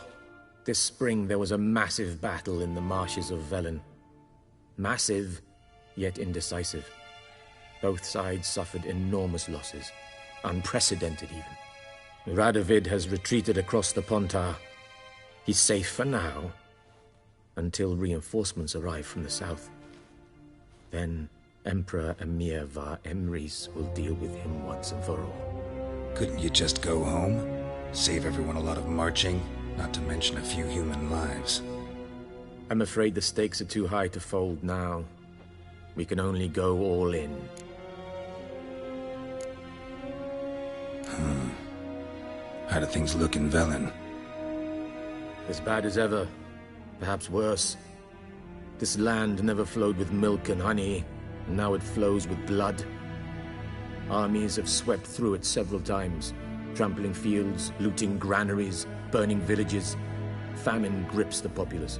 this spring there was a massive battle in the marshes of Velen. Massive, yet indecisive. Both sides suffered enormous losses, unprecedented even. Radovid has retreated across the Pontar. He's safe for now, until reinforcements arrive from the south. Then Emperor Emhyr var Emreis will deal with him once and for all. Couldn't you just go home? Save everyone a lot of marching, not to mention a few human lives. I'm afraid the stakes are too high to fold now. We can only go all in. How do things look in Velen? As bad as ever, perhaps worse. This land never flowed with milk and honey, and now it flows with blood. Armies have swept through it several times, trampling fields, looting granaries, burning villages. Famine grips the populace.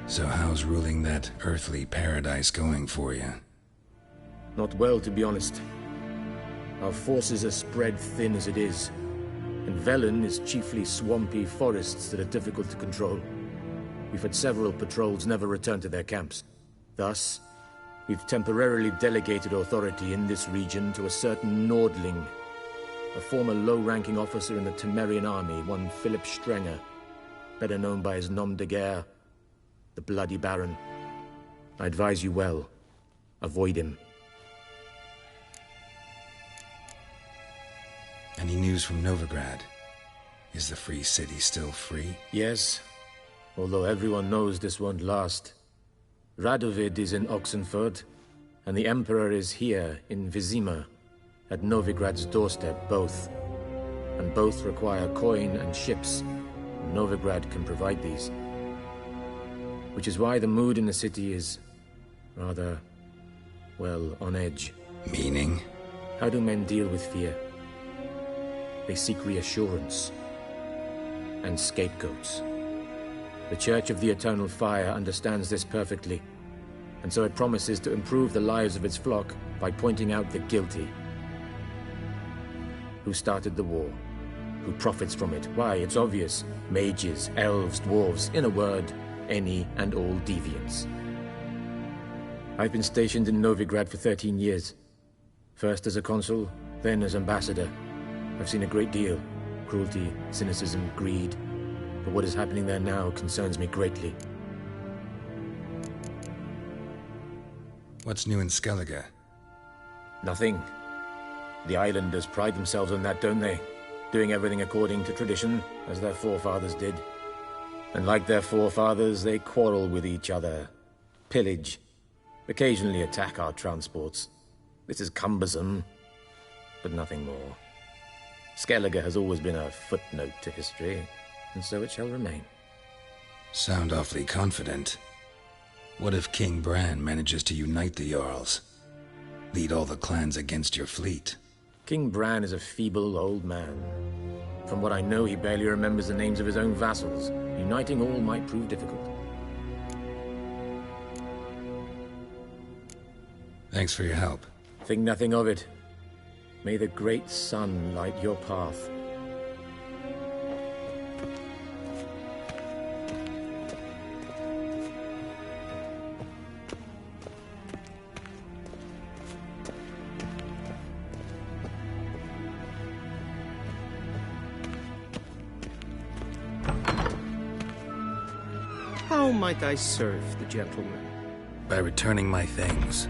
So how's ruling that earthly paradise going for you? Not well, to be honest. Our forces are spread thin as it is, and Velen is chiefly swampy forests that are difficult to control. We've had several patrols never return to their camps. Thus, we've temporarily delegated authority in this region to a certain Nordling, a former low-ranking officer in the Temerian army, one Philip Strenger, better known by his nom de guerre, the Bloody Baron. I advise you well. Avoid him. Any news from Novigrad? Is the Free City still free? Yes, although everyone knows this won't last. Radovid is in Oxenford, and the Emperor is here in Vizima, at Novigrad's doorstep, both. And both require coin and ships. Novigrad can provide these. Which is why the mood in the city is rather, well, on edge. Meaning? How do men deal with fear? They seek reassurance and scapegoats. The Church of the Eternal Fire understands this perfectly, and so it promises to improve the lives of its flock by pointing out the guilty. Who started the war? Who profits from it? Why, it's obvious. Mages, elves, dwarves, in a word, any and all deviants. I've been stationed in Novigrad for 13 years. First as a consul, then as ambassador. I've seen a great deal. Cruelty, cynicism, greed. But what is happening there now concerns me greatly. What's new in Skellige? Nothing. The islanders pride themselves on that, don't they? Doing everything according to tradition, as their forefathers did. And like their forefathers, they quarrel with each other, pillage, occasionally attack our transports. This is cumbersome, but nothing more. Skellige has always been a footnote to history, and so it shall remain. Sound awfully confident. What if King Bran manages to unite the Jarls? Lead all the clans against your fleet? King Bran is a feeble old man. From what I know, he barely remembers the names of his own vassals. Uniting all might prove difficult. Thanks for your help. Think nothing of it. May the great sun light your path. How might I serve the gentleman? By returning my things.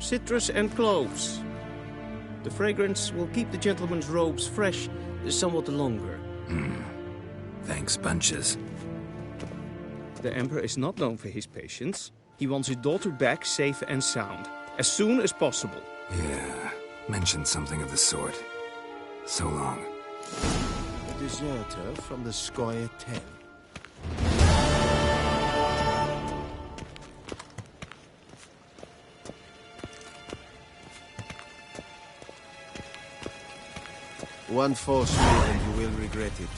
Citrus and cloves. The fragrance will keep the gentleman's robes fresh somewhat longer. Thanks, bunches. The Emperor is not known for his patience. He wants his daughter back safe and sound, as soon as possible. Yeah, mentioned something of the sort. So long. A deserter from the Squire 10. One false move and you will regret it.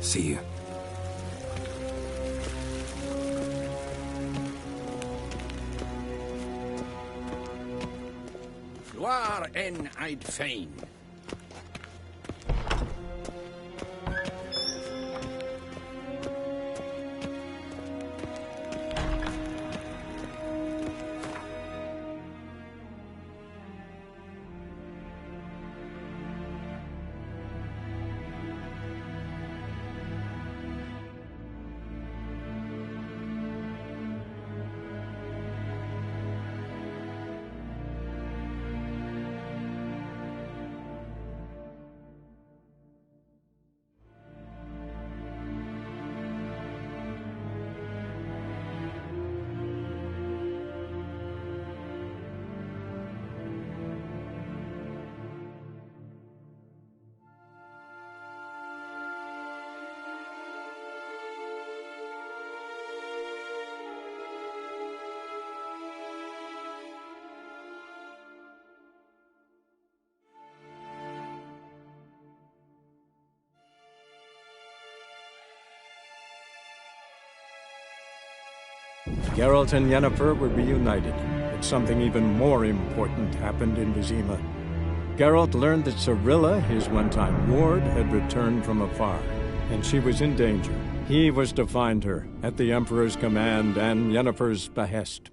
See you. Floir en I'd fain. Geralt and Yennefer were reunited, but something even more important happened in Vizima. Geralt learned that Cirilla, his one-time ward, had returned from afar, and she was in danger. He was to find her, at the Emperor's command and Yennefer's behest.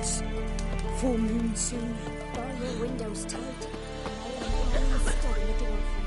nights. Full moon soon. Bar your windows tight. I'm studying the door for